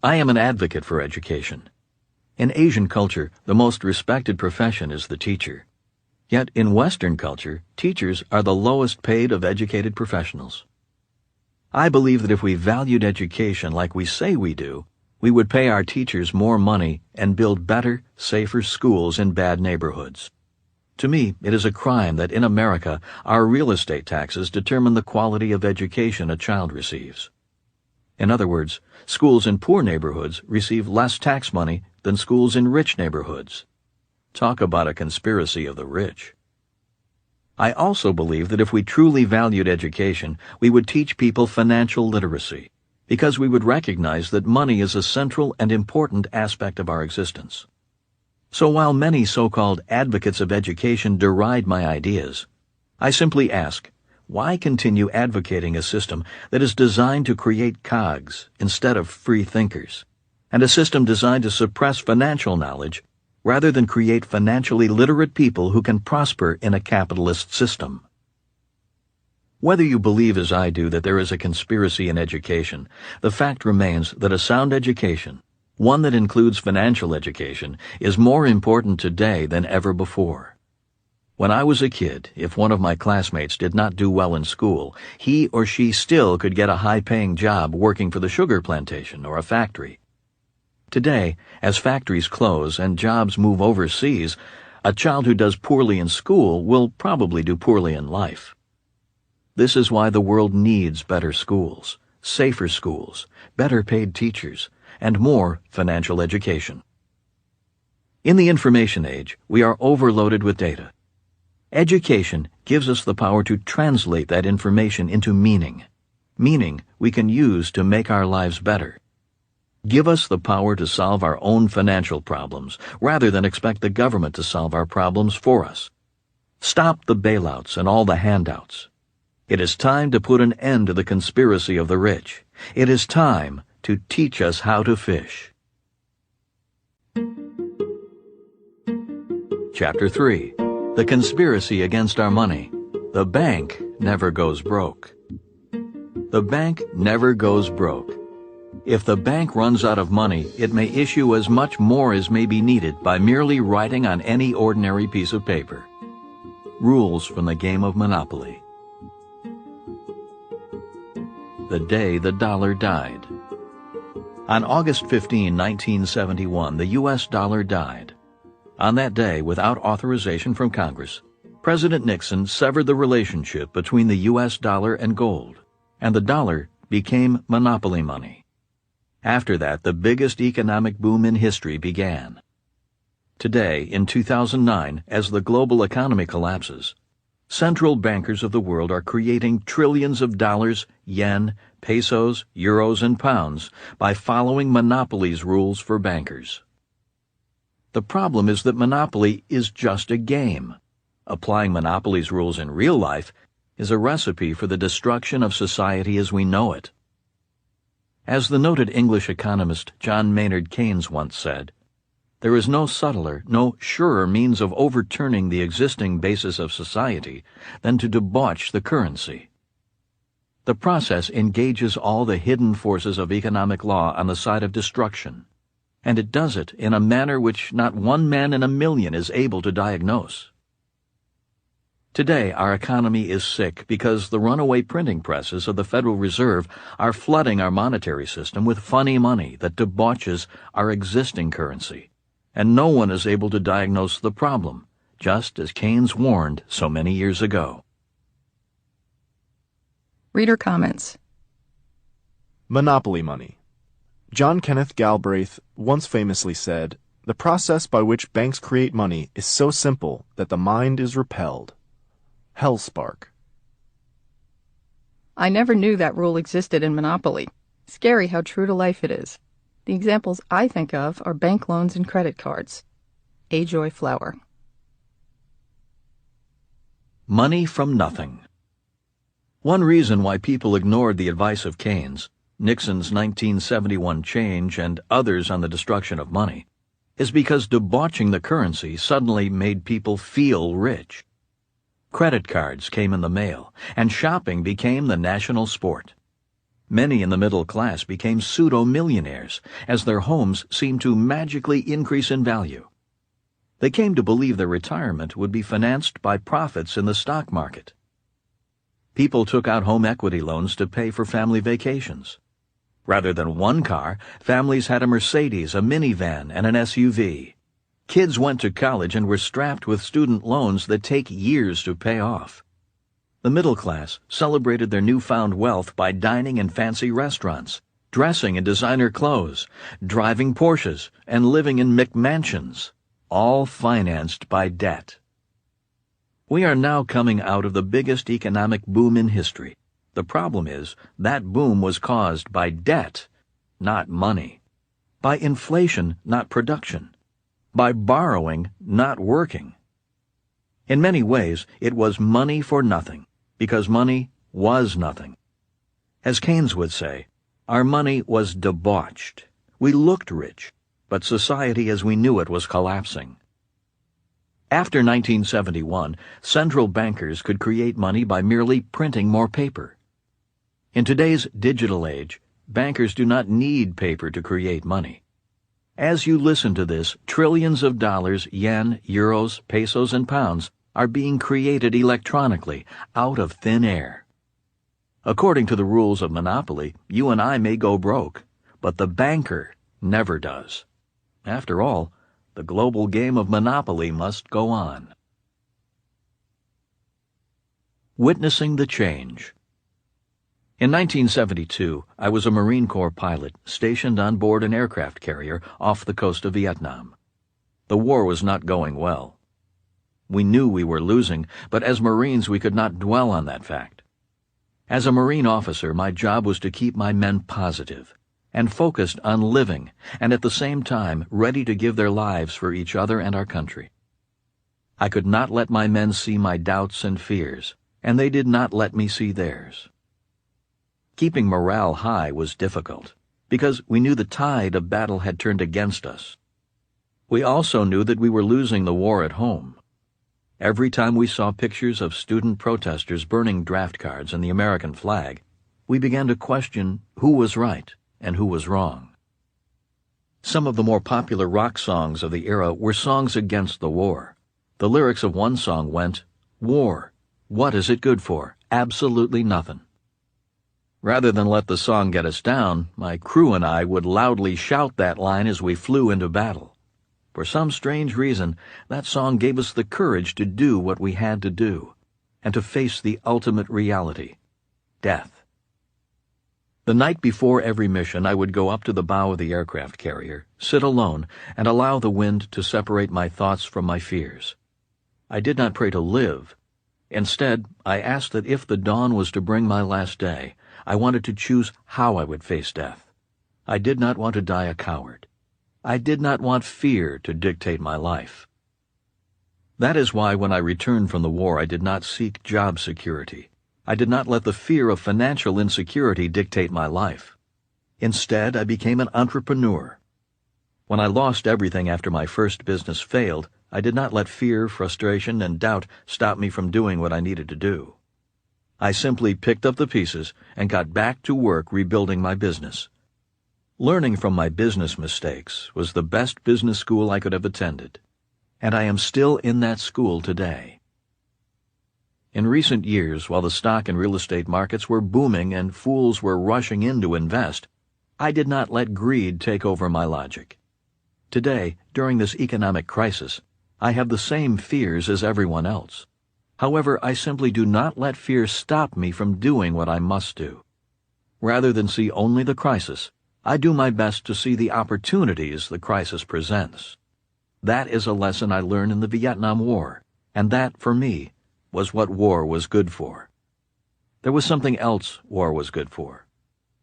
I am an advocate for education. In Asian culture, the most respected profession is the teacher. Yet in Western culture, teachers are the lowest paid of educated professionals. I believe that if we valued education like we say we do, we would pay our teachers more money and build better, safer schools in bad neighborhoods. To me, it is a crime that in America, our real estate taxes determine the quality of education a child receives. In other words, schools in poor neighborhoods receive less tax money than schools in rich neighborhoods. Talk about a conspiracy of the rich. I also believe that if we truly valued education, we would teach people financial literacy, because we would recognize that money is a central and important aspect of our existence. So while many so-called advocates of education deride my ideas, I simply ask, why continue advocating a system that is designed to create cogs instead of free thinkers, and a system designed to suppress financial knowledge rather than create financially literate people who can prosper in a capitalist system? Whether you believe as I do that there is a conspiracy in education, the fact remains that a sound education, one that includes financial education, is more important today than ever before. When I was a kid, if one of my classmates did not do well in school, he or she still could get a high-paying job working for the sugar plantation or a factory. Today, as factories close and jobs move overseas, a child who does poorly in school will probably do poorly in life. This is why the world needs better schools, safer schools, better paid teachers, and more financial education. In the information age, we are overloaded with data. Education gives us the power to translate that information into meaning we can use to make our lives better. Give us the power to solve our own financial problems rather than expect the government to solve our problems for us. Stop the bailouts and all the handouts. It is time to put an end to the conspiracy of the rich. It is time to teach us how to fish. Chapter 3. The Conspiracy Against Our Money. The bank never goes broke. The bank never goes broke. If the bank runs out of money, it may issue as much more as may be needed by merely writing on any ordinary piece of paper. Rules from the game of Monopoly. The day the dollar died. On August 15, 1971, the U.S. dollar died. On that day, without authorization from Congress, President Nixon severed the relationship between the U.S. dollar and gold, and the dollar became monopoly money. After that, the biggest economic boom in history began. Today, in 2009, as the global economy collapses, central bankers of the world are creating trillions of dollars, yen, pesos, euros, and pounds by following monopoly's rules for bankers. The problem is that monopoly is just a game. Applying monopoly's rules in real life is a recipe for the destruction of society as we know it. As the noted English economist John Maynard Keynes once said, "There is no subtler, no surer means of overturning the existing basis of society than to debauch the currency." The process engages all the hidden forces of economic law on the side of destruction, and it does it in a manner which not one man in a million is able to diagnose. Today, our economy is sick because the runaway printing presses of the Federal Reserve are flooding our monetary system with funny money that debauches our existing currency, and no one is able to diagnose the problem, just as Keynes warned so many years ago. Reader comments. Monopoly money. John Kenneth Galbraith once famously said, "The process by which banks create money is so simple that the mind is repelled." Hellspark. I never knew that rule existed in Monopoly. Scary how true to life it is. The examples I think of are bank loans and credit cards. A. Joy Flower. Money from nothing. One reason why people ignored the advice of Keynes, Nixon's 1971 change, and others on the destruction of money, is because debauching the currency suddenly made people feel rich. Credit cards came in the mail, and shopping became the national sport. Many in the middle class became pseudo-millionaires, as their homes seemed to magically increase in value. They came to believe their retirement would be financed by profits in the stock market. People took out home equity loans to pay for family vacations. Rather than one car, families had a Mercedes, a minivan, and an SUV. Kids went to college and were strapped with student loans that take years to pay off. The middle class celebrated their newfound wealth by dining in fancy restaurants, dressing in designer clothes, driving Porsches, and living in McMansions, all financed by debt. We are now coming out of the biggest economic boom in history. The problem is that boom was caused by debt, not money, by inflation, not production, by borrowing, not working. In many ways, it was money for nothing, because money was nothing. As Keynes would say, our money was debauched. We looked rich, but society as we knew it was collapsing. After 1971, central bankers could create money by merely printing more paper. In today's digital age, bankers do not need paper to create money. As you listen to this, trillions of dollars, yen, euros, pesos, and pounds are being created electronically out of thin air. According to the rules of monopoly, you and I may go broke, but the banker never does. After all, the global game of monopoly must go on. Witnessing the change. In 1972, I was a Marine Corps pilot stationed on board an aircraft carrier off the coast of Vietnam. The war was not going well. We knew we were losing, but as Marines we could not dwell on that fact. As a Marine officer, my job was to keep my men positive and focused on living, and at the same time ready to give their lives for each other and our country. I could not let my men see my doubts and fears, and they did not let me see theirs. Keeping morale high was difficult, because we knew the tide of battle had turned against us. We also knew that we were losing the war at home. Every time we saw pictures of student protesters burning draft cards and the American flag, we began to question who was right and who was wrong. Some of the more popular rock songs of the era were songs against the war. The lyrics of one song went, "War, what is it good for? Absolutely nothing." Rather than let the song get us down, my crew and I would loudly shout that line as we flew into battle. For some strange reason, that song gave us the courage to do what we had to do, and to face the ultimate reality, death. The night before every mission, I would go up to the bow of the aircraft carrier, sit alone, and allow the wind to separate my thoughts from my fears. I did not pray to live. Instead, I asked that if the dawn was to bring my last day, I wanted to choose how I would face death. I did not want to die a coward. I did not want fear to dictate my life. That is why when I returned from the war, I did not seek job security. I did not let the fear of financial insecurity dictate my life. Instead, I became an entrepreneur. When I lost everything after my first business failed, I did not let fear, frustration, and doubt stop me from doing what I needed to do. I simply picked up the pieces and got back to work rebuilding my business. Learning from my business mistakes was the best business school I could have attended, and I am still in that school today. In recent years, while the stock and real estate markets were booming and fools were rushing in to invest, I did not let greed take over my logic. Today, during this economic crisis, I have the same fears as everyone else. However, I simply do not let fear stop me from doing what I must do. Rather than see only the crisis, I do my best to see the opportunities the crisis presents. That is a lesson I learned in the Vietnam War, and that, for me, was what war was good for. There was something else war was good for.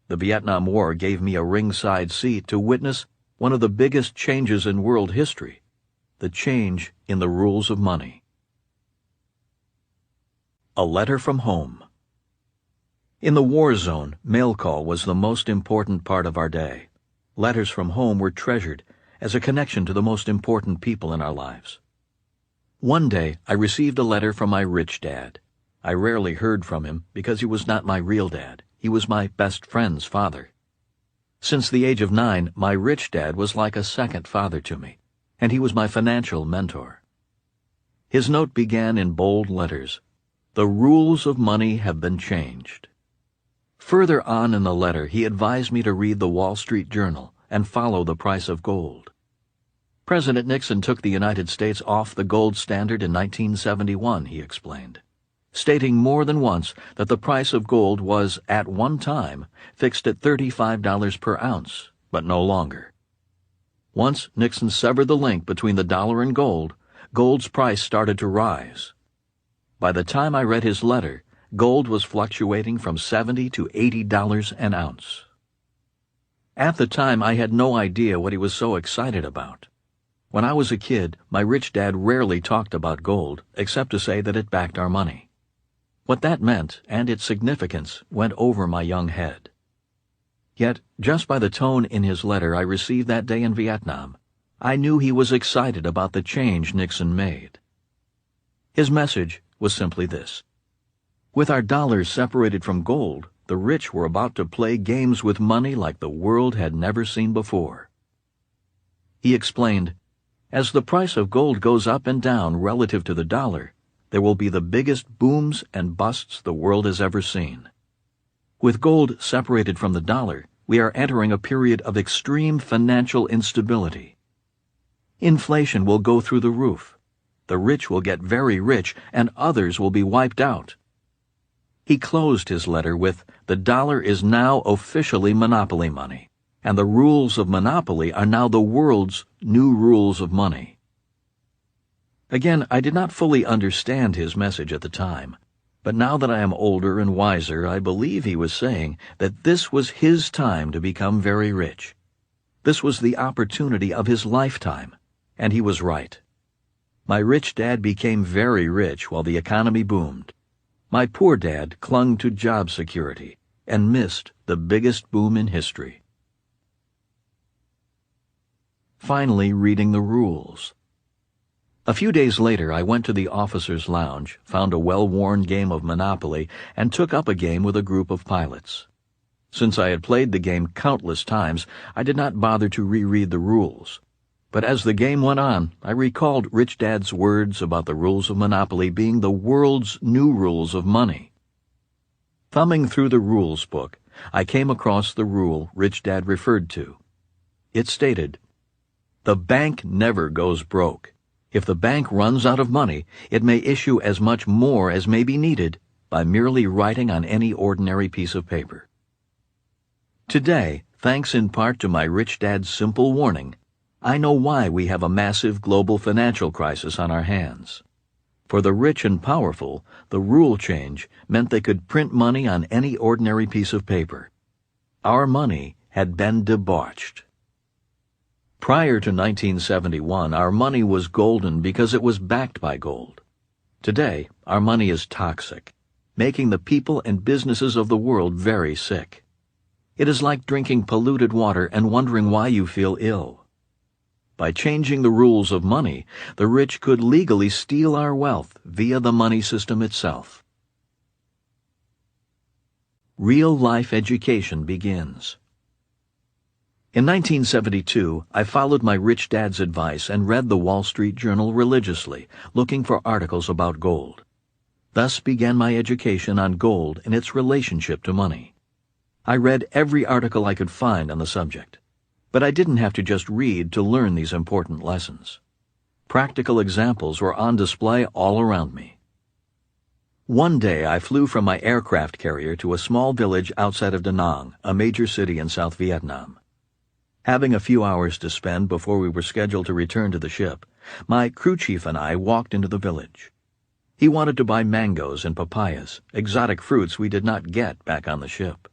The Vietnam War gave me a ringside seat to witness one of the biggest changes in world history, the change in the rules of money. A letter from home. In the war zone, mail call was the most important part of our day. Letters from home were treasured as a connection to the most important people in our lives. One day, I received a letter from my rich dad. I rarely heard from him because he was not my real dad. He was my best friend's father. Since the age of 9, my rich dad was like a second father to me, and he was my financial mentor. His note began in bold letters, "The rules of money have been changed." Further on in the letter, he advised me to read the Wall Street Journal and follow the price of gold. President Nixon took the United States off the gold standard in 1971, he explained, stating more than once that the price of gold was, at one time, fixed at $35 per ounce, but no longer. Once Nixon severed the link between the dollar and gold, gold's price started to rise. By the time I read his letter, gold was fluctuating from $70 to $80 an ounce. At the time, I had no idea what he was so excited about. When I was a kid, my rich dad rarely talked about gold, except to say that it backed our money. What that meant, and its significance, went over my young head. Yet, just by the tone in his letter I received that day in Vietnam, I knew he was excited about the change Nixon made. His message was simply this: with our dollars separated from gold, the rich were about to play games with money like the world had never seen before. He explained, as the price of gold goes up and down relative to the dollar, there will be the biggest booms and busts the world has ever seen. With gold separated from the dollar, we are entering a period of extreme financial instability. Inflation will go through the roof. The rich will get very rich, and others will be wiped out. He closed his letter with, the dollar is now officially monopoly money, and the rules of monopoly are now the world's new rules of money. Again, I did not fully understand his message at the time, but now that I am older and wiser, I believe he was saying that this was his time to become very rich. This was the opportunity of his lifetime, and he was right. My rich dad became very rich while the economy boomed. My poor dad clung to job security and missed the biggest boom in history. Finally, reading the rules. A few days later, I went to the officers' lounge, found a well-worn game of Monopoly, and took up a game with a group of pilots. Since I had played the game countless times, I did not bother to reread the rules. But as the game went on, I recalled Rich Dad's words about the rules of Monopoly being the world's new rules of money. Thumbing through the rules book, I came across the rule Rich Dad referred to. It stated, the bank never goes broke. If the bank runs out of money, it may issue as much more as may be needed by merely writing on any ordinary piece of paper. Today, thanks in part to my Rich Dad's simple warning, I know why we have a massive global financial crisis on our hands. For the rich and powerful, the rule change meant they could print money on any ordinary piece of paper. Our money had been debauched. Prior to 1971, our money was golden because it was backed by gold. Today, our money is toxic, making the people and businesses of the world very sick. It is like drinking polluted water and wondering why you feel ill. By changing the rules of money, the rich could legally steal our wealth via the money system itself. Real-life education begins. In 1972, I followed my rich dad's advice and read the Wall Street Journal religiously, looking for articles about gold. Thus began my education on gold and its relationship to money. I read every article I could find on the subject. But I didn't have to just read to learn these important lessons. Practical examples were on display all around me. One day I flew from my aircraft carrier to a small village outside of Da Nang, a major city in South Vietnam. Having a few hours to spend before we were scheduled to return to the ship, my crew chief and I walked into the village. He wanted to buy mangoes and papayas, exotic fruits we did not get back on the ship.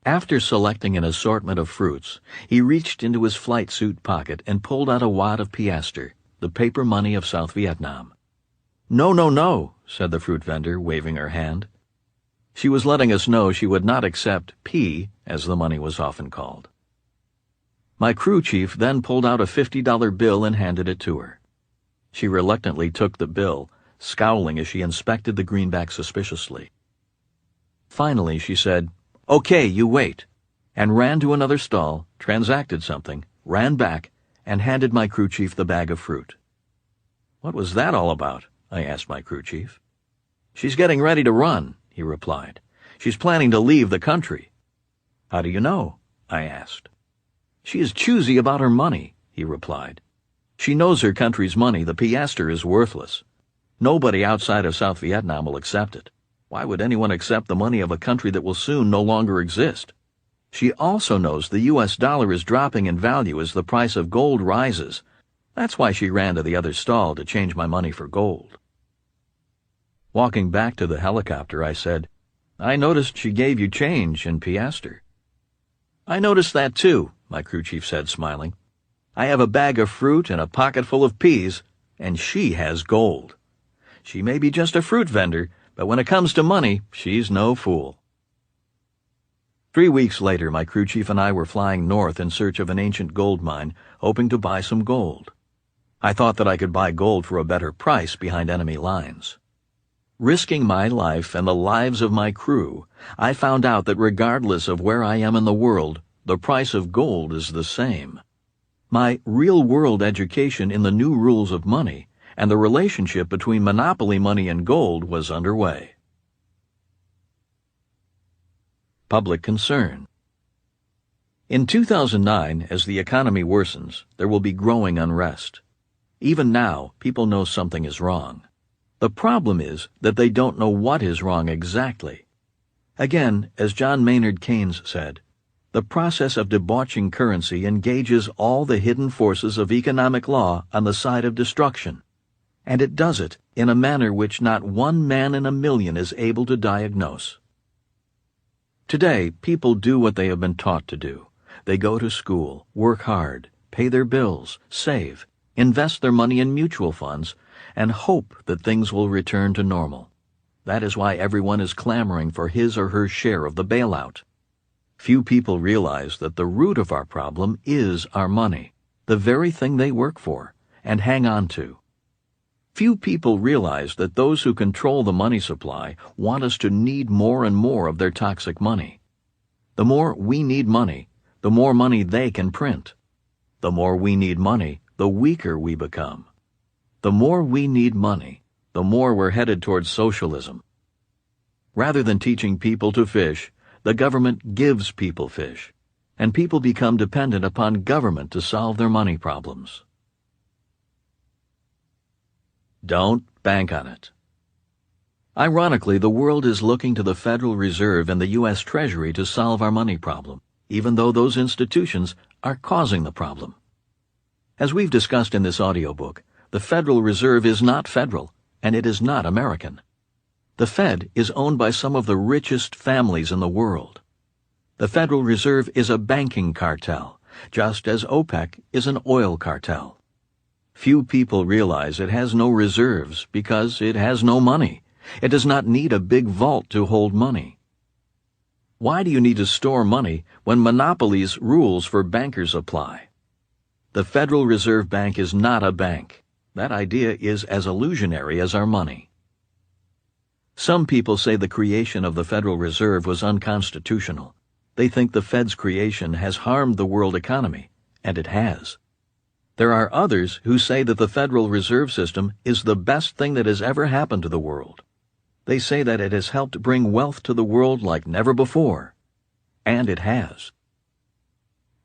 After selecting an assortment of fruits, he reached into his flight suit pocket and pulled out a wad of piastre, the paper money of South Vietnam. "No, no, no," said the fruit vendor, waving her hand. She was letting us know she would not accept P, as the money was often called. My crew chief then pulled out a $50 bill and handed it to her. She reluctantly took the bill, scowling as she inspected the greenback suspiciously. Finally, she said, "Okay, you wait," and ran to another stall, transacted something, ran back, and handed my crew chief the bag of fruit. "What was that all about?" I asked my crew chief. "She's getting ready to run," he replied. "She's planning to leave the country." "How do you know?" I asked. "She is choosy about her money," he replied. "She knows her country's money, the piastre, is worthless. Nobody outside of South Vietnam will accept it. Why would anyone accept the money of a country that will soon no longer exist? She also knows the U.S. dollar is dropping in value as the price of gold rises. That's why she ran to the other stall to change my money for gold." Walking back to the helicopter, I said, "I noticed she gave you change in piastre." "I noticed that too," my crew chief said, smiling. "I have a bag of fruit and a pocket full of peas, and she has gold. She may be just a fruit vendor, but when it comes to money, she's no fool." 3 weeks later, my crew chief and I were flying north in search of an ancient gold mine, hoping to buy some gold. I thought that I could buy gold for a better price behind enemy lines. Risking my life and the lives of my crew, I found out that regardless of where I am in the world, the price of gold is the same. My real-world education in the new rules of money and the relationship between monopoly money and gold was underway. Public concern. In 2009, as the economy worsens, there will be growing unrest. Even now, people know something is wrong. The problem is that they don't know what is wrong exactly. Again, as John Maynard Keynes said, the process of debauching currency engages all the hidden forces of economic law on the side of destruction, and it does it in a manner which not one man in a million is able to diagnose. Today, people do what they have been taught to do. They go to school, work hard, pay their bills, save, invest their money in mutual funds, and hope that things will return to normal. That is why everyone is clamoring for his or her share of the bailout. Few people realize that the root of our problem is our money, the very thing they work for and hang on to. Few people realize that those who control the money supply want us to need more and more of their toxic money. The more we need money, the more money they can print. The more we need money, the weaker we become. The more we need money, the more we're headed towards socialism. Rather than teaching people to fish, the government gives people fish, and people become dependent upon government to solve their money problems. Don't bank on it. Ironically, the world is looking to the Federal Reserve and the U.S. Treasury to solve our money problem, even though those institutions are causing the problem. As we've discussed in this audiobook, the Federal Reserve is not federal, and it is not American. The Fed is owned by some of the richest families in the world. The Federal Reserve is a banking cartel, just as OPEC is an oil cartel. Few people realize it has no reserves because it has no money. It does not need a big vault to hold money. Why do you need to store money when monopolies' rules for bankers apply? The Federal Reserve Bank is not a bank. That idea is as illusionary as our money. Some people say the creation of the Federal Reserve was unconstitutional. They think the Fed's creation has harmed the world economy, and it has. There are others who say that the Federal Reserve System is the best thing that has ever happened to the world. They say that it has helped bring wealth to the world like never before. And it has.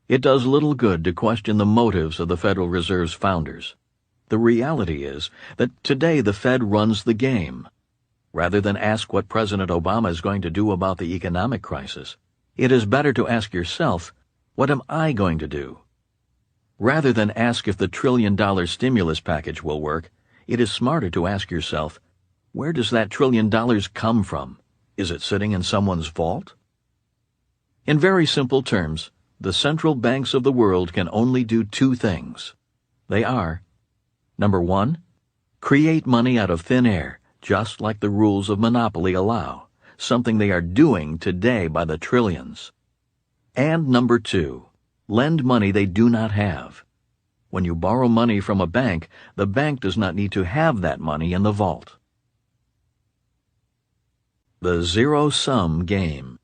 It does little good to question the motives of the Federal Reserve's founders. The reality is that today the Fed runs the game. Rather than ask what President Obama is going to do about the economic crisis, it is better to ask yourself, what am I going to do? Rather than ask if the $1 trillion stimulus package will work, it is smarter to ask yourself, where does that $1 trillion come from? Is it sitting in someone's vault? In very simple terms, the central banks of the world can only do two things. They are, number one, create money out of thin air, just like the rules of monopoly allow, something they are doing today by the trillions. And number two, lend money they do not have. When you borrow money from a bank, the bank does not need to have that money in the vault. The zero-sum game.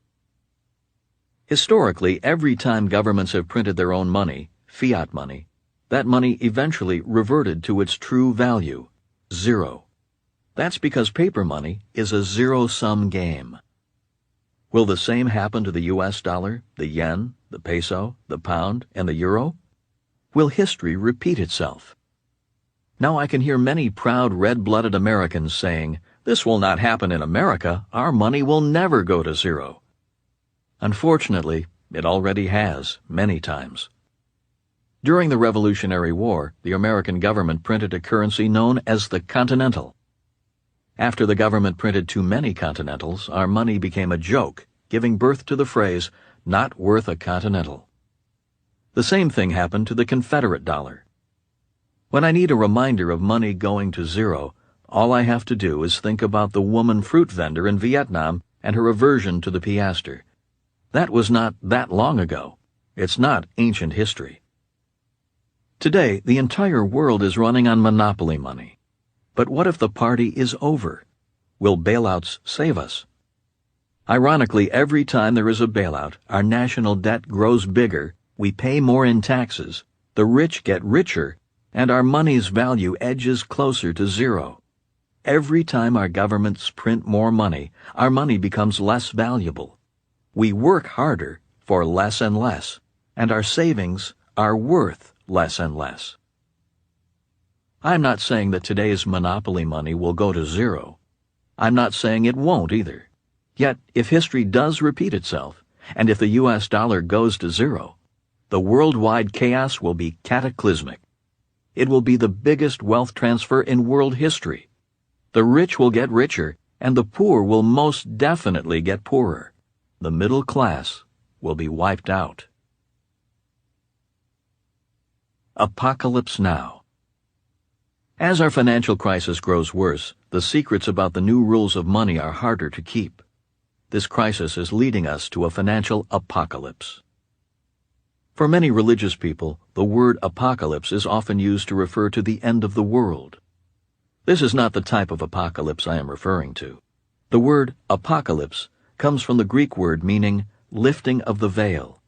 Historically, every time governments have printed their own money, fiat money, that money eventually reverted to its true value, zero. That's because paper money is a zero-sum game. Will the same happen to the U.S. dollar, the yen, the peso, the pound, and the euro? Will history repeat itself? Now I can hear many proud red-blooded Americans saying, "This will not happen in America. Our money will never go to zero." Unfortunately, it already has, many times. During the Revolutionary War, the American government printed a currency known as the Continental. After the government printed too many Continentals, our money became a joke, giving birth to the phrase, "not worth a Continental." The same thing happened to the Confederate dollar. When I need a reminder of money going to zero, all I have to do is think about the woman fruit vendor in Vietnam and her aversion to the piastre. That was not that long ago. It's not ancient history. Today, the entire world is running on monopoly money. But what if the party is over? Will bailouts save us? Ironically, every time there is a bailout, our national debt grows bigger, we pay more in taxes, the rich get richer, and our money's value edges closer to zero. Every time our governments print more money, our money becomes less valuable. We work harder for less and less, and our savings are worth less and less. I'm not saying that today's monopoly money will go to zero. I'm not saying it won't either. Yet, if history does repeat itself, and if the U.S. dollar goes to zero, the worldwide chaos will be cataclysmic. It will be the biggest wealth transfer in world history. The rich will get richer, and the poor will most definitely get poorer. The middle class will be wiped out. Apocalypse Now. As our financial crisis grows worse, the secrets about the new rules of money are harder to keep. This crisis is leading us to a financial apocalypse. For many religious people, the word apocalypse is often used to refer to the end of the world. This is not the type of apocalypse I am referring to. The word apocalypse comes from the Greek word meaning lifting of the veil.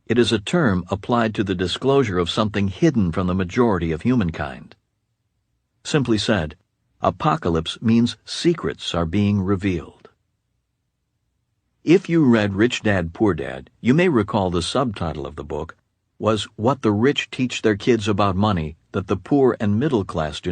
It is a term applied to the disclosure of something hidden from the majority of humankind. Simply said, apocalypse means secrets are being revealed. If you read Rich Dad, Poor Dad, you may recall the subtitle of the book was What the Rich Teach Their Kids About Money That the Poor and Middle Class Do